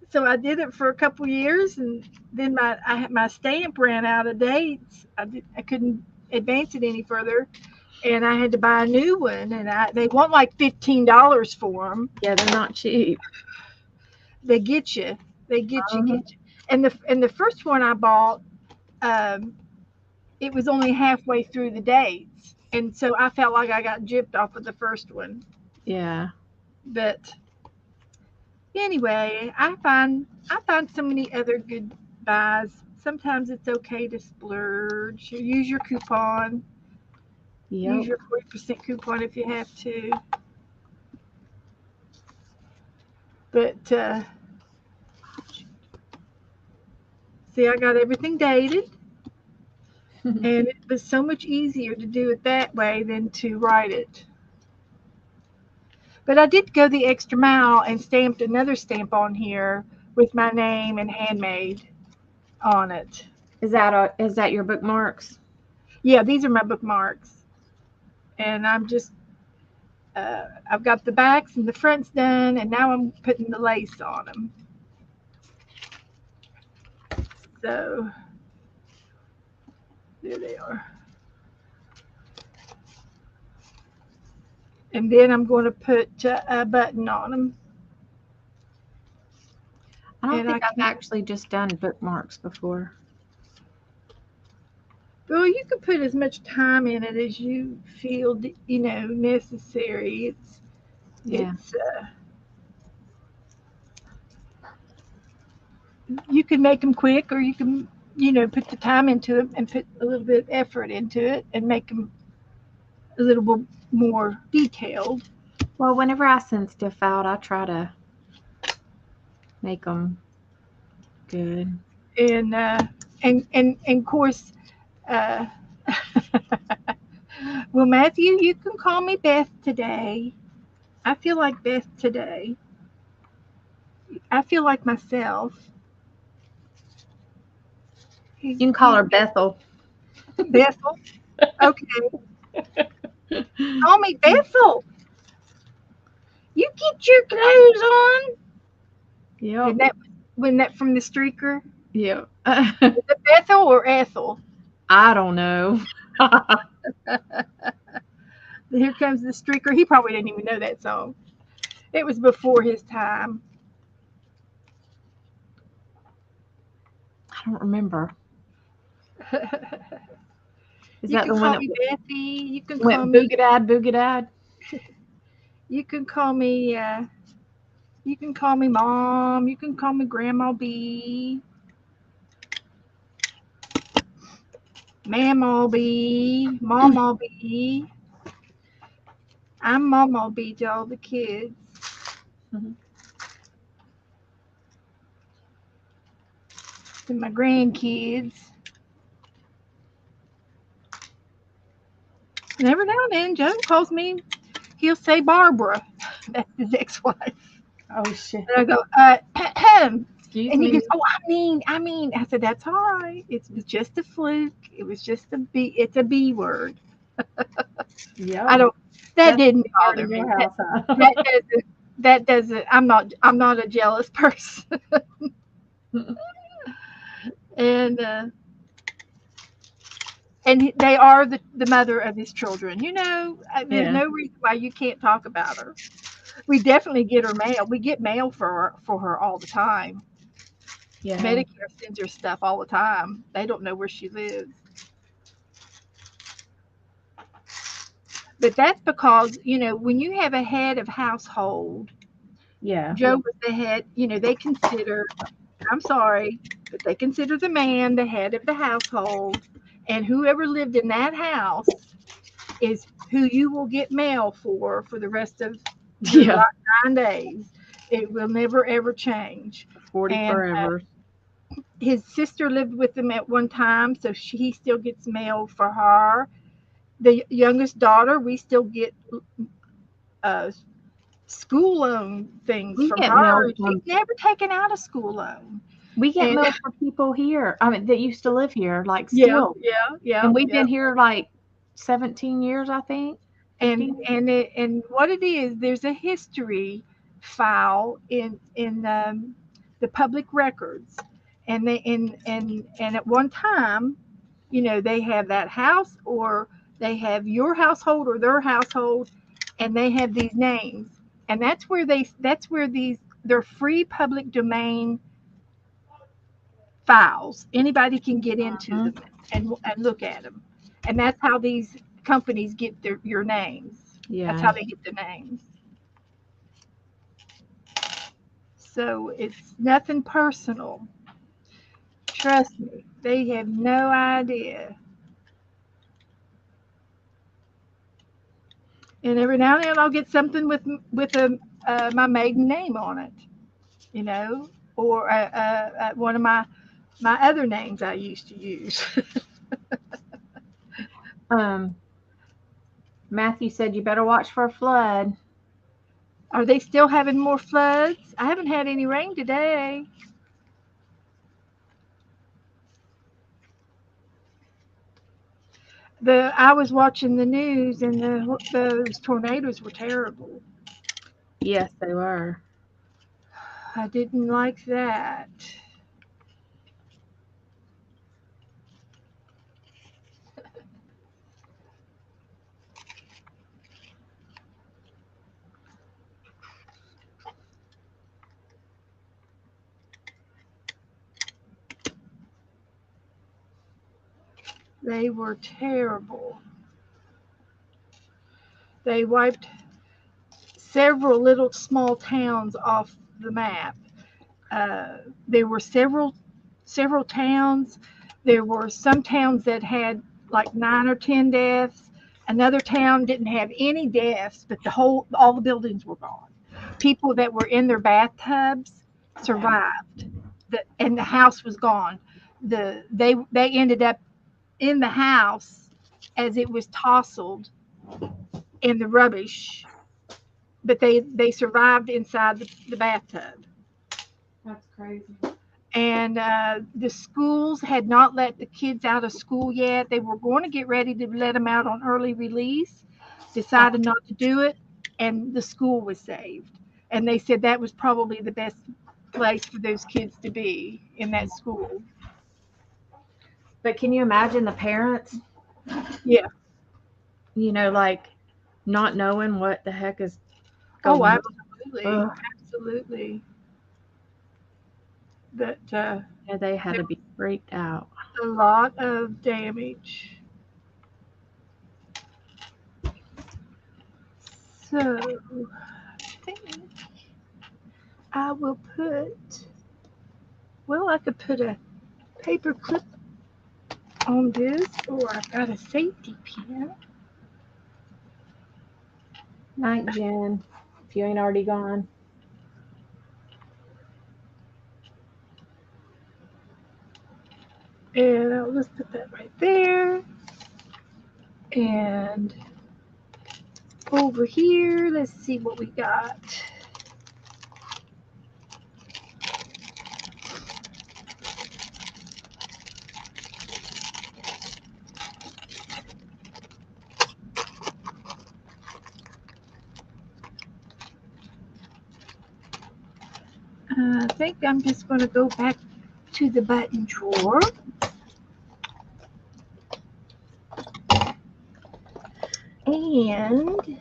so I did it for a couple years, and then my stamp ran out of dates. I couldn't advance it any further, and I had to buy a new one. And they want like $15 for them. Yeah, they're not cheap. They get you. They get you. And the first one I bought, it was only halfway through the dates, and so I felt like I got gypped off of the first one. Yeah. But anyway, I find so many other good buys. Sometimes it's okay to splurge. Use your coupon. Yep. Use your 40% coupon if you have to. But see, I got everything dated, and it was so much easier to do it that way than to write it. But I did go the extra mile and stamped another stamp on here with my name and handmade on it. Is that your bookmarks? Yeah, these are my bookmarks. And I'm just, I've got the backs and the fronts done, and now I'm putting the lace on them. So, there they are. And then I'm going to put a button on them. I don't And think I've actually just done bookmarks before. Well, you can put as much time in it as you feel, necessary. Yeah. You can make them quick, or you can, put the time into it and put a little bit of effort into it and make them a little bit more detailed. Well, whenever I send stuff out, I try to make them good. And of course, well, Matthew, you can call me Beth today. I feel like Beth today. I feel like myself. You can call her Bethel. Bethel. Okay. Call me Bethel. You get your clothes on. Yep. When that from the streaker? Yep. Is it Bethel or Ethel? I don't know. Here comes the streaker. He probably didn't even know that song. It was before his time. I don't remember. Is You that can the call one me that Bethy. You can went call me. boogadad, boogadad? You can call me. You can call me Mom. You can call me Grandma B. Mama B. Mama B. I'm Mama B to all the kids. Mhm. To my grandkids. And every now and then, Joe calls me. He'll say Barbara. That's his ex-wife. Oh shit. And I go, Excuse and he me. goes, oh, I mean. I said, that's all right. It was just a fluke. It was just it's a B word. Yeah. I don't, that That's didn't part bother of me. your house, huh? That doesn't, I'm not a jealous person. And, they are the mother of his children. There's Yeah. no reason why you can't talk about her. We definitely get her mail. We get mail for her all the time. Yeah. Medicare sends her stuff all the time. They don't know where she lives. But that's because, when you have a head of household, Yeah. Joe was the head, they consider, I'm sorry, but they consider the man the head of the household. And whoever lived in that house is who you will get mail for the rest of your Yeah. 9 days. It will never, ever change. 40 And forever. his sister lived with him at one time, so he still gets mail for her. The youngest daughter, we still get uh, school loan things We from get mail her. She's from never taken out a school loan. we get And mail from people here. I mean, that used to live here, like yeah, still. yeah, And we've yeah. been here like 17 years, I think. And 15. and what it is, there's a history file in the public records, and and at one time, they have that house, or they have your household or their household, and they have these names, and that's where they're free public domain files. Anybody can get into Mhm. them and look at them, and that's how these companies get your names. That's Yeah. how they get the names. So it's nothing personal. Trust me, they have no idea. And every now and then I'll get something with my maiden name on it, you know, or one of my other names I used to use. Um, Matthew said you better watch for a flood. Are they still having more floods? I haven't had any rain today. I was watching the news, and those tornadoes were terrible. Yes, they were. I didn't like that. They were terrible. They wiped several little small towns off the map. There were several towns. There were some towns that had like 9 or 10 deaths. Another town didn't have any deaths, but all the buildings were gone. People that were in their bathtubs survived, and the house was gone. They ended up in the house as it was tousled in the rubbish, but they survived inside the bathtub. That's crazy. And the schools had not let the kids out of school yet. They were going to get ready to let them out on early release, decided not to do it, and the school was saved. And they said that was probably the best place for those kids to be, in that school. But can you imagine the parents, Yeah. like not knowing what the heck is Oh, going absolutely, on? absolutely. But Yeah, they had there to be freaked out. was a lot of damage. So I think I will put. Well, I could put a paper clip on this, or I've got a safety pin. Night, Jen, if you ain't already gone. And I'll just put that right there. And over here, let's see what we got. I think I'm just going to go back to the button drawer. And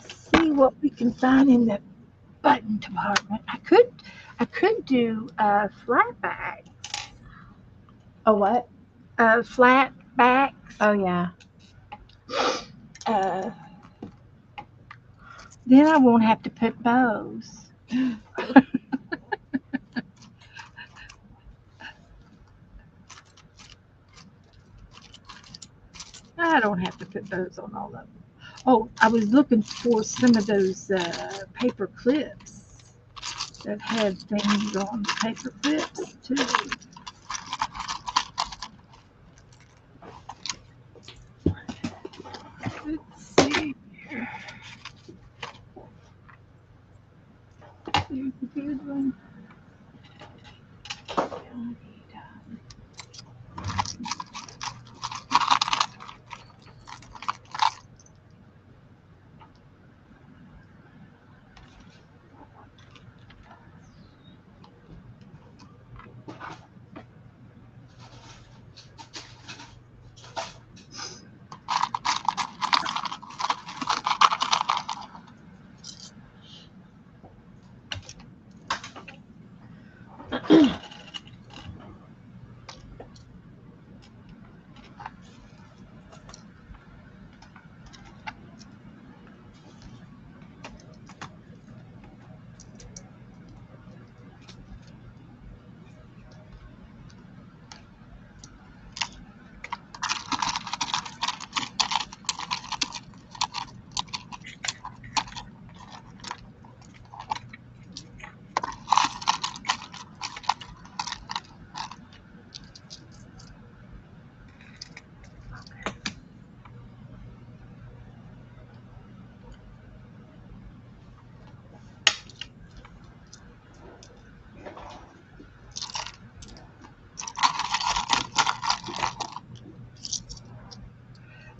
see what we can find in the button department. I could do flat back. Oh, what? Flat backs. Oh, yeah. Then I won't have to put bows. I don't have to put bows on all of them. Oh, I was looking for some of those paper clips that had things on the paper clips too. Let's see here. Here's a good one.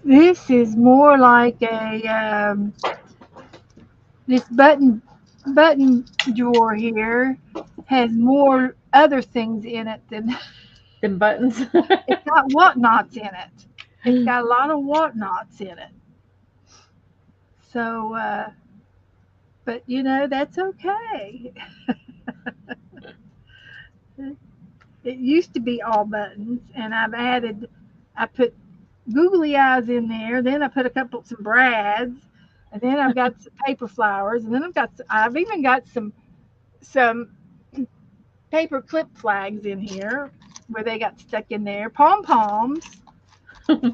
This is more like a this button drawer here has more other things in it than Them buttons. it's got whatnots in it. It's got a lot of whatnots in it. So, but that's okay. It used to be all buttons, and I put googly eyes in there. Then I put some brads, and then I've got some paper flowers, and then I've even got some paper clip flags in here where they got stuck in there. Pom poms. And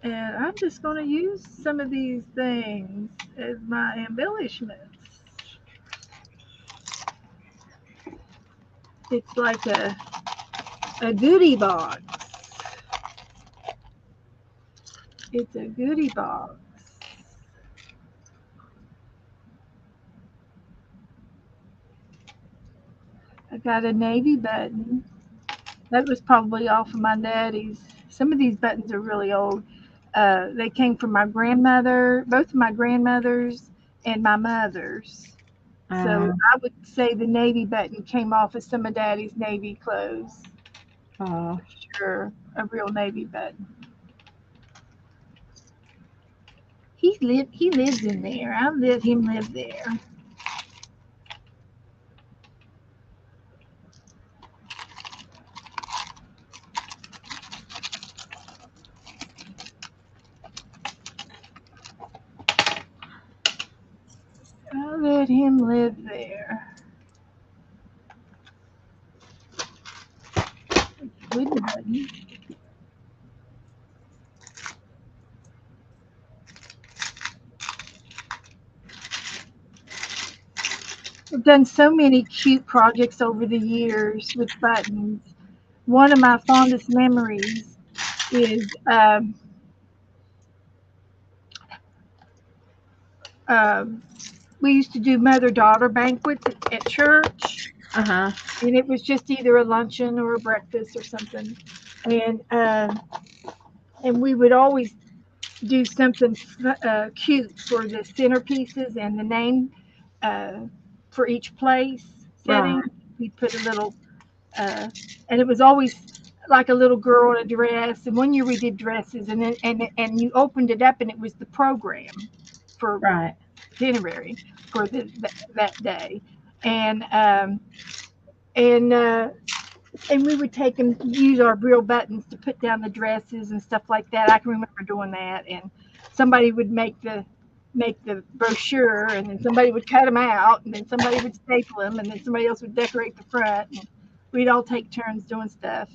I'm just going to use some of these things as my embellishments. It's like a goodie box. It's a goodie box. I got a navy button. That was probably off of my daddy's. Some of these buttons are really old. They came from my grandmother, both of my grandmothers and my mother's. So I would say the navy button came off of some of daddy's navy clothes. Oh. Sure, a real navy button. He lives in there. I let him live there. I let him live there. Good button. I've done so many cute projects over the years with buttons. One of my fondest memories is we used to do mother-daughter banquets at church. Uh-huh. And it was just either a luncheon or a breakfast or something. and we would always do something cute for the centerpieces and the name uh, for each place setting. Right. We'd put a little, and it was always like a little girl in a dress. And one year we did dresses, and then and you opened it up, and it was the program for Right. itinerary for that day, and and uh, and we would take and use our real buttons to put down the dresses and stuff like that. I can remember doing that, and somebody would make the brochure, and then somebody would cut them out, and then somebody would staple them, and then somebody else would decorate the front. And we'd all take turns doing stuff,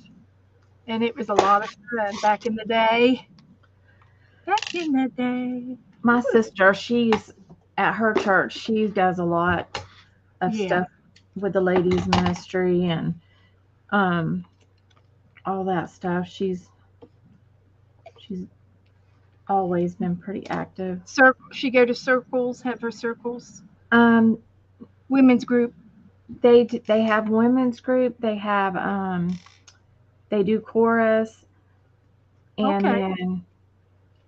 and it was a lot of fun back in the day. Back in the day. My sister, she's at her church. She does a lot of Yeah. stuff with the ladies ministry and um all that stuff. She's always been pretty active. She go to circles, have her circles, Um, women's group. they have women's group. They have they do chorus, and Okay.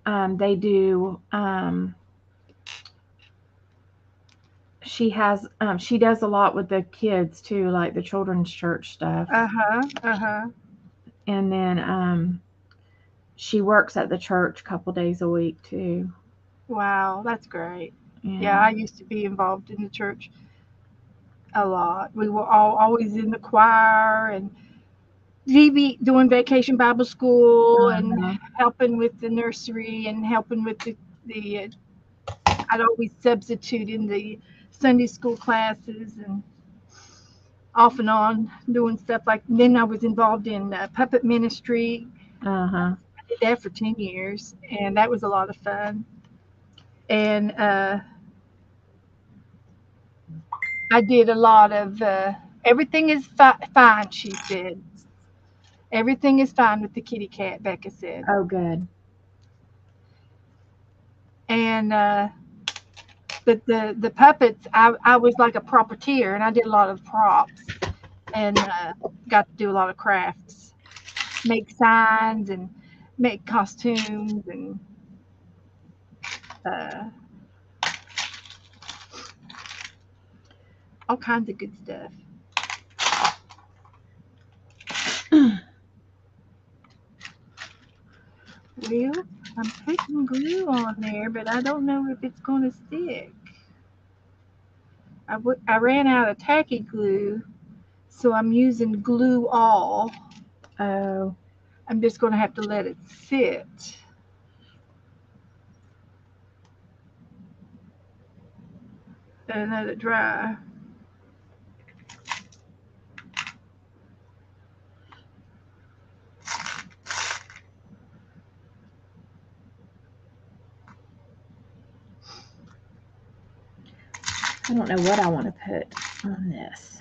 then they do she does a lot with the kids too, like the children's church stuff. Uh-huh. And then she works at the church a couple days a week too. Wow, that's great. And, Yeah, I used to be involved in the church a lot. We were always in the choir and VB doing vacation Bible school and uh-huh. helping with the nursery and helping with the I'd always substitute in the Sunday school classes and off and on doing stuff like. Then I was involved in puppet ministry. Uh-huh. I did that for 10 years, and that was a lot of fun. And I did a lot of everything is fine, she said. Everything is fine with the kitty cat, Becca said. Oh, good. And but the puppets, I was like a puppeteer, and I did a lot of props, and got to do a lot of crafts, make signs and make costumes and uh, all kinds of good stuff. Well, I'm putting glue on there, but I don't know if it's going to stick. I ran out of tacky glue, so I'm using glue all. Oh, I'm just going to have to let it sit and let it dry. I don't know what I want to put on this.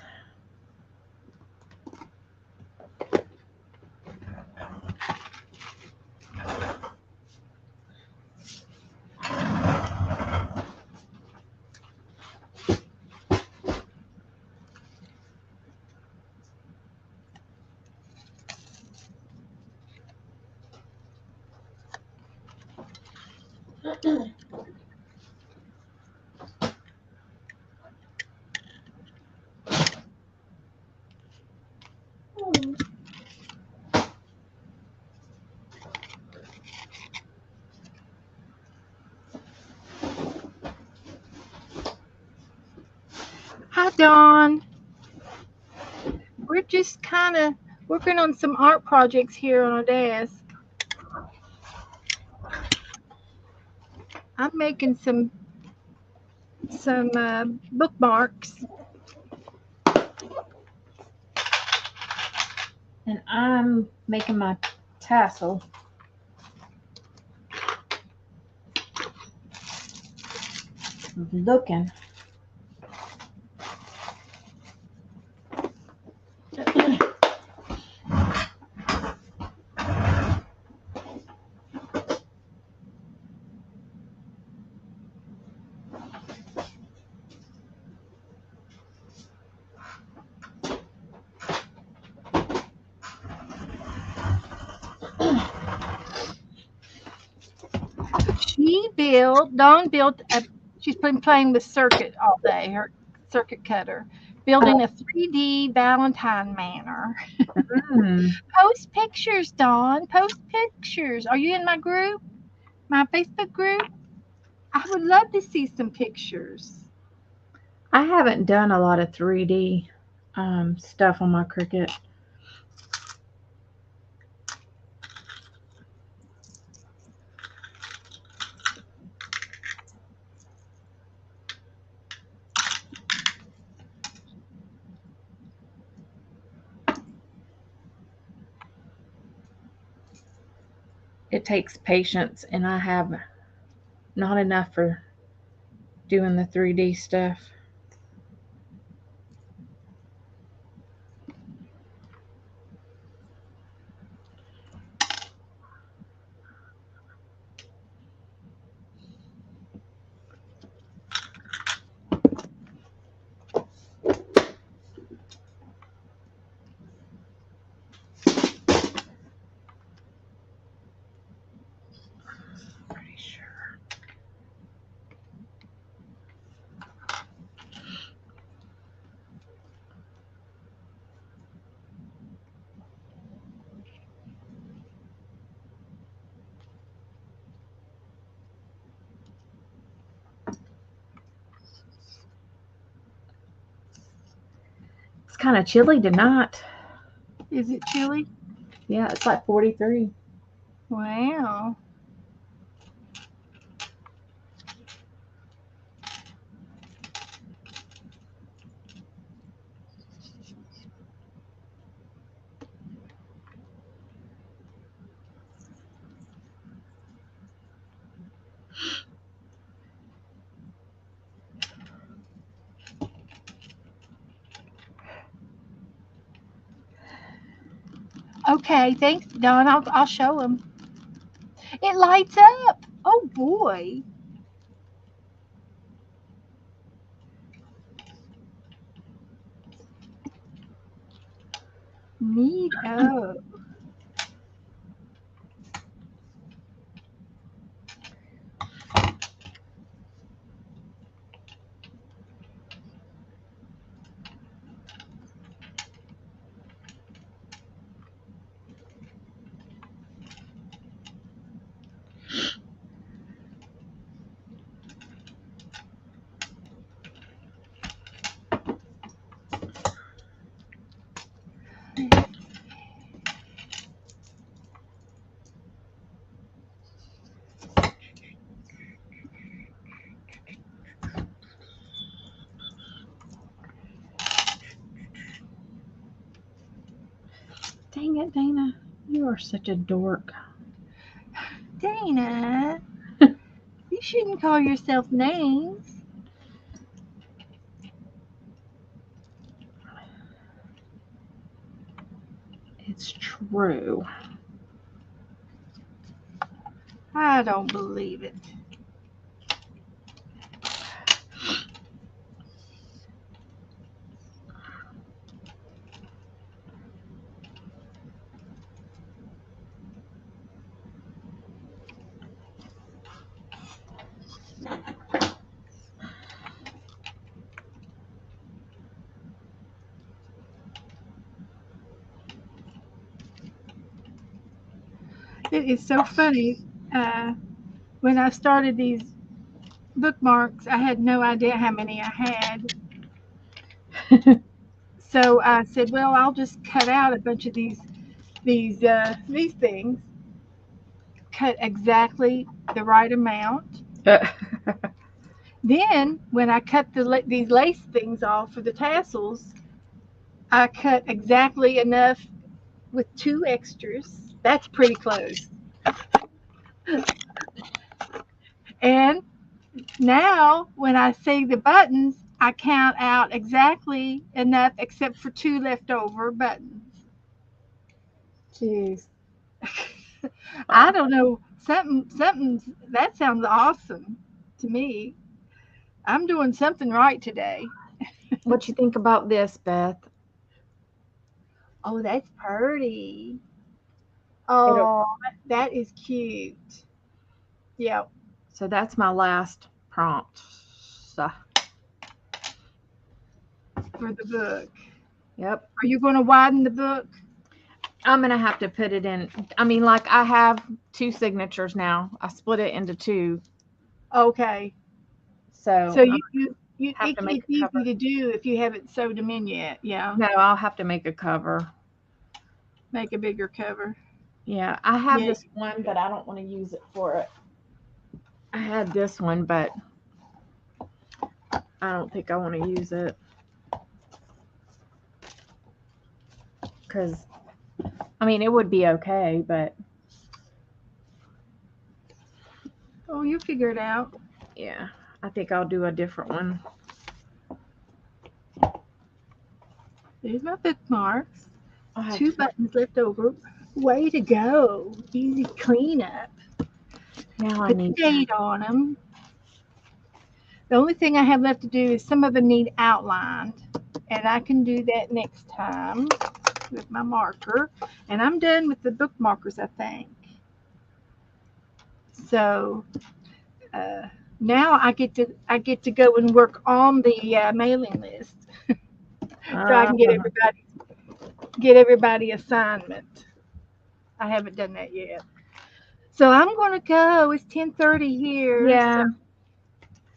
Hi, Dawn. We're just kind of working on some art projects here on our desk. I'm making some bookmarks. And I'm making my tassel. Looking. Dawn built a. She's been playing with circuit all day. Her circuit cutter, building a 3D Valentine manor. Mm. Post pictures, Dawn. Post pictures. Are you in my group? My Facebook group? I would love to see some pictures. I haven't done a lot of 3D stuff on my Cricut. It takes patience, and I have not enough for doing the 3D stuff. Pretty sure. It's kind of chilly tonight. Is it chilly? Yeah, it's like 43. Wow. Okay, thanks, Dawn. I'll show them. It lights up. Oh boy. Neat. Oh. Dang it, Dana. You are such a dork. Dana, you shouldn't call yourself names. It's true. I don't believe it. It is so funny. When I started these bookmarks, I had no idea how many I had. So I said, well, I'll just cut out a bunch of these things. Cut exactly the right amount. Then when I cut these lace things off for the tassels, I cut exactly enough with 2 extras. That's pretty close. And now when I say the buttons, I count out exactly enough except for 2 leftover buttons. Jeez. I don't know. Something that sounds awesome to me. I'm doing something right today. What you think about this, Beth? Oh, that's pretty. It'll, Oh, that is cute. Yeah. So that's my last prompt. So, For the book. yep. Are you going to widen the book? I'm going to have to put it in. I mean, like I have 2 signatures now. I split it into 2. Okay. So, So you have to make it's a cover. easy to do if you haven't sewed them in yet. Yeah. No, I'll have to make a cover. Make a bigger cover. Yeah, I have Yeah. this one, but I don't want to use it for it. I had this one, but I don't think I want to use it. Because, I mean, it would be okay, but Oh, you figure it out. yeah, I think I'll do a different one. There's my bookmarks. I'll have 2 to- buttons left over. Way to go. Easy cleanup. now I Put the need date on them. The only thing I have left to do is some of them need outlined. And I can do that next time with my marker. And I'm done with the bookmarkers, I think. So now I get to go and work on the mailing list, so I can get everybody assignment. I haven't done that yet. So I'm gonna go. It's 10:30 here. yeah, So,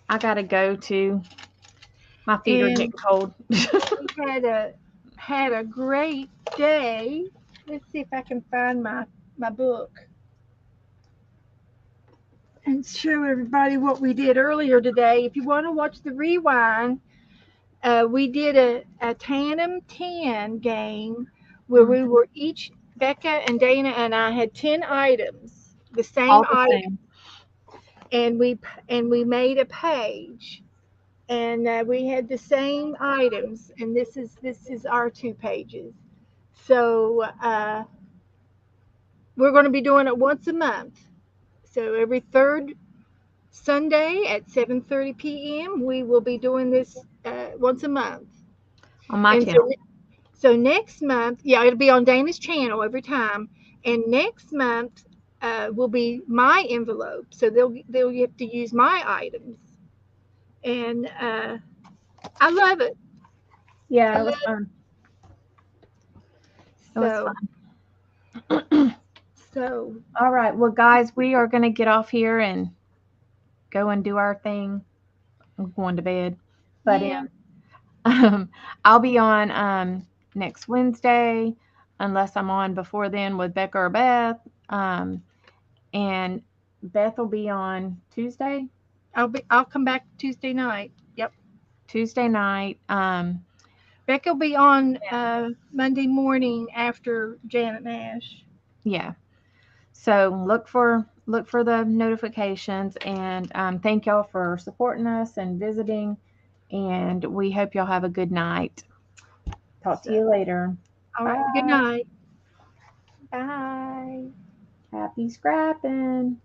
I gotta go too. My feet are and getting cold. we had a great day. Let's see if I can find my book and show everybody what we did earlier today. If you want to watch the rewind, we did a TandemTen game where we were each, Becca and Dana and I had 10 items, the same All the item, same. and we made a page, and we had the same items, and this is our 2 pages. So we're going to be doing it once a month. So every third Sunday at 7:30 p.m. we will be doing this once a month. On my And channel. so next month, yeah, it'll be on Dana's channel every time. And next month will be my envelope, so they'll get to use my items. And I love it. Yeah, I it was love fun. It was so fun. so. All right. Well, guys, we are going to get off here and go and do our thing. I'm going to bed. But Yeah. I'll be on next Wednesday, unless I'm on before then with Becca or Beth. And Beth will be on Tuesday. I'll come back Tuesday night. Yep. Tuesday night. Becca will be on Monday morning after Janet Nash. Yeah. So look for the notifications, and thank y'all for supporting us and visiting. And we hope y'all have a good night. Talk to you later. All right. Bye. Good night. Bye. Happy scrapping.